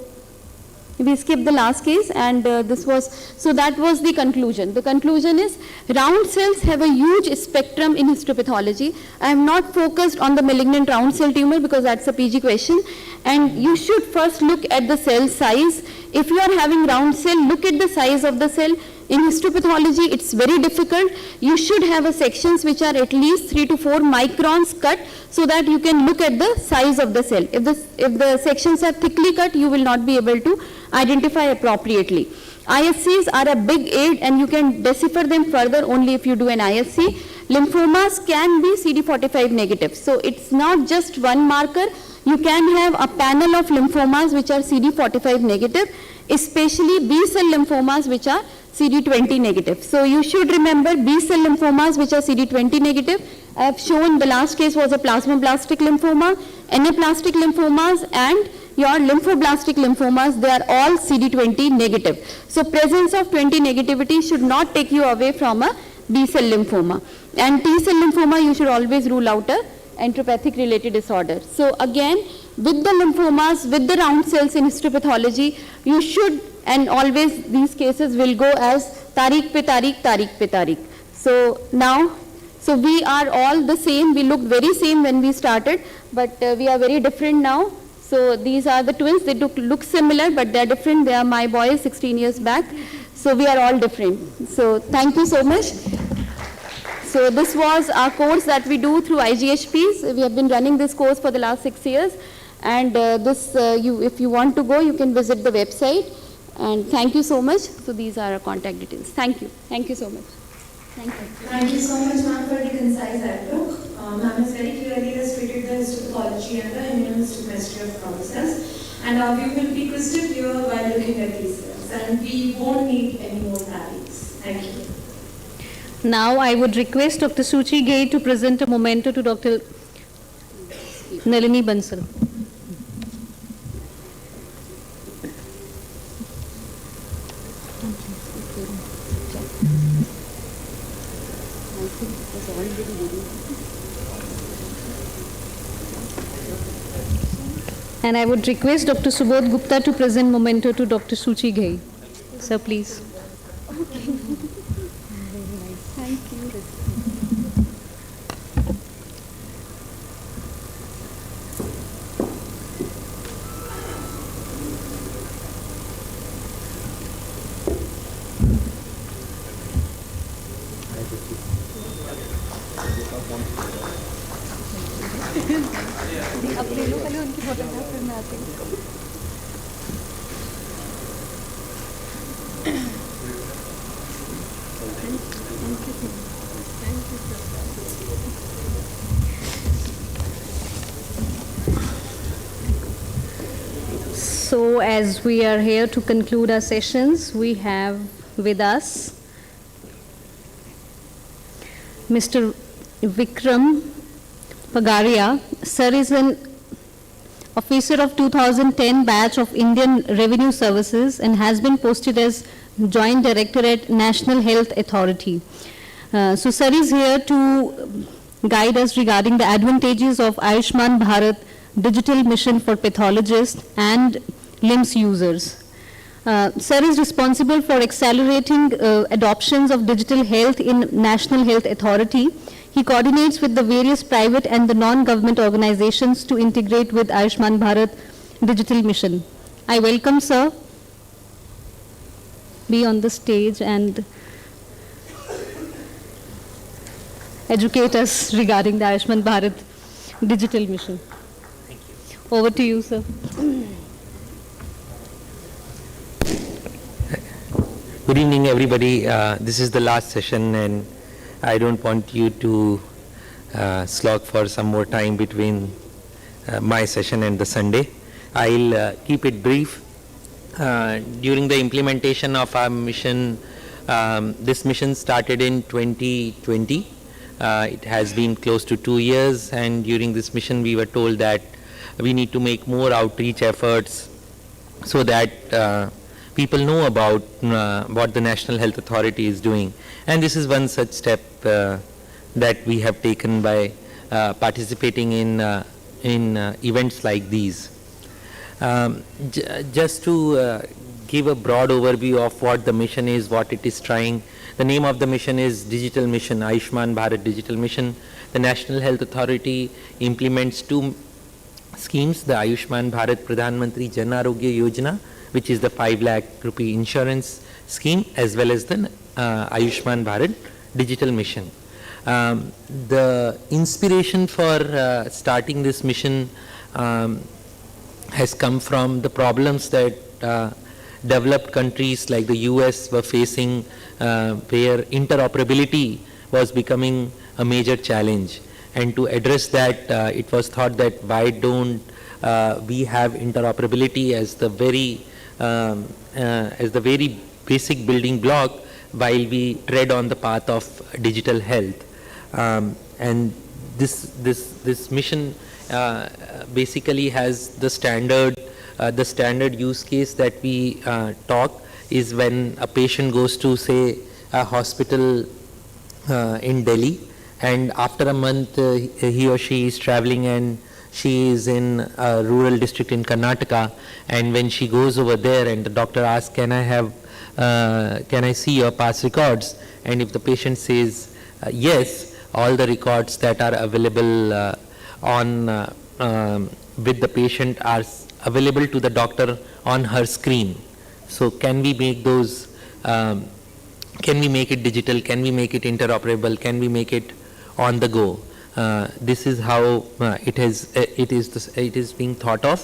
we skipped the last case, and so that was the conclusion. The conclusion is round cells have a huge spectrum in histopathology. I am not focused on the malignant round cell tumor because that's a PG question, and you should first look at the cell size. If you are having round cell, look at the size of the cell. In histopathology, it's very difficult. You should have a sections which are at least 3 to 4 microns cut, so that you can look at the size of the cell. If the sections are thickly cut, you will not be able to identify appropriately. ISCs are a big aid, and you can decipher them further only if you do an ISC. Lymphomas can be CD45 negative. So it's not just one marker. You can have a panel of lymphomas which are CD45 negative, especially B cell lymphomas which are CD20 negative. So you should remember B cell lymphomas which are CD20 negative. I have shown the last case was a plasmablastic lymphoma, anaplastic lymphomas, and your lymphoblastic lymphomas, they are all CD20 negative. So presence of 20 negativity should not take you away from a B cell lymphoma. And T cell lymphoma, you should always rule out a entropathic related disorder. So again, with the lymphomas, with the round cells in histopathology, you should, and always these cases will go as Tariq pe Tariq, Tariq pe Tariq. So now, so we are all the same. We looked very same when we started, but we are very different now. So these are the twins. They look similar, but they are different. They are my boys 16 years back. So we are all different. So thank you so much. So this was our course that we do through IGHPs. We have been running this course for the last 6 years. And if you want to go, you can visit the website. And thank you so much. So these are our contact details. Thank you. Thank you so much. Thank you. Thank you so much, ma'am, for the concise outlook. Ma'am has very clearly illustrated the histopathology and the immunohistochemistry of process. And our view will be crystal clear while looking at these cells. And we won't need any more rallies. Thank you. Now I would request Dr. Suchi Ghai to present a memento to Dr. Nalini Bansal. And I would request Dr. Subodh Gupta to present memento to Dr. Suchi Ghai. Sir, please. Okay. Thank you. अब ले लो पहले उनकी photograph फिर मैं आती हूँ. So as we are here to conclude our sessions, we have with us Mr. Vikram Pagaria. Sir is an officer of 2010 batch of Indian Revenue Services and has been posted as Joint Director at National Health Authority. So sir is here to guide us regarding the advantages of Ayushman Bharat digital mission for pathologists and LIMS users. Sir is responsible for accelerating adoptions of digital health in National Health Authority. He coordinates with the various private and the non-government organizations to integrate with Ayushman Bharat digital mission. I welcome Sir be on the stage and educate us regarding the Ayushman Bharat digital mission. Thank you. Over to you, sir. Good evening, everybody. This is the last session, and I don't want you to slog for some more time between my session and the Sunday. I'll keep it brief. During the implementation of our mission, this mission started in 2020. It has been close to 2 years, and during this mission we were told that we need to make more outreach efforts so that people know about what the National Health Authority is doing. And this is one such step that we have taken by participating in events like these. Just to give a broad overview of what the mission is, what it is trying. The name of the mission is Digital Mission, Ayushman Bharat Digital Mission. The National Health Authority implements 2 schemes, the Ayushman Bharat Pradhan Mantri Jan Arogya Yojana, which is the 5 lakh rupee insurance scheme, as well as the Ayushman Bharat Digital Mission. The inspiration for starting this mission has come from the problems that developed countries like the US were facing, where interoperability was becoming a major challenge. And to address that, it was thought that why don't we have interoperability as the very basic building block while we tread on the path of digital health. And this mission basically has the standard use case that we talk is when a patient goes to, say, a hospital in Delhi, and after a month he or she is traveling and she is in a rural district in Karnataka, and when she goes over there and the doctor asks, can I see your past records? And if the patient says yes, all the records that are available with the patient are available to the doctor on her screen. So can we make those, can we make it digital, can we make it interoperable, can we make it on the go? This is how it is being thought of.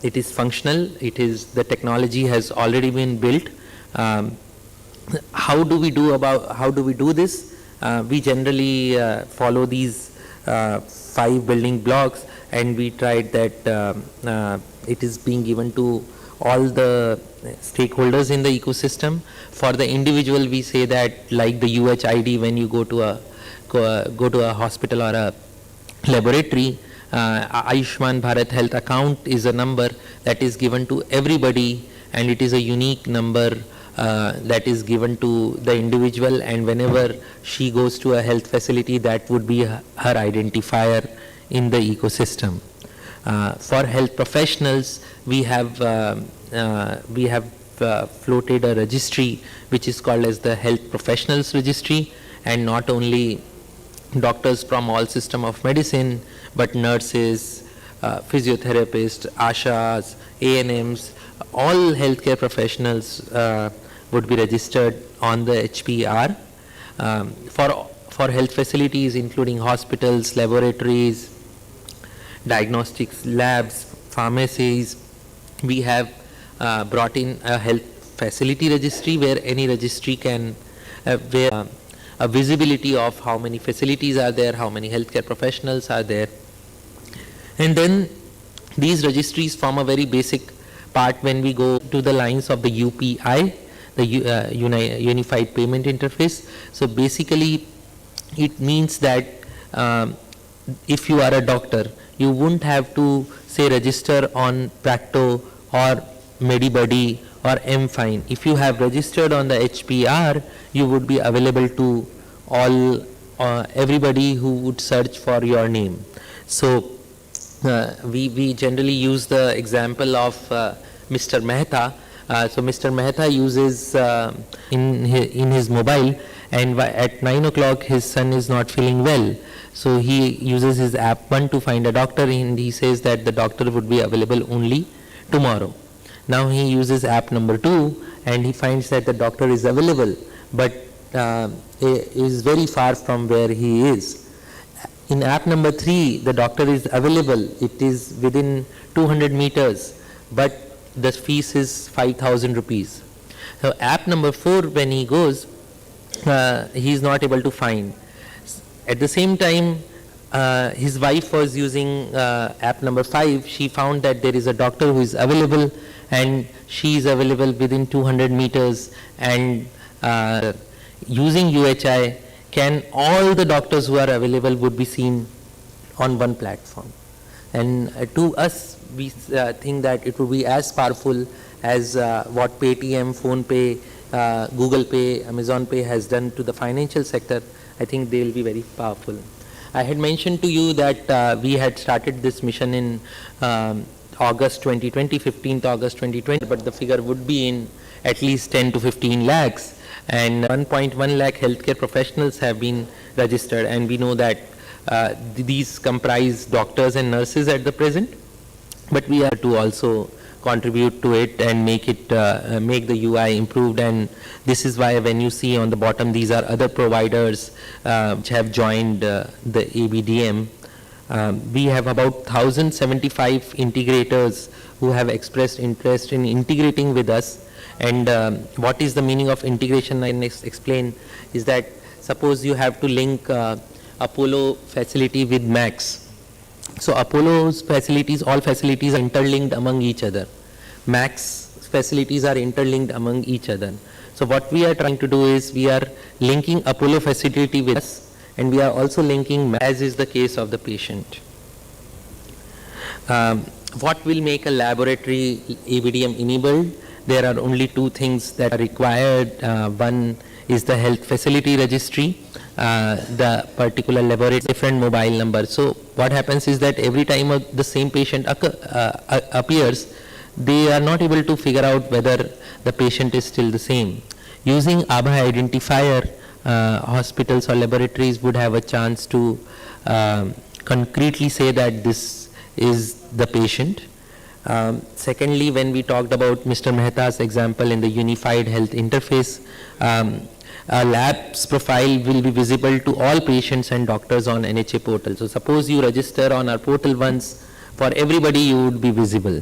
It is functional, the technology has already been built. How do we do this? We generally follow these 5 building blocks, and we tried that it is being given to all the stakeholders in the ecosystem. For the individual, we say that like the UHID, when you go to a hospital or a laboratory, Ayushman Bharat Health account is a number that is given to everybody, and it is a unique number that is given to the individual, and whenever she goes to a health facility, that would be her identifier in the ecosystem. For health professionals, we have floated a registry which is called as the Health Professionals Registry, and not only doctors from all system of medicine, but nurses, physiotherapists, ASHAs, ANMs, all healthcare professionals would be registered on the HPR. For health facilities including hospitals, laboratories, diagnostics labs, pharmacies, we have brought in a health facility registry where any registry can where a visibility of how many facilities are there, how many healthcare professionals are there. And then these registries form a very basic part when we go to the lines of the UPI, the Unified Payment Interface. So basically it means that if you are a doctor, you wouldn't have to say register on Practo or Medibuddy or MFine. If you have registered on the HPR, you would be available to all everybody who would search for your name. So we generally use the example of Mr. Mehta. So Mr. Mehta uses in his mobile, and at 9 o'clock his son is not feeling well. So he uses his app 1 to find a doctor, and he says that the doctor would be available only tomorrow. Now he uses app number 2 and he finds that the doctor is available, but is very far from where he is. In app number 3, the doctor is available. It is within 200 meters, but the fees is 5,000 rupees. So app number 4, when he goes, he is not able to find. At the same time, his wife was using app number 5. She found that there is a doctor who is available, and she is available within 200 meters, and using UHI, all the doctors who are available would be seen on one platform. And to us, we think that it would be as powerful as what Paytm, PhonePe, Google Pay, Amazon Pay has done to the financial sector. I think they will be very powerful. I had mentioned to you that we had started this mission in August 2020, 15th August 2020, but the figure would be in at least 10 to 15 lakhs. And 1.1 lakh healthcare professionals have been registered, and we know that these comprise doctors and nurses at the present, but we are to also contribute to it and make it make the UI improved. And this is why when you see on the bottom, these are other providers which have joined the ABDM. We have about 1,075 integrators who have expressed interest in integrating with us. And what is the meaning of integration? I next explain is that suppose you have to link Apollo facility with Max. So Apollo's facilities, all facilities are interlinked among each other. Max facilities are interlinked among each other. So what we are trying to do is we are linking Apollo facility with us, and we are also linking Max, as is the case of the patient. What will make a laboratory ABDM enabled? There are only 2 things that are required. One is the health facility registry, the particular laboratory, different mobile number. So what happens is that every time the same patient appears, they are not able to figure out whether the patient is still the same. Using ABHA identifier, hospitals or laboratories would have a chance to concretely say that this is the patient. Secondly, when we talked about Mr. Mehta's example in the unified health interface, a lab's profile will be visible to all patients and doctors on NHA portal. So suppose you register on our portal once, for everybody you would be visible.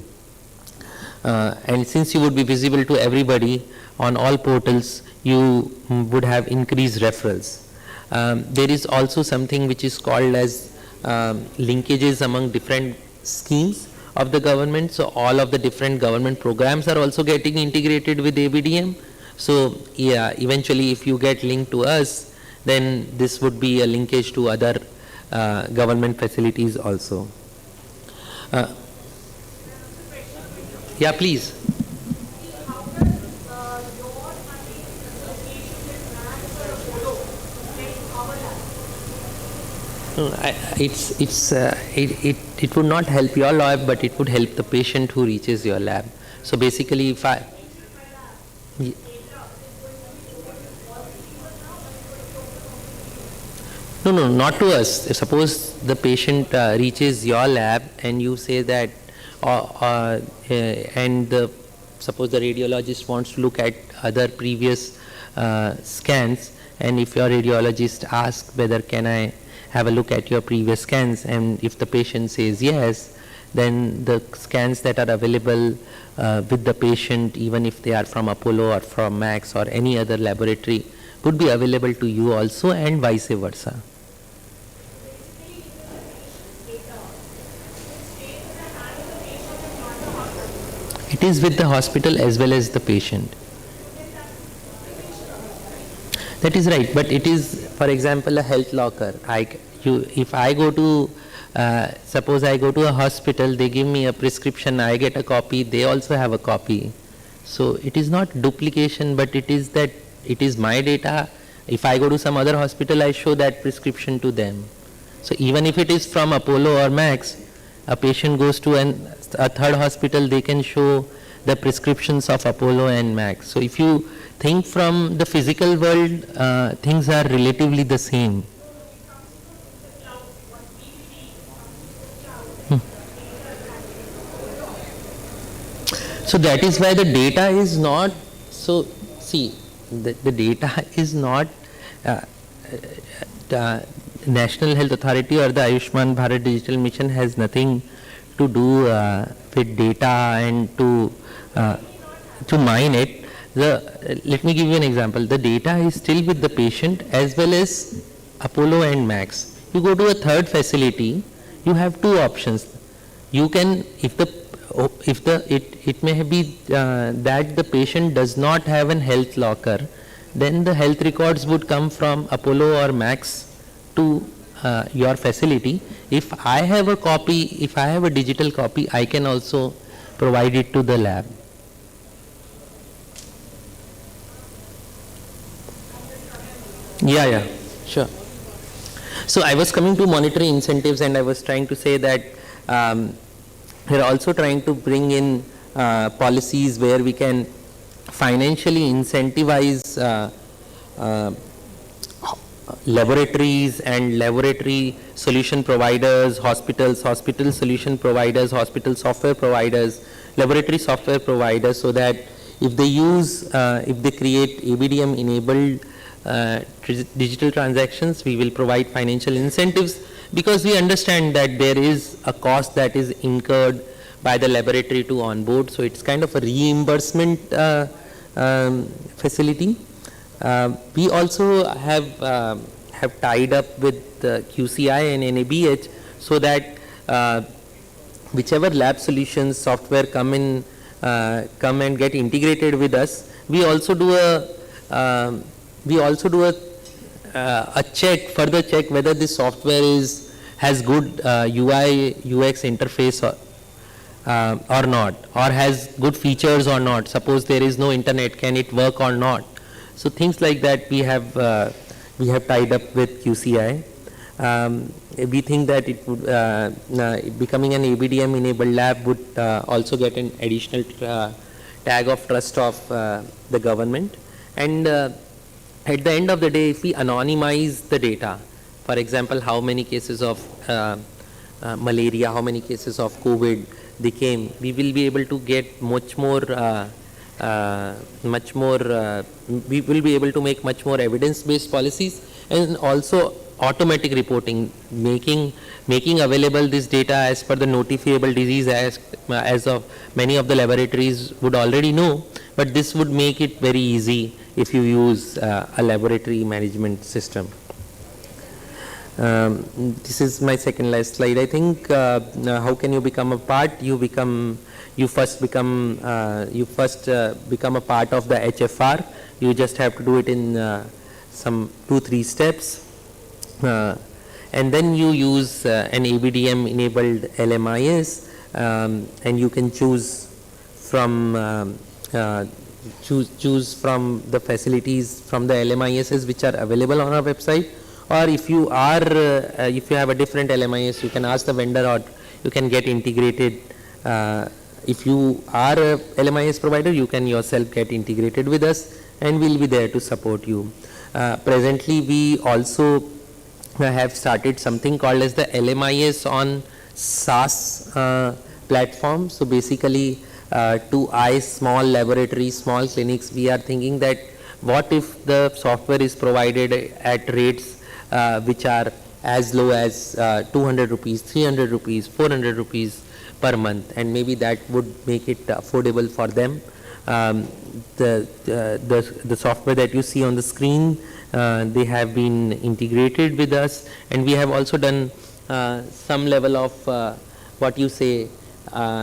And since you would be visible to everybody on all portals, you would have increased referrals. There is also something which is called as linkages among different schemes of the government. So all of the different government programs are also getting integrated with ABDM. So yeah, eventually if you get linked to us, then this would be a linkage to other government facilities also. Yeah, please. It would not help your lab, but it would help the patient who reaches your lab. So basically, if I no, not to us. Suppose the patient reaches your lab and you say that, suppose the radiologist wants to look at other previous scans, and if your radiologist asks whether can I have a look at your previous scans, and if the patient says yes, then the scans that are available with the patient, even if they are from Apollo or from Max or any other laboratory, would be available to you also, and vice versa. It is with the hospital as well as the patient. That is right, but it is, for example, a health locker. If I go to, suppose I go to a hospital, they give me a prescription, I get a copy, they also have a copy. So it is not duplication, but it is that it is my data If I go to some other hospital, I show that prescription to them. So even if it is from Apollo or Max, a patient goes to a third hospital, they can show the prescriptions of Apollo and Max. So if you think from the physical world, things are relatively the same. So that is why the data is not, so see, the data is not National Health Authority or the Ayushman Bharat Digital Mission has nothing to do with data and to mine it. Let me give you an example. The data is still with the patient as well as Apollo and Max. You go to a third facility, you have two options. You can, it may be that the patient does not have an health locker, then the health records would come from Apollo or Max to your facility. If I have a copy, if I have a digital copy, I can also provide it to the lab. Yeah, sure. So I was coming to monetary incentives, and I was trying to say that we're also trying to bring in policies where we can financially incentivize laboratories and laboratory solution providers, hospitals, hospital solution providers, hospital software providers, laboratory software providers, so that if they use, if they create ABDM enabled digital transactions, we will provide financial incentives, because we understand that there is a cost that is incurred by the laboratory to onboard. So it's kind of a reimbursement facility. We also have tied up with QCI and NABH, so that whichever lab solutions software come and get integrated with us, we also do a further check whether the software has good UI UX interface or not, or has good features or not. Suppose there is no internet, can it work or not? So things like that we have tied up with QCI. We think that it would becoming an ABDM enabled lab would also get an additional tag of trust of the government. And at the end of the day, if we anonymize the data, for example, how many cases of malaria, how many cases of COVID they came, we will be able to get much more, we will be able to make much more evidence-based policies, and also automatic reporting, making available this data as per the notifiable disease as of many of the laboratories would already know, but this would make it very easy if you use a laboratory management system. This is my second last slide. I think how can you become a part? You first become a part of the HFR. You just have to do it in some 2-3 steps, and then you use an ABDM enabled LMIS, and you can choose from choose from the facilities from the LMISs which are available on our website. Or if you are, if you have a different LMIS, you can ask the vendor, or you can get integrated. If you are a LMIS provider, you can yourself get integrated with us, and we'll be there to support you. Presently, we also have started something called as the LMIS on SaaS platform. So basically, to small laboratories, small clinics, we are thinking that what if the software is provided at rates which are as low as 200 rupees, 300 rupees, 400 rupees per month, and maybe that would make it affordable for them. The software that you see on the screen, they have been integrated with us, and we have also done some level of what you say,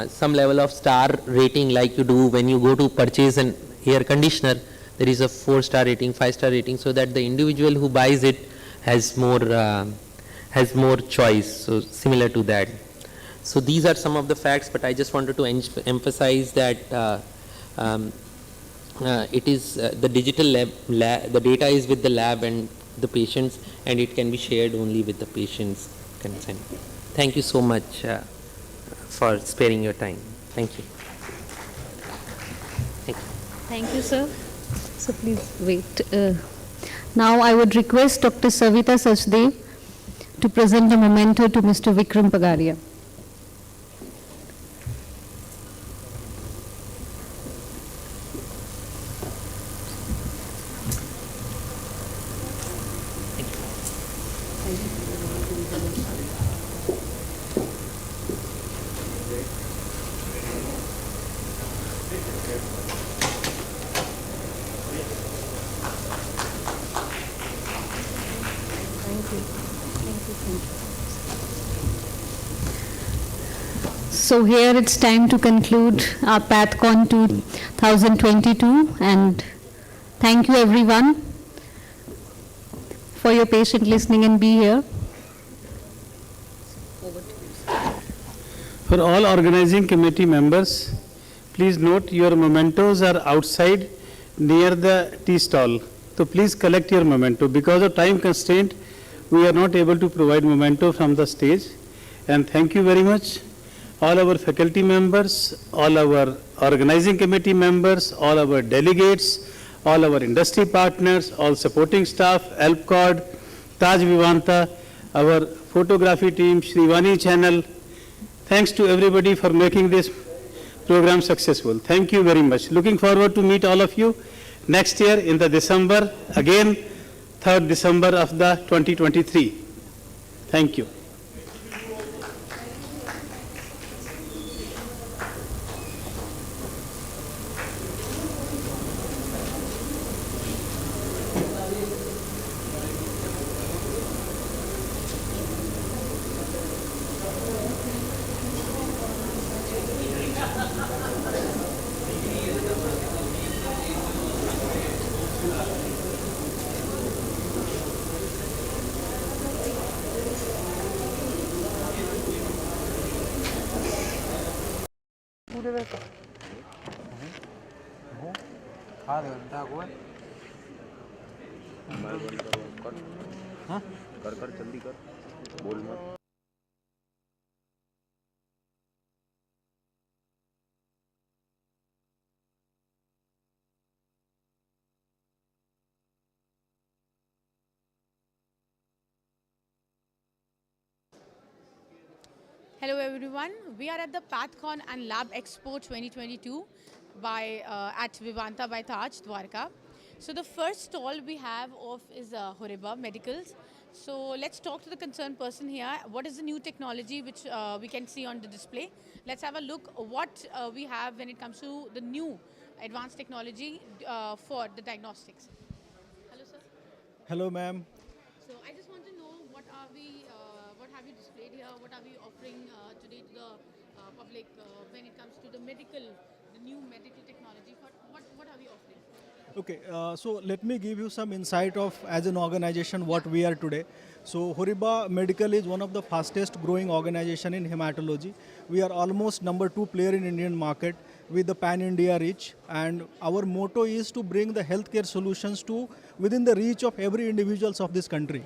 some level of star rating, like you do when you go to purchase an air conditioner. There is a 4-star rating, 5-star rating, so that the individual who buys it has more choice. So similar to that. So these are some of the facts, but I just wanted to emphasize that it is the digital the data is with the lab and the patients, and it can be shared only with the patient's consent. Thank you so much for sparing your time. Thank you. Thank you. Thank you, sir. So please wait. Now I would request Dr. Savita Sachdev to present a memento to Mr. Vikram Pagaria. So here it's time to conclude our Pathcon 2022, and thank you everyone for your patient listening and be here. For all organizing committee members, please note your mementos are outside near the tea stall. So please collect your memento. Because of time constraint, we are not able to provide memento from the stage. And thank you very much. All our faculty members, all our organizing committee members, all our delegates, all our industry partners, all supporting staff, Alpcord, Taj Vivanta, our photography team, Srivani channel. Thanks to everybody for making this program successful. Thank you very much. Looking forward to meet all of you next year in the December, again 3rd December of the 2023. Thank you. Hello everyone, we are at the Pathcon and Lab Expo 2022 at Vivanta by Taj, Dwarika. So the first stall we have is Horiba Medicals. So let's talk to the concerned person here. What is the new technology which we can see on the display? Let's have a look what we have when it comes to the new advanced technology for the diagnostics. Hello sir. Hello ma'am. So I just want to know what have you displayed here? What are we offering today to the public when it comes to the new medical technology? What are we offering? Okay, so let me give you some insight of as an organization what we are today. So Horiba Medical is one of the fastest growing organization in hematology. We are almost number 2 player in Indian market with the pan-India reach, and our motto is to bring the healthcare solutions to within the reach of every individuals of this country.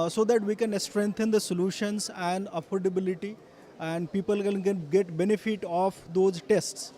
So that we can strengthen the solutions and affordability, and people can get benefit of those tests.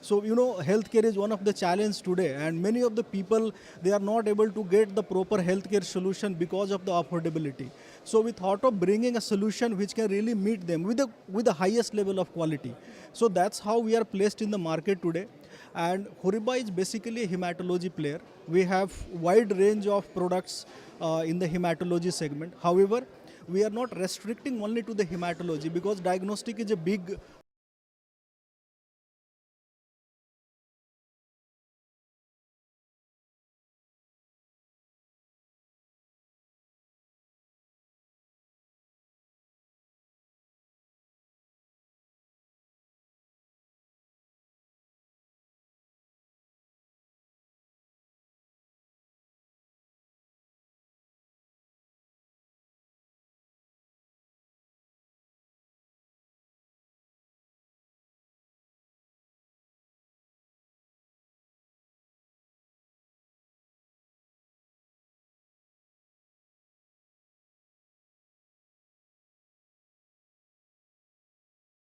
So, you know, healthcare is one of the challenge today, and many of the people, they are not able to get the proper healthcare solution because of the affordability. So we thought of bringing a solution which can really meet them with the highest level of quality. So that's how we are placed in the market today. And Horiba is basically a hematology player. We have wide range of products in the hematology segment. However, we are not restricting only to the hematology, because diagnostic is a big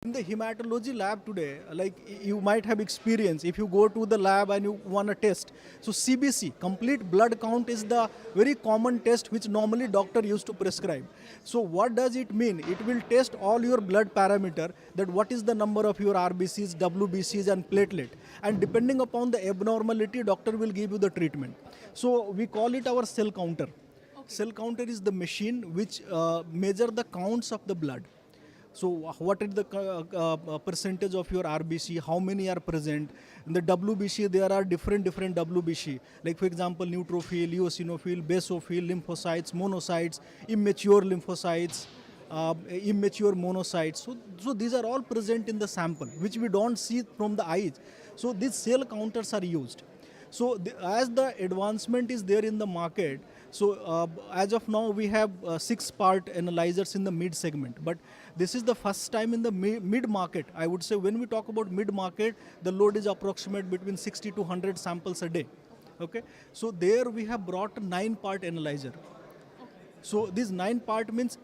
In the hematology lab today, like you might have experience, if you go to the lab and you want a test, so CBC, complete blood count, is the very common test which normally doctor used to prescribe. So what does it mean? It will test all your blood parameter, that what is the number of your RBCs, WBCs and platelet, and depending upon the abnormality, doctor will give you the treatment. So we call it our cell counter. Cell counter is the machine which measure the counts of the blood. So what is the percentage of your RBC, how many are present? In the WBC, there are different WBC. Like for example, neutrophil, eosinophil, basophil, lymphocytes, monocytes, immature lymphocytes, immature monocytes. So these are all present in the sample, which we don't see from the eyes. So these cell counters are used. So as the advancement is there in the market, so as of now we have 6-part analyzers in the mid segment, but this is the first time in the mid market. I would say when we talk about mid market, the load is approximate between 60 to 100 samples a day. Okay, so there we have brought a 9-part analyzer. So this 9-part means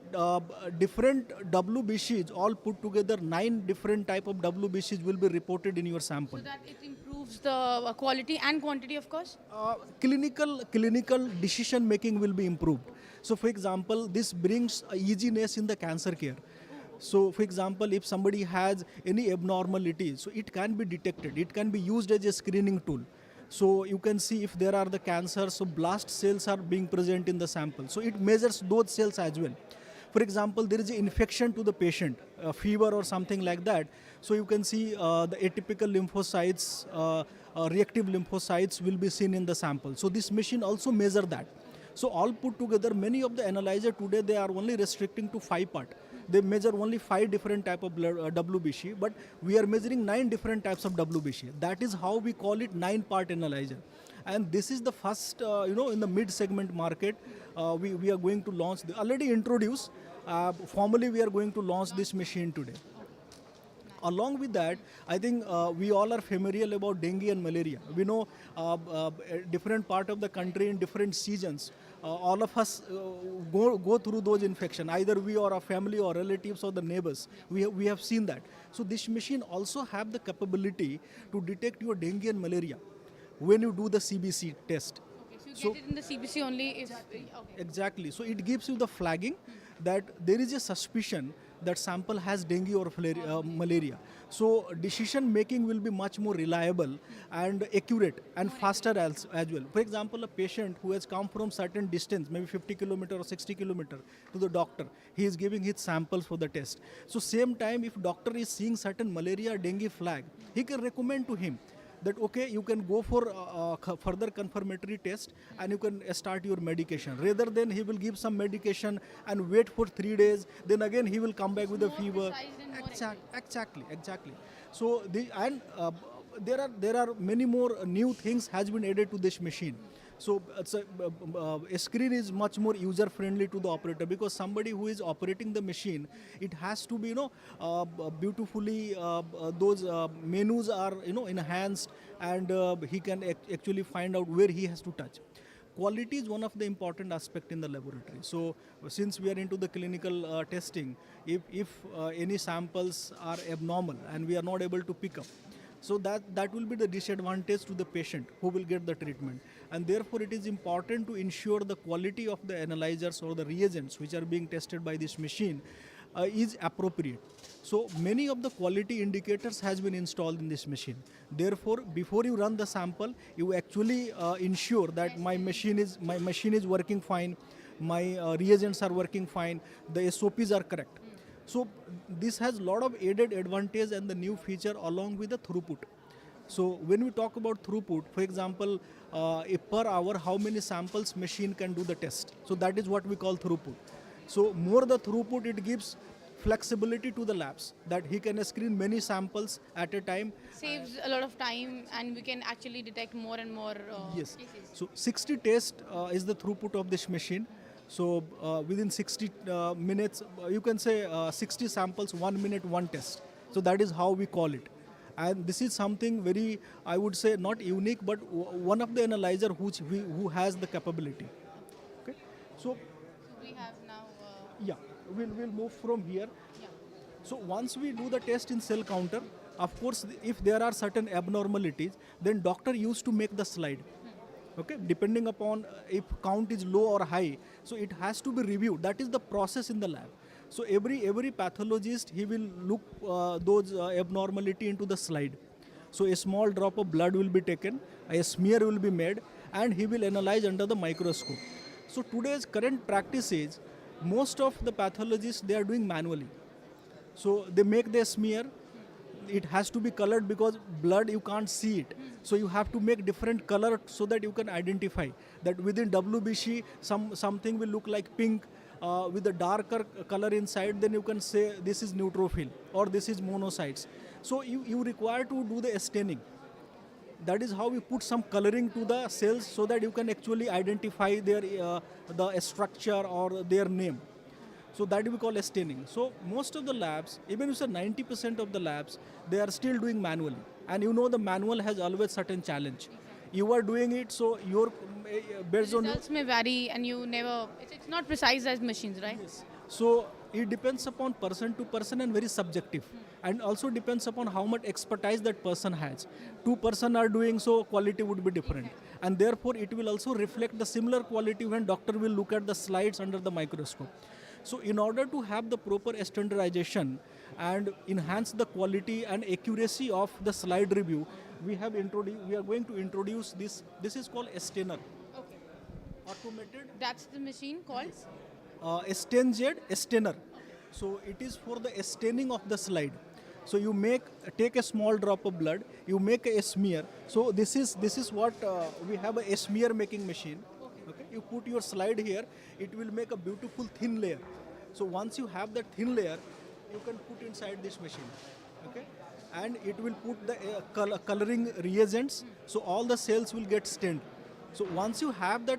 different WBCs all put together, 9 different type of WBCs will be reported in your sample. So that it improves the quality and quantity, of course? Clinical decision making will be improved. So for example, this brings easiness in the cancer care. So for example, if somebody has any abnormality, so it can be detected. It can be used as a screening tool. So you can see if there are the cancers, so blast cells are being present in the sample. So it measures those cells as well. For example, there is an infection to the patient, a fever or something like that. So you can see the atypical lymphocytes, reactive lymphocytes will be seen in the sample. So this machine also measure that. So all put together, many of the analyzer today, they are only restricting to 5-part. They measure only 5 different type of blood, WBC, but we are measuring 9 different types of WBC. That is how we call it 9-part analyzer. And this is the first, in the mid-segment market, we are going to launch, already introduced, formally we are going to launch this machine today. Along with that, I think we all are familiar about dengue and malaria. We know different part of the country in different seasons. All of us go through those infections. Either we or our family or relatives or the neighbors. We have seen that. So this machine also have the capability to detect your dengue and malaria when you do the CBC test. Okay, so you get it in the CBC only if... Okay. Exactly. So it gives you the flagging that there is a suspicion that sample has dengue or malaria. So decision making will be much more reliable and accurate and faster as well. For example, a patient who has come from certain distance, maybe 50 kilometer or 60 kilometer to the doctor, he is giving his samples for the test. So same time, if doctor is seeing certain malaria, dengue flag, he can recommend to him that okay, you can go for further confirmatory test and you can start your medication. Rather than he will give some medication and wait for 3 days, then again he will come back with a fever. Exactly. So there are many more new things has been added to this machine. So a screen is much more user friendly to the operator, because somebody who is operating the machine, it has to be beautifully those menus are enhanced, and he can actually find out where he has to touch. Quality is one of the important aspect in the laboratory. So since we are into the clinical testing, if any samples are abnormal and we are not able to pick up, so that will be the disadvantage to the patient who will get the treatment. And therefore it is important to ensure the quality of the analyzers or the reagents which are being tested by this machine is appropriate. So many of the quality indicators has been installed in this machine. Therefore, before you run the sample, you actually ensure that my machine is working fine, my reagents are working fine, the SOPs are correct. So this has a lot of added advantage and the new feature along with the throughput. So when we talk about throughput, for example, per hour, how many samples machine can do the test. So that is what we call throughput. So more the throughput, it gives flexibility to the labs that he can screen many samples at a time. Saves a lot of time and we can actually detect more and more Yes. cases. So 60 tests is the throughput of this machine. So within 60 minutes, you can say 60 samples, 1 minute, 1 test. So that is how we call it. And this is something very, I would say, not unique, but one of the analyzer who has the capability. Okay. So we have now... yeah, we'll move from here. Yeah. So once we do the test in cell counter, of course, if there are certain abnormalities, then doctor used to make the slide. Okay, depending upon if count is low or high, so it has to be reviewed. That is the process in the lab. So every pathologist, he will look those abnormality into the slide. So a small drop of blood will be taken, a smear will be made, and he will analyze under the microscope. So today's current practice is, most of the pathologists, they are doing manually. So they make their smear, it has to be colored because blood you can't see it. So you have to make different color so that you can identify that within WBC something will look like pink with a darker color inside, then you can say this is neutrophil or this is monocytes. So you require to do the staining. That is how we put some coloring to the cells so that you can actually identify their the structure or their name. So that we call staining. So most of the labs, even if 90% of the labs, they are still doing manually. And you know the manual has always certain challenge. You are doing it, so your based on results may vary, and you never. It's not precise as machines, right? Yes. So it depends upon person to person and very subjective, and also depends upon how much expertise that person has. 2 persons are doing, so quality would be different, and therefore it will also reflect the similar quality when doctor will look at the slides under the microscope. So in order to have the proper standardization and enhance the quality and accuracy of the slide review, we are going to introduce this. This is called a stainer. Okay. Automated. That's the machine called? Stainer. So it is for the staining of the slide. So you take a small drop of blood, you make a smear. So this is what we have, a smear making machine. Okay. You put your slide here, it will make a beautiful thin layer. So once you have that thin layer, you can put inside this machine. Okay. And it will put the coloring reagents, so all the cells will get stained. So once you have that,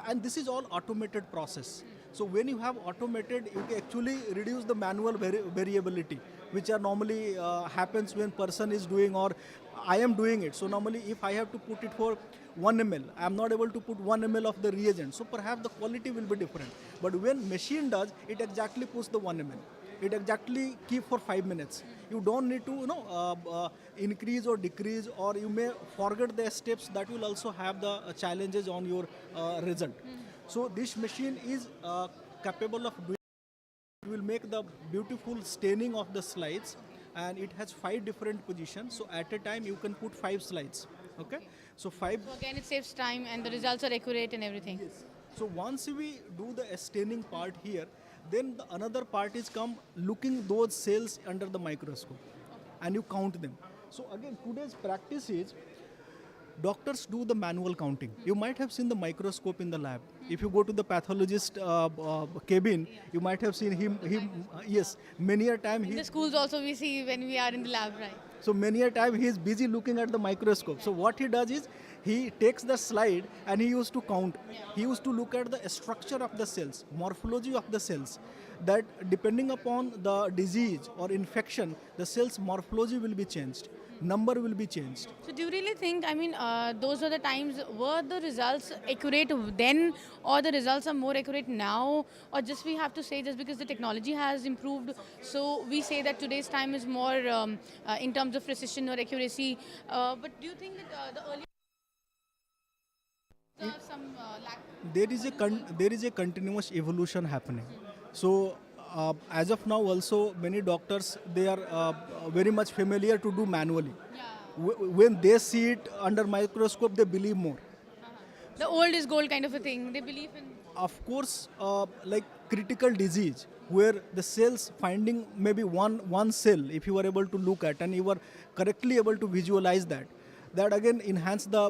and this is all automated process. So when you have automated, you can actually reduce the manual variability, which are normally happens when person is doing or I am doing it. So normally if I have to put it for 1 ml, I am not able to put 1 ml of the reagent. So perhaps the quality will be different. But when machine does, it exactly puts the 1 ml. It exactly keep for 5 minutes. You don't need to increase or decrease, or you may forget the steps. That will also have the challenges on your result. So this machine is capable of doing. It will make the beautiful staining of the slides, and it has 5 different positions. So at a time you can put 5 slides. Okay. So 5. So again, it saves time, and the results are accurate and everything. Yes. So once we do the staining part here, then the another part is come looking those cells under the microscope, and you count them. So again, today's practice is doctors do the manual counting. You might have seen the microscope in the lab. If you go to the pathologist cabin, you might have seen him. Yes, many a time. In the schools also we see when we are in the lab, right? So many a time he is busy looking at the microscope. So what he does is, he takes the slide and he used to count. He used to look at the structure of the cells, morphology of the cells, that depending upon the disease or infection, the cell's morphology will be changed, number will be changed. So do you really think, those are the times, were the results accurate then, or the results are more accurate now, or just we have to say just because the technology has improved, so we say that today's time is more in terms of precision or accuracy, but do you think that the earlier there is a continuous evolution happening. So as of now also many doctors, they are very much familiar to do manually. When they see it under microscope, they believe more. The old is gold kind of a thing, they believe in. Of course, like critical disease, where the cells finding maybe one cell, if you are able to look at and you are correctly able to visualize that again enhance the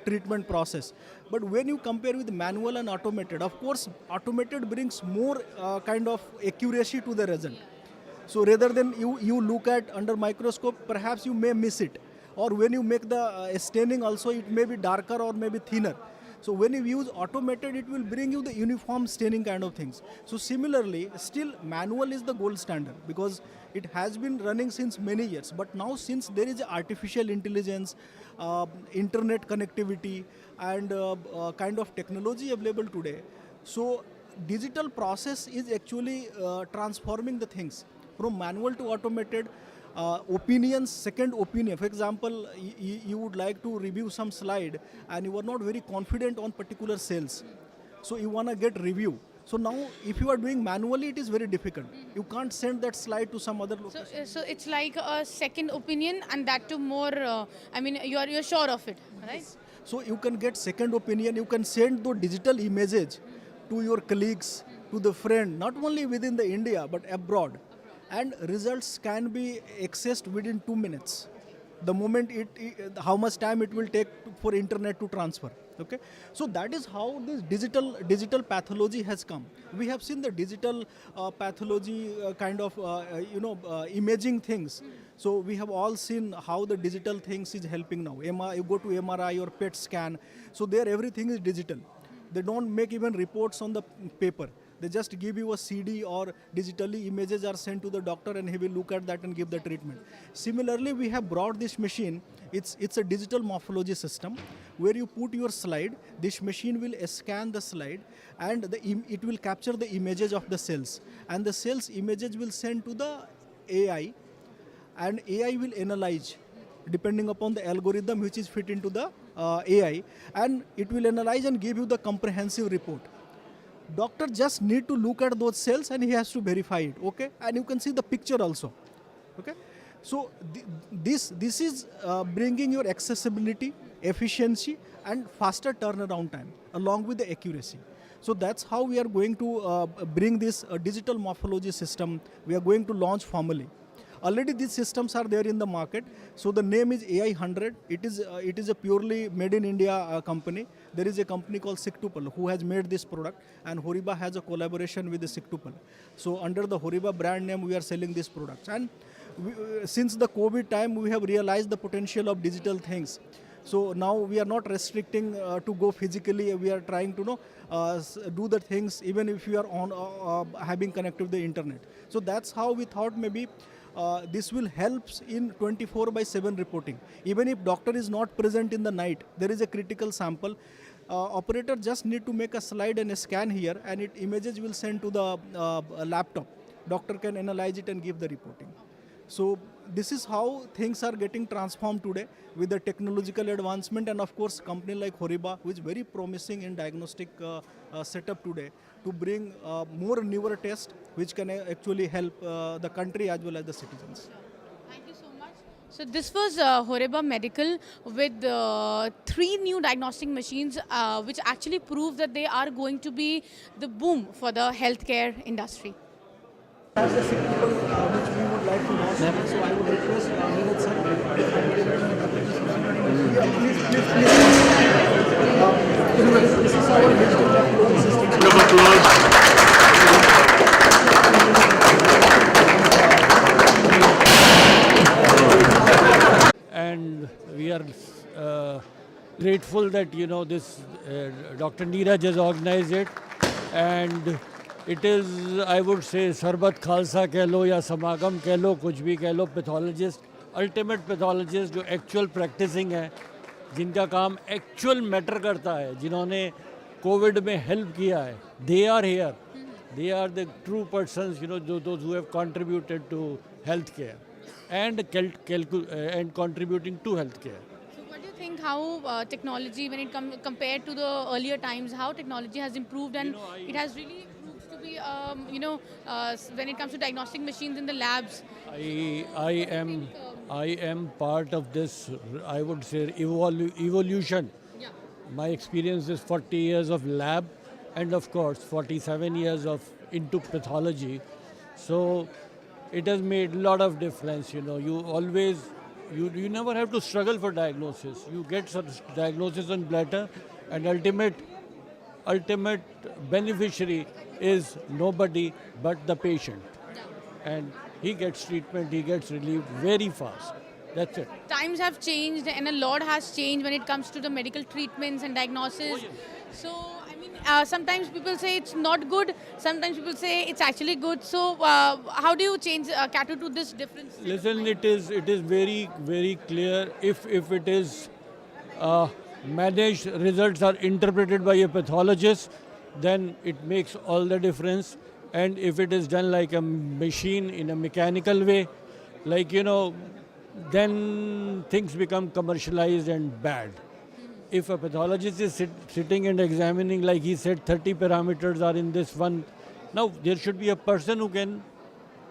treatment process. But when you compare with manual and automated, of course automated brings more kind of accuracy to the result. So rather than you look at under microscope, perhaps you may miss it, or when you make the staining also, it may be darker or maybe thinner. So when you use automated, it will bring you the uniform staining kind of things. So similarly, still manual is the gold standard because it has been running since many years. But now since there is artificial intelligence, internet connectivity, and kind of technology available today, so digital process is actually transforming the things. from manual to automated, opinions, second opinion. For example, you would like to review some slide and you are not very confident on particular cells. So you want to get review. So now if you are doing manually, it is very difficult. You can't send that slide to some other location. So it's like a second opinion, and that too more, you're sure of it, right? So you can get second opinion, you can send the digital images to your colleagues, to the friend, not only within the India but abroad. And results can be accessed within 2 minutes. The moment how much time it will take for internet to transfer. Okay, so that is how this digital pathology has come. We have seen the digital pathology kind of imaging things. So we have all seen how the digital things is helping now. You go to MRI or PET scan. So there everything is digital. They don't make even reports on the paper. They just give you a CD, or digitally images are sent to the doctor and he will look at that and give the treatment. Similarly, we have brought this machine. It's a digital morphology system where you put your slide. This machine will scan the slide and it will capture the images of the cells. And the cells images will send to the AI, and AI will analyze depending upon the algorithm which is fit into the AI, and it will analyze and give you the comprehensive report. Doctor just need to look at those cells and he has to verify it, okay? And you can see the picture also, okay? So this is bringing your accessibility, efficiency and faster turnaround time along with the accuracy. So that's how we are going to bring this digital morphology system. We are going to launch formally. Already these systems are there in the market. So the name is AI100. It is a purely made in India company. There is a company called SEC-21 who has made this product, and Horiba has a collaboration with the SEC-21. So under the Horiba brand name, we are selling these products. And since the COVID time, we have realized the potential of digital things. So now we are not restricting to go physically. We are trying to do the things even if you are on having connected to the internet. So that's how we thought maybe this will help in 24/7 reporting. Even if doctor is not present in the night, there is a critical sample. Operator just need to make a slide and a scan here, and images will send to the laptop. Doctor can analyze it and give the reporting. So this is how things are getting transformed today with the technological advancement, and of course company like Horiba, who is very promising in diagnostic setup today, to bring more newer tests which can actually help the country as well as the citizens. Thank you so much. So this was Horiba Medical with 3 new diagnostic machines which actually prove that they are going to be the boom for the healthcare industry. As a signal which we would like to launch, so I would request Neeraj sir. This is our digital system. And we are grateful that this Dr. Neeraj has organized it, and it is, I would say, Sarbat Khalsa keh lo ya Samagam keh lo, kuch bhi keh lo, pathologist, ultimate pathologist जो actual practicing है, जिनका काम actual matter करता है, जिन्होंने COVID में help किया है, they are here. They are the true persons, those who have contributed to healthcare and contributing to healthcare. So what do you think how technology, when it compared to the earlier times, how technology has improved, and it has really proved to be, when it comes to diagnostic machines in the labs? I am part of this, I would say, evolution. Yeah. My experience is 40 years of lab and of course 47 years of into pathology. So it has made a lot of difference. You always, you never have to struggle for diagnosis. You get diagnosis on platter, and ultimate beneficiary is nobody but the patient. And he gets treatment, he gets relieved very fast. That's it. Times have changed and a lot has changed when it comes to the medical treatments and diagnosis. Oh, yes. So, I mean, sometimes people say it's not good, sometimes people say it's actually good. So, how do you cater to this difference? Listen, it is very, very clear. If it is managed, results are interpreted by a pathologist, then it makes all the difference. And if it is done like a machine in a mechanical way, like, then things become commercialized and bad. If a pathologist is sitting and examining, like he said, 30 parameters are in this one, now there should be a person who can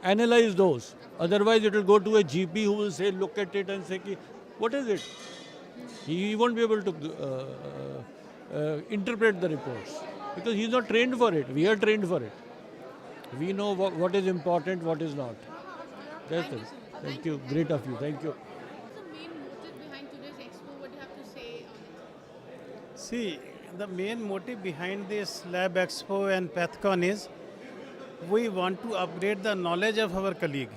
analyze those. Otherwise, it will go to a GP who will say, look at it and say, what is it? He won't be able to interpret the reports because he's not trained for it. We are trained for it. We know what is important, what is not. That's it. Thank you. Great of you. Thank you. See, the main motive behind this Lab Expo and Pathcon is we want to upgrade the knowledge of our colleague,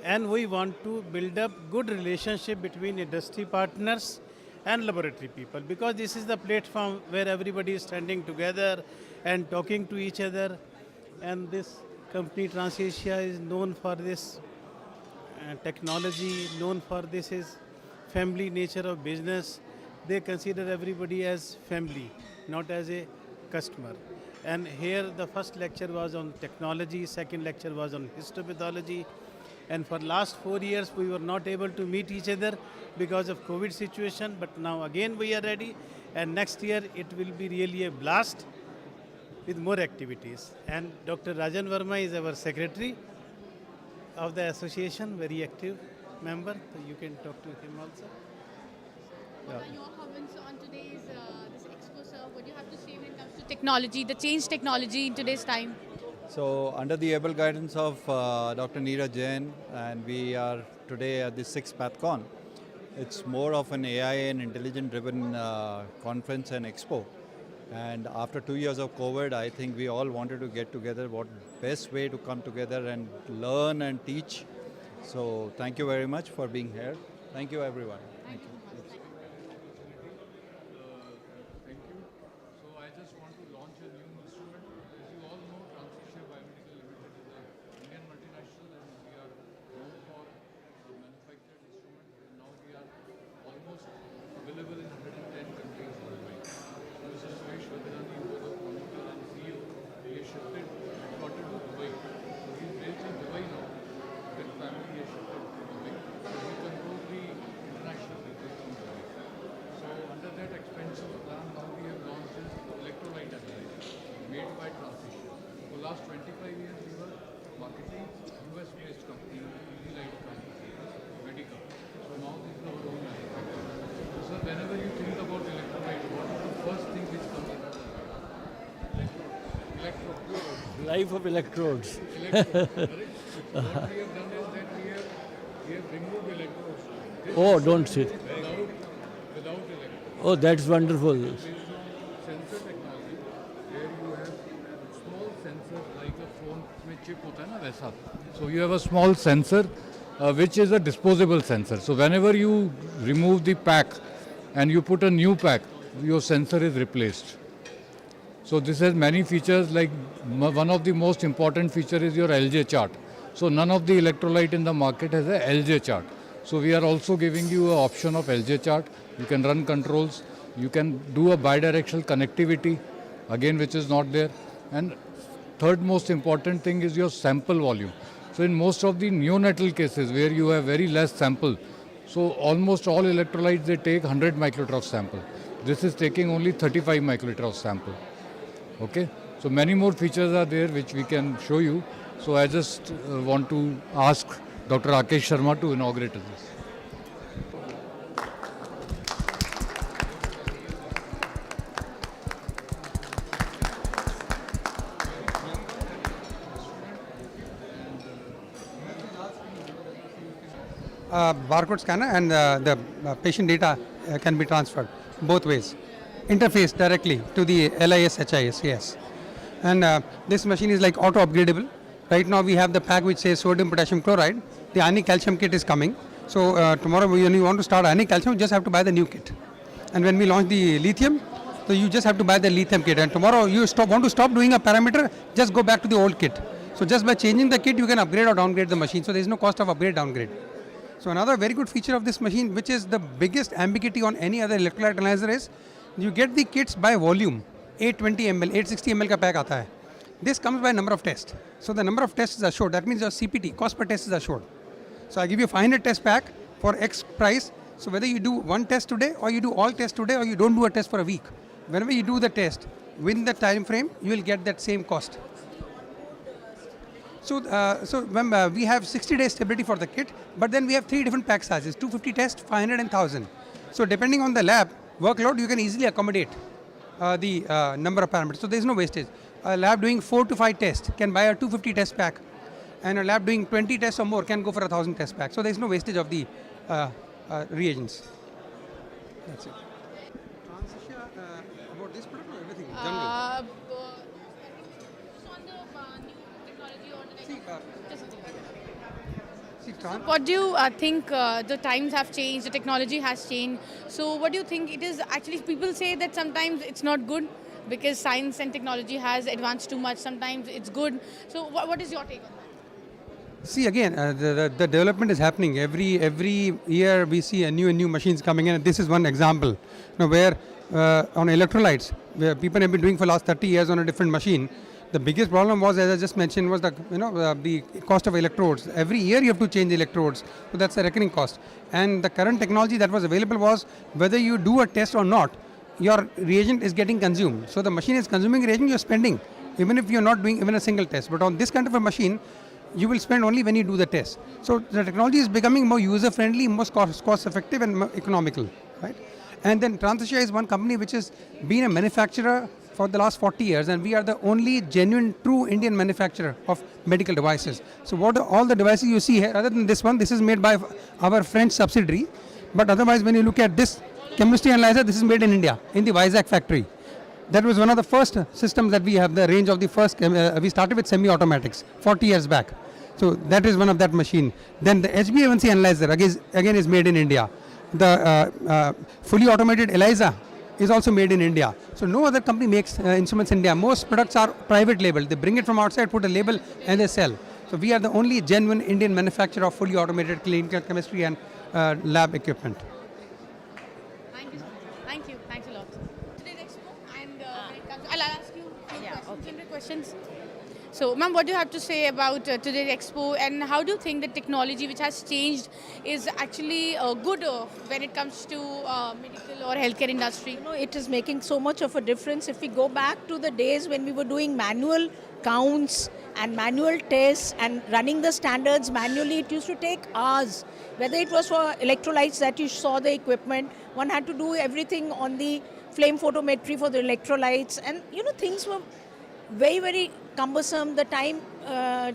and we want to build up good relationship between industry partners and laboratory people, because this is the platform where everybody is standing together and talking to each other. And this company Transasia is known for this technology, known for this is family nature of business. They consider everybody as family, not as a customer. And here the first lecture was on technology, second lecture was on histopathology. And for last 4 years we were not able to meet each other because of COVID situation, but now again we are ready, and next year it will be really a blast with more activities. And Dr. Rajan Verma is our secretary of the association, very active member, so you can talk to him also. What are your comments on today's this expo, sir? What do you have to say when it comes to technology, the change technology in today's time? So, under the able guidance of Dr. Neera Jain, and we are today at the 6th Pathcon. It's more of an AI and intelligent-driven conference and expo. And after 2 years of COVID, I think we all wanted to get together. What best way to come together and learn and teach. So, thank you very much for being here. Thank you, everyone. Thank you. last 25 years we were marketing US-based company, light company, medical. So now this is our own manufacturing. So whenever you think about electrolyte, what is the first thing which comes in? Electrode. Life of electrodes. Electrode, correct? What we have done is that we have removed electrodes. Oh, don't sit. Without electrodes. Oh, that's wonderful. Sensor technology, where you have small sensor like a phone में chip होता है ना वैसा. So you have a small sensor which is a disposable sensor. So whenever you remove the pack and you put a new pack, your sensor is replaced. So this has many features, like one of the most important feature is your LJ chart. So none of the electrolyte in the market has a LJ chart. So we are also giving you an option of LJ chart. You can run controls. You can do a bidirectional connectivity, again, which is not there. And third most important thing is your sample volume. So in most of the neonatal cases where you have very less sample, so almost all electrolytes, they take 100 microliter of sample. This is taking only 35 microliter of sample. Okay, so many more features are there which we can show you. So I just want to ask Dr. Rakesh Sharma to inaugurate this. Barcode scanner and the patient data can be transferred both ways. Interface directly to the LIS, HIS, yes. And this machine is like auto upgradable. Right now we have the pack which says sodium potassium chloride. The ionic calcium kit is coming. So tomorrow when you want to start ionic calcium, you just have to buy the new kit. And when we launch the lithium, so you just have to buy the lithium kit. And tomorrow you want to stop doing a parameter, just go back to the old kit. So just by changing the kit, you can upgrade or downgrade the machine. So there is no cost of upgrade, downgrade. So another very good feature of this machine, which is the biggest ambiguity on any other electrolyte analyzer, is you get the kits by volume. 820 ml, 860 ml का pack आता है. This comes by number of tests. So the number of tests is assured. That means your CPT, cost per test, is assured. So I give you 500 test pack for X price. So whether you do one test today or you do all tests today or you don't do a test for a week, whenever you do the test within the time frame, you will get that same cost. So, when, we have 60 days stability for the kit, but then we have 3 different pack sizes, 250 tests, 500 and 1000. So depending on the lab workload, you can easily accommodate the number of parameters. So there is no wastage. A lab doing 4 to 5 tests can buy a 250 test pack, and a lab doing 20 tests or more can go for a 1000 test pack. So there is no wastage of the reagents. That's it. About this product or everything? General. What do you think the times have changed, the technology has changed? So what do you think it is actually, people say that sometimes it's not good because science and technology has advanced too much, sometimes it's good. So what is your take on that? See, again, the development is happening. Every year we see a new machines coming in. And this is one example, where on electrolytes, where people have been doing for the last 30 years on a different machine. The biggest problem was, as I just mentioned, was the cost of electrodes. Every year you have to change electrodes, so that's a recurring cost. And the current technology that was available was, whether you do a test or not, your reagent is getting consumed. So the machine is consuming reagent, you're spending, even if you're not doing even a single test. But on this kind of a machine, you will spend only when you do the test. So the technology is becoming more user-friendly, more cost-effective and more economical, right? And then Transisha is one company which has been a manufacturer for the last 40 years, and we are the only genuine, true Indian manufacturer of medical devices. So what are all the devices you see here, other than this one, this is made by our French subsidiary. But otherwise, when you look at this chemistry analyzer, this is made in India, in the Vizag factory. That was one of the first systems that we have, the range of the first, we started with semi-automatics 40 years back. So that is one of that machine. Then the HbA1c analyzer, again is made in India. The fully automated ELISA is also made in India. So no other company makes instruments in India. Most products are private label. They bring it from outside, put a label, and they sell. So we are the only genuine Indian manufacturer of fully automated clinical chemistry and lab equipment. Thank you. Thank you. Thanks a lot. Today's Expo, and when it comes, I'll ask you general questions. So, ma'am, what do you have to say about today's Expo, and how do you think the technology which has changed is actually good when it comes to medical or healthcare industry? It is making so much of a difference. If we go back to the days when we were doing manual counts and manual tests and running the standards manually, it used to take hours. Whether it was for electrolytes that you saw the equipment, one had to do everything on the flame photometry for the electrolytes, and things were very, very cumbersome. The time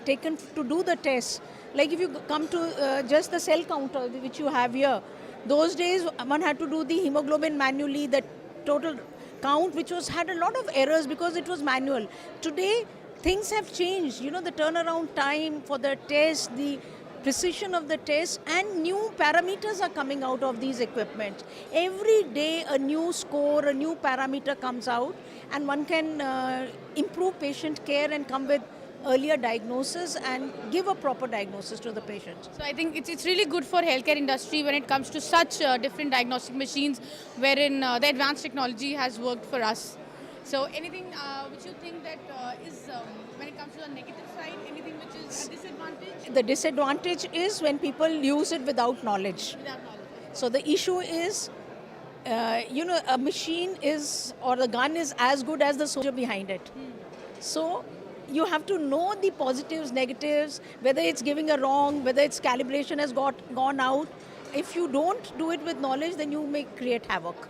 taken to do the tests, like if you come to just the cell counter which you have here, those days one had to do the hemoglobin manually, the total count, which had a lot of errors because it was manual. Today things have changed, the turnaround time for the test, the precision of the test, and new parameters are coming out of these equipment. Every day a new score, a new parameter comes out, and one can improve patient care and come with earlier diagnosis and give a proper diagnosis to the patient. So I think it's really good for healthcare industry when it comes to such different diagnostic machines wherein the advanced technology has worked for us. So anything which you think that is, when it comes to the negative side, anything which is a disadvantage? The disadvantage is when people use it without knowledge. So the issue is, a machine is, or the gun is as good as the soldier behind it. So you have to know the positives, negatives, whether it's giving a wrong, whether its calibration has gone out. If you don't do it with knowledge, then you may create havoc.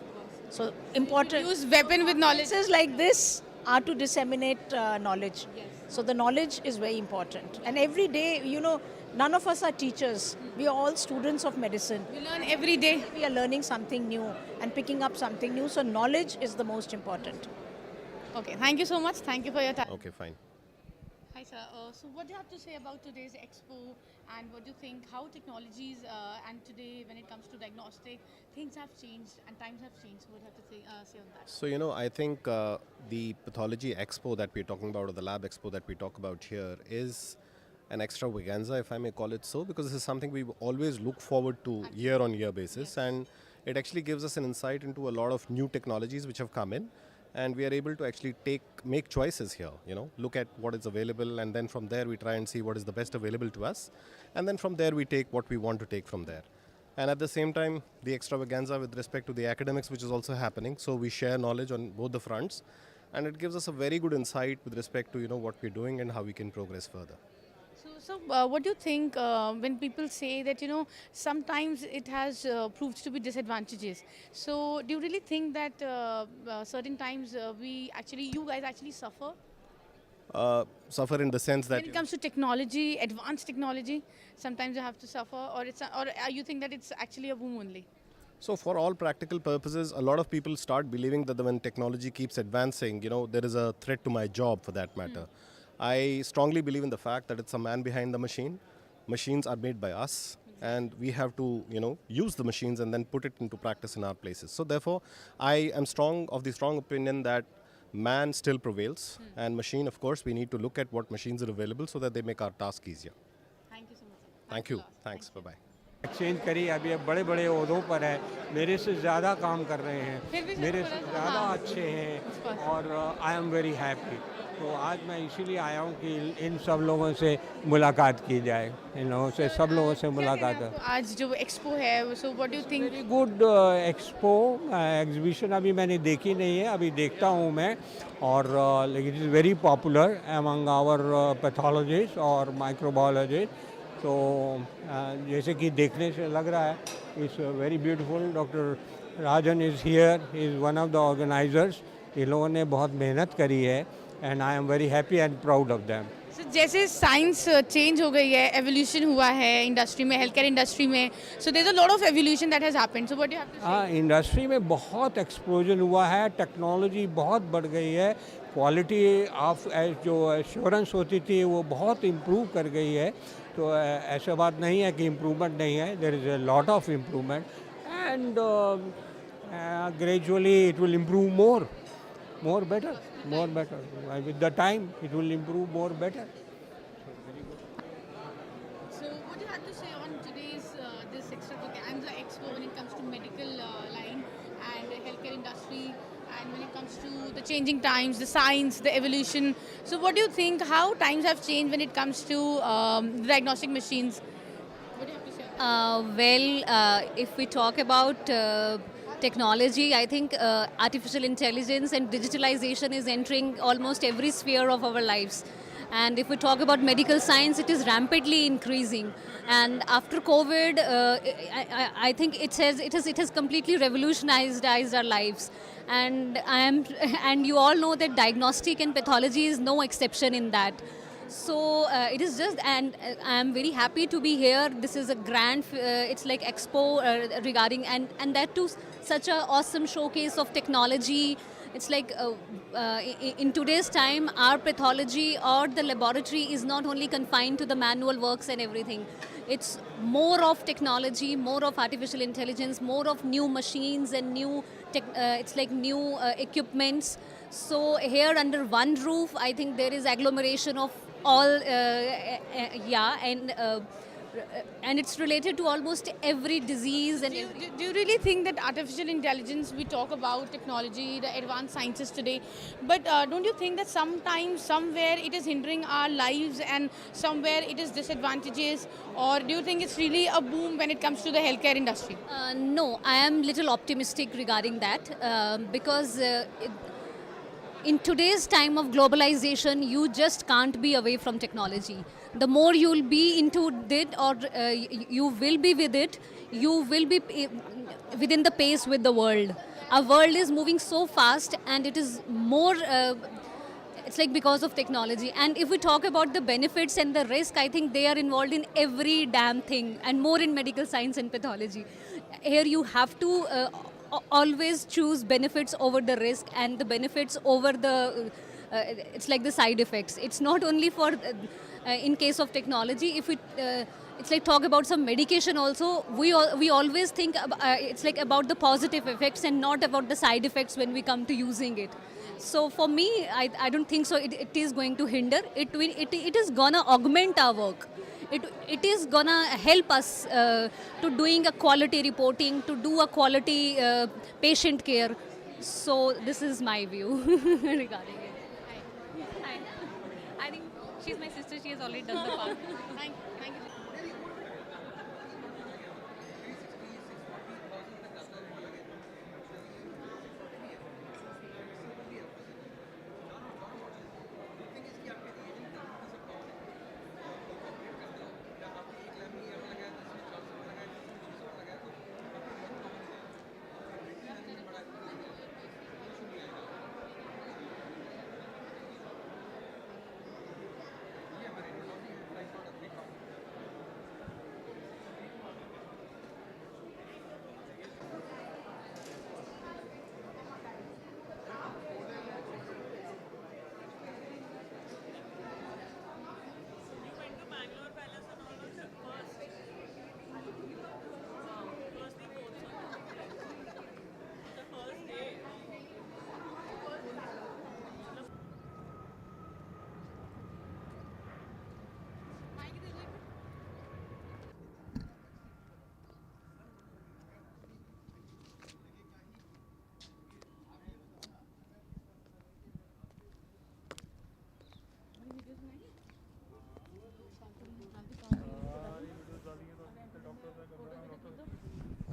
So important. Use weapon with knowledge. Cases like this are to disseminate knowledge. Yes. So the knowledge is very important. And every day, none of us are teachers. We are all students of medicine. We learn every day. We are learning something new and picking up something new. So knowledge is the most important. Okay, thank you so much. Thank you for your time. Okay, fine. Hi sir, so what do you have to say about today's Expo, and what do you think, how technologies and today when it comes to diagnostic, things have changed and times have changed? What do you have to say on that? So, I think the Pathology Expo that we're talking about, or the Lab Expo that we talk about here, is an extravaganza, if I may call it so, because this is something we always look forward to year-on-year basis, and it actually gives us an insight into a lot of new technologies which have come in. and we are able to actually make choices here, look at what is available, and then from there we try and see what is the best available to us, and then from there we take what we want to take from there. And at the same time, the extravaganza with respect to the academics, which is also happening, so we share knowledge on both the fronts, and it gives us a very good insight with respect to what we're doing and how we can progress further. So, what do you think when people say that, sometimes it has proved to be disadvantages? So, do you really think that certain times you guys actually suffer? Suffer in the sense that When it comes to technology, advanced technology, sometimes you have to suffer, or you think that it's actually a boom only? So for all practical purposes, a lot of people start believing that when technology keeps advancing, there is a threat to my job for that matter. I strongly believe in the fact that it's a man behind the machine. Machines are made by us, and we have to, use the machines and then put it into practice in our places. So therefore, I am of the strong opinion that man still prevails, and machine, of course, we need to look at what machines are available so that they make our task easier. Thank you so much. Thank you. Thanks. Bye-bye. Exchange करी, अभी अब बड़े बड़े ओहदों पर है, मेरे से ज़्यादा काम कर रहे हैं, मेरे से ज़्यादा अच्छे हैं, और आई एम वेरी हैप्पी. तो आज मैं इसीलिए आया हूँ कि इन सब लोगों से मुलाकात की जाए, इन लोगों से, सब लोगों से मुलाकात है. आज जो एक्सपो है, so what do you think? Very good expo exhibition अभी मैंने देखी नहीं है, अभी देखता हूँ मैं, और लेकिन it is very popular among our pathologist और माइक्रोबायोलॉजिस्ट. तो जैसे कि देखने से लग रहा है, it's very beautiful. Doctor Rajan is here, is one of the organizers. इन लोगों ने बहुत मेहनत करी है, and I am very happy and proud of them. जैसे साइंस चेंज हो गई है, एवोल्यूशन हुआ है इंडस्ट्री में, हेल्थ केयर इंडस्ट्री में, so there is a lot of evolution that has happened. So what do you have to say? हाँ, industry में बहुत एक्सप्लोजन हुआ है, टेक्नोलॉजी बहुत बढ़ गई है, क्वालिटी ऑफ जो एश्योरेंस होती थी वो बहुत इम्प्रूव कर गई है. तो ऐसा बात नहीं है कि इम्प्रूवमेंट नहीं है, there is a lot of improvement, and gradually it will improve more better. With the time, it will improve more better. So, what do you have to say on today's this extravaganza expo when it comes to medical line and the healthcare industry, and when it comes to the changing times, the science, the evolution? So, what do you think? How times have changed when it comes to diagnostic machines? What do you have to say? If we talk about technology, I think artificial intelligence and digitalization is entering almost every sphere of our lives. And if we talk about medical science, it is rampantly increasing. And after COVID, I think it has completely revolutionized our lives. And you all know that diagnostic and pathology is no exception in that. So it is just, and I am very happy to be here. This is a grand, it's like expo regarding, and that too such a awesome showcase of technology. It's like in today's time, our pathology or the laboratory is not only confined to the manual works and everything. It's more of technology, more of artificial intelligence, more of new machines and new it's like new equipments. So here under one roof, I think there is agglomeration of all, and it's related to almost every disease. And do you really think that artificial intelligence, we talk about technology, the advanced sciences today, but don't you think that sometimes, somewhere it is hindering our lives and somewhere it is disadvantages, or do you think it's really a boom when it comes to the healthcare industry? No, I am little optimistic regarding that because in today's time of globalization, you just can't be away from technology. The more you'll be into it, or you will be with it, you will be within the pace with the world. Our world is moving so fast, and it is more, it's like because of technology. And if we talk about the benefits and the risk, I think they are involved in every damn thing, and more in medical science and pathology. Here you have to always choose benefits over the risk, and the benefits over the it's like the side effects. It's not only for in case of technology. If we it's like talk about some medication also, we always think it's like about the positive effects and not about the side effects when we come to using it. So for me, I don't think so it is going to hinder. It is gonna augment our work. It is gonna help us to doing a quality reporting, to do a quality patient care. So this is my view regarding it. Hi. I think she's my sister. She has already done the part. Thank you.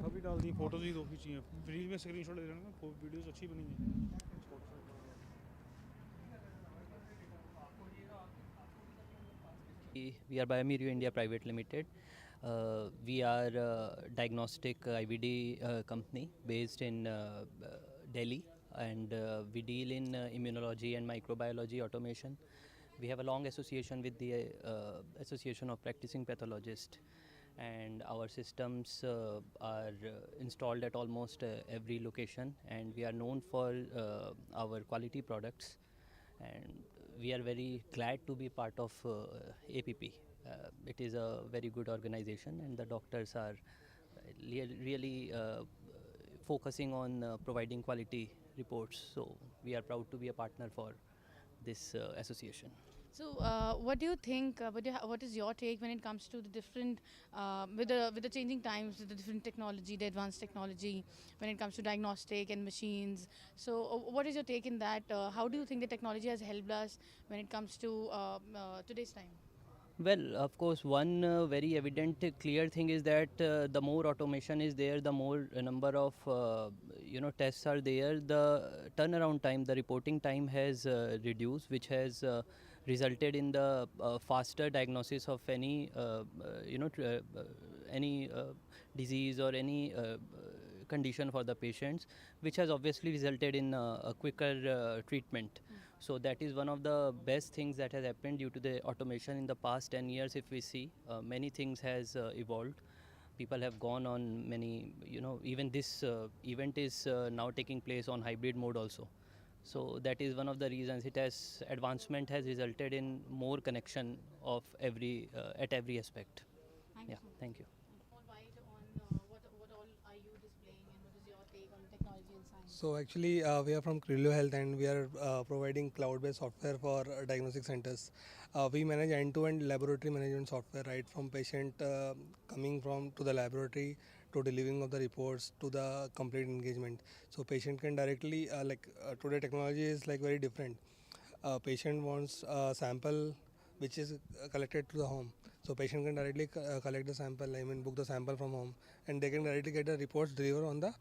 अभी डाल दी photos ही दो खींची हैं reel में screenshot ले लेना videos अच्छी बनी है We are Biomerio India Private Limited. We are a diagnostic IVD company based in Delhi, and we deal in immunology and microbiology automation. We have a long association with the Association of Practicing Pathologists, and our systems are installed at almost every location, and we are known for our quality products, and we are very glad to be part of APP. It is a very good organization, and the doctors are really focusing on providing quality reports. So we are proud to be a partner for this association. So, what do you think? What is your take when it comes to the different, with the changing times, with the different technology, the advanced technology, when it comes to diagnostic and machines? So, what is your take in that? How do you think the technology has helped us when it comes to today's time? Well, of course, one very evident, clear thing is that the more automation is there, the more number of tests are there. The turnaround time, the reporting time has reduced, which has resulted in the faster diagnosis of any any disease or any condition for the patients, which has obviously resulted in a quicker treatment. So that is one of the best things that has happened due to the automation in the past 10 years. If we see, many things has evolved. People have gone on many, even this event is now taking place on hybrid mode also. So that is one of the reasons advancement has resulted in more connection of every at every aspect. Thank you. So actually, we are from Crillo Health, and we are providing cloud-based software for diagnostic centers. We manage end-to-end laboratory management software, right from patient coming from to the laboratory to delivering of the reports to the complete engagement. So patient can directly today technology is like very different. Patient wants a sample which is collected to the home. So patient can directly collect the sample, book the sample from home, and they can directly get the reports delivered on the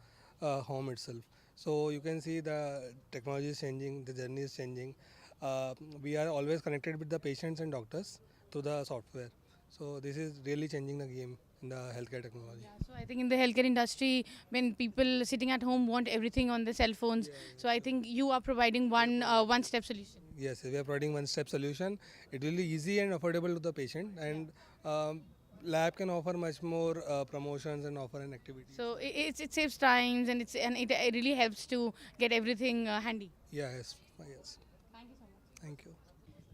home itself. So you can see the technology is changing, the journey is changing. We are always connected with the patients and doctors through the software. So this is really changing the game in the healthcare technology. So I think in the healthcare industry, when people sitting at home want everything on their cell phones, so I think you are providing one-step solution. Yes, we are providing one-step solution. It will be easy and affordable to the patient, and lab can offer much more promotions and offer an activity. So it saves times, and it really helps to get everything handy. Yes. Thank you so much. Thank you.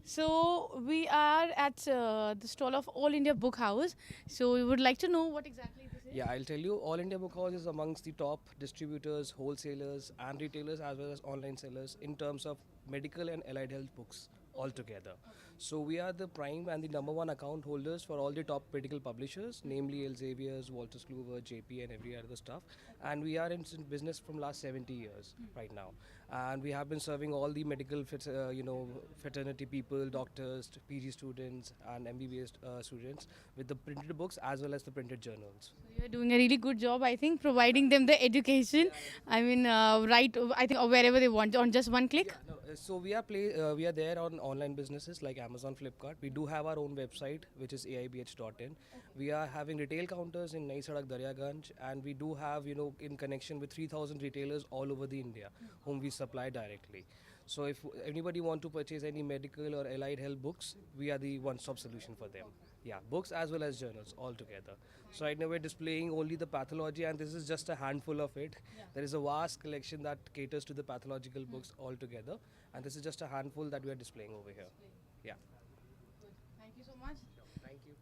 So we are at the stall of All India Book House. So we would like to know what exactly this is. Yeah, I'll tell you, All India Book House is amongst the top distributors, wholesalers and retailers as well as online sellers in terms of medical and allied health books altogether. So we are the prime and the #1 account holders for all the top medical publishers, namely Elsevier's, Walters Kluwer, JP, and every other stuff. And we are in business from last 70 years right now. And we have been serving all the medical, fraternity people, doctors, PG students, and MBBS students with the printed books as well as the printed journals. You're doing a really good job, I think, providing them the education. I mean, I think wherever they want, on just one click. So we are there on online businesses like Amazon, Flipkart. We do have our own website, which is aibh.in. We are having retail counters in Nai Sadak, Daryaganj, and we do have, in connection with 3,000 retailers all over the India, whom we supply directly. So if anybody want to purchase any medical or allied health books, we are the one-stop solution for them. Yeah, books as well as journals all together. So right now we're displaying only the pathology, and this is just a handful of it. There is a vast collection that caters to the pathological books altogether, and this is just a handful that we are displaying over here. Yeah. Thank you so much. Thank you.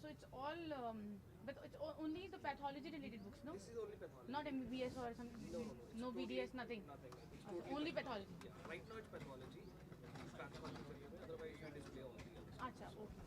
So it's all, but it's only the pathology related books, no? This is only pathology. Not MBBS or something? No BDS, nothing? Nothing. Only pathology? Yeah. Right now it's pathology. Pathology, otherwise you display all the others. Acha, okay.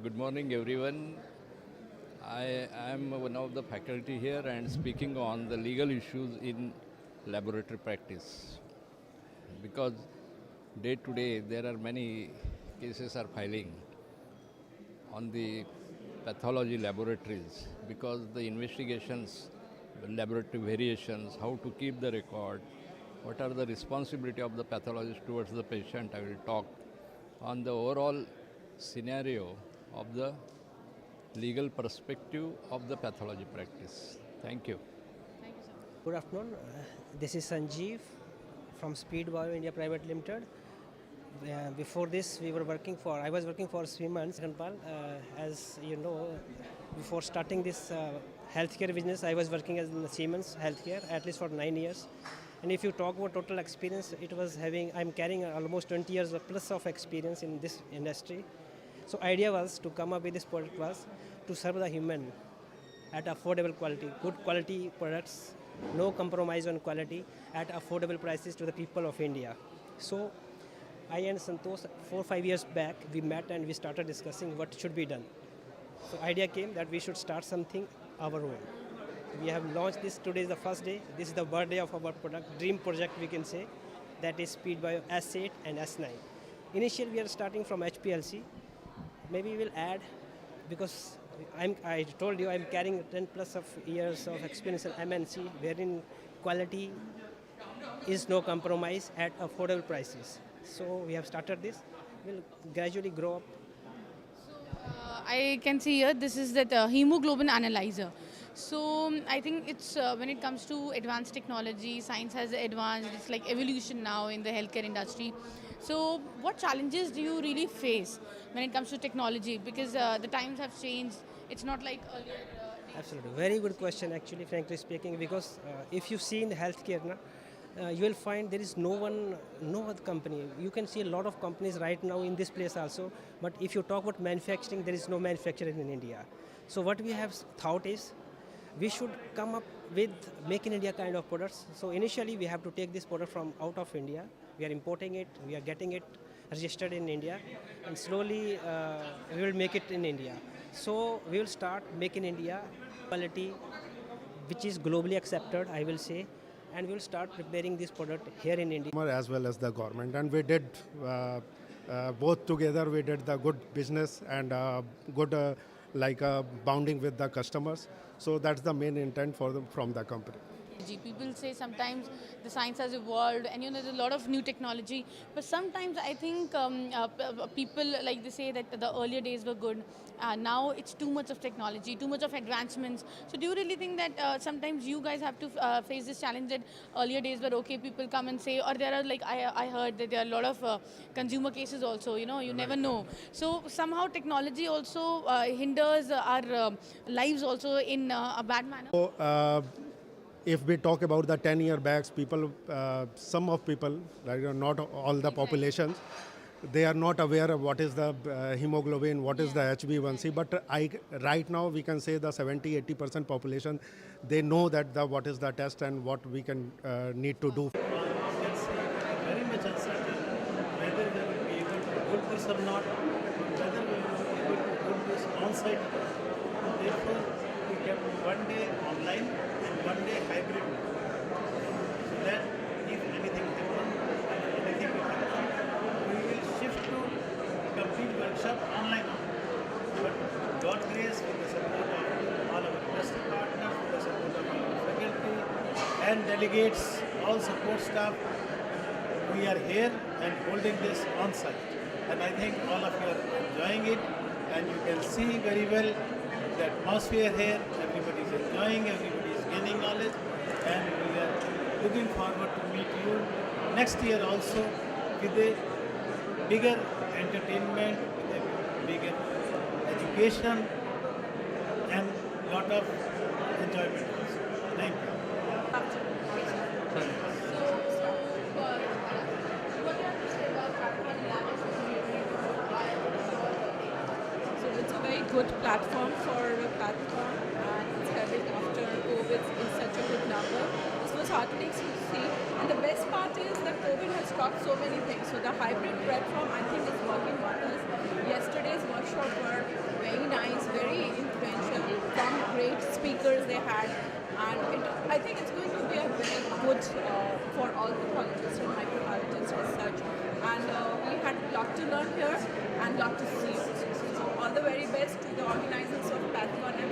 Good morning, everyone. I am one of the faculty here and speaking on the legal issues in laboratory practice. Because day to day there are many cases are filing on the pathology laboratories because the investigations, the laboratory variations, how to keep the record, what are the responsibility of the pathologist towards the patient. I will talk on the overall scenario of the legal perspective of the pathology practice. Thank you. Thank you, sir. Good afternoon. This is Sanjeev from Speed Bio India Private Limited. Before this, I was working for Siemens. As you know, before starting this healthcare business, I was working as in Siemens Healthcare at least for 9 years. And if you talk about total experience, I'm carrying almost 20 years plus of experience in this industry. So idea was to come up with this product was to serve the human at affordable quality, good quality products, no compromise on quality at affordable prices to the people of India. So I and Santosh 4 or 5 years back, we met and we started discussing what should be done. So idea came that we should start something our own. We have launched this, today is the first day. This is the birthday of our product, dream project we can say, that is Speed Bio S8 and S9. Initially we are starting from HPLC. Maybe we'll add, because I told you I'm carrying 10 plus of years of experience in MNC, wherein quality is no compromise at affordable prices. So we have started this. We'll gradually grow up. I can see here this is that hemoglobin analyzer. So I think it's when it comes to advanced technology, science has advanced, it's like evolution now in the healthcare industry. So what challenges do you really face when it comes to technology? Because the times have changed. It's not like earlier. Absolutely. Very good question actually, frankly speaking, because if you see in healthcare, you will find there is no other company. You can see a lot of companies right now in this place also, but if you talk about manufacturing, there is no manufacturing in India. So what we have thought is, we should come up with make in India kind of products. So initially we have to take this product from out of India. We are importing it, we are getting it registered in India, and slowly we will make it in India. So we will start make in India quality, which is globally accepted, I will say, and we will start preparing this product here in India. As well as the government, and we did both together. We did the good business and good bonding with the customers. So that's the main intent for them from the company. People say sometimes the science has evolved and there's a lot of new technology, but sometimes I think people like they say that the earlier days were good. Now it's too much of technology, too much of advancements. So do you really think that sometimes you guys have to face this challenge that earlier days were okay, people come and say, or there are I heard that there are a lot of consumer cases also, you never know. So somehow technology also hinders our lives also in a bad manner. So, if we talk about the 10-year backs, people, some of people, not all the populations, they are not aware of what is the hemoglobin, what is the HbA1c. But right now we can say the 70-80% population, they know that what is the test and what we can need to do. Very much uncertain whether we will be able to put this or not, whether we will be able to put this on-site. Therefore, we kept one day online and one day hybrid. So that if anything happens, we will shift to complete workshop online. But God grace, with the support of all our industry partners, with the support of our faculty and delegates, all support staff, we are here and holding this on site. And I think all of you are enjoying it, and you can see very well the atmosphere here. Everybody is enjoying, everybody is gaining knowledge, and we are looking forward to meet you next year also with a bigger entertainment, with a bigger education, and lot of enjoyment also. Thank you. It's a very good platform for Pathcon, and it's happening after COVID in such a good number. This was heartening to see, and the best part is that COVID has taught so many things. So the hybrid platform, I think, is working wonders. Yesterday's workshop were very nice, very influential, some great speakers they had, and I think it's going to be a very good for all pathologists and microbiologists as such. And we had a lot to learn here and a lot to see. So all the very best to the organizers of Pathcon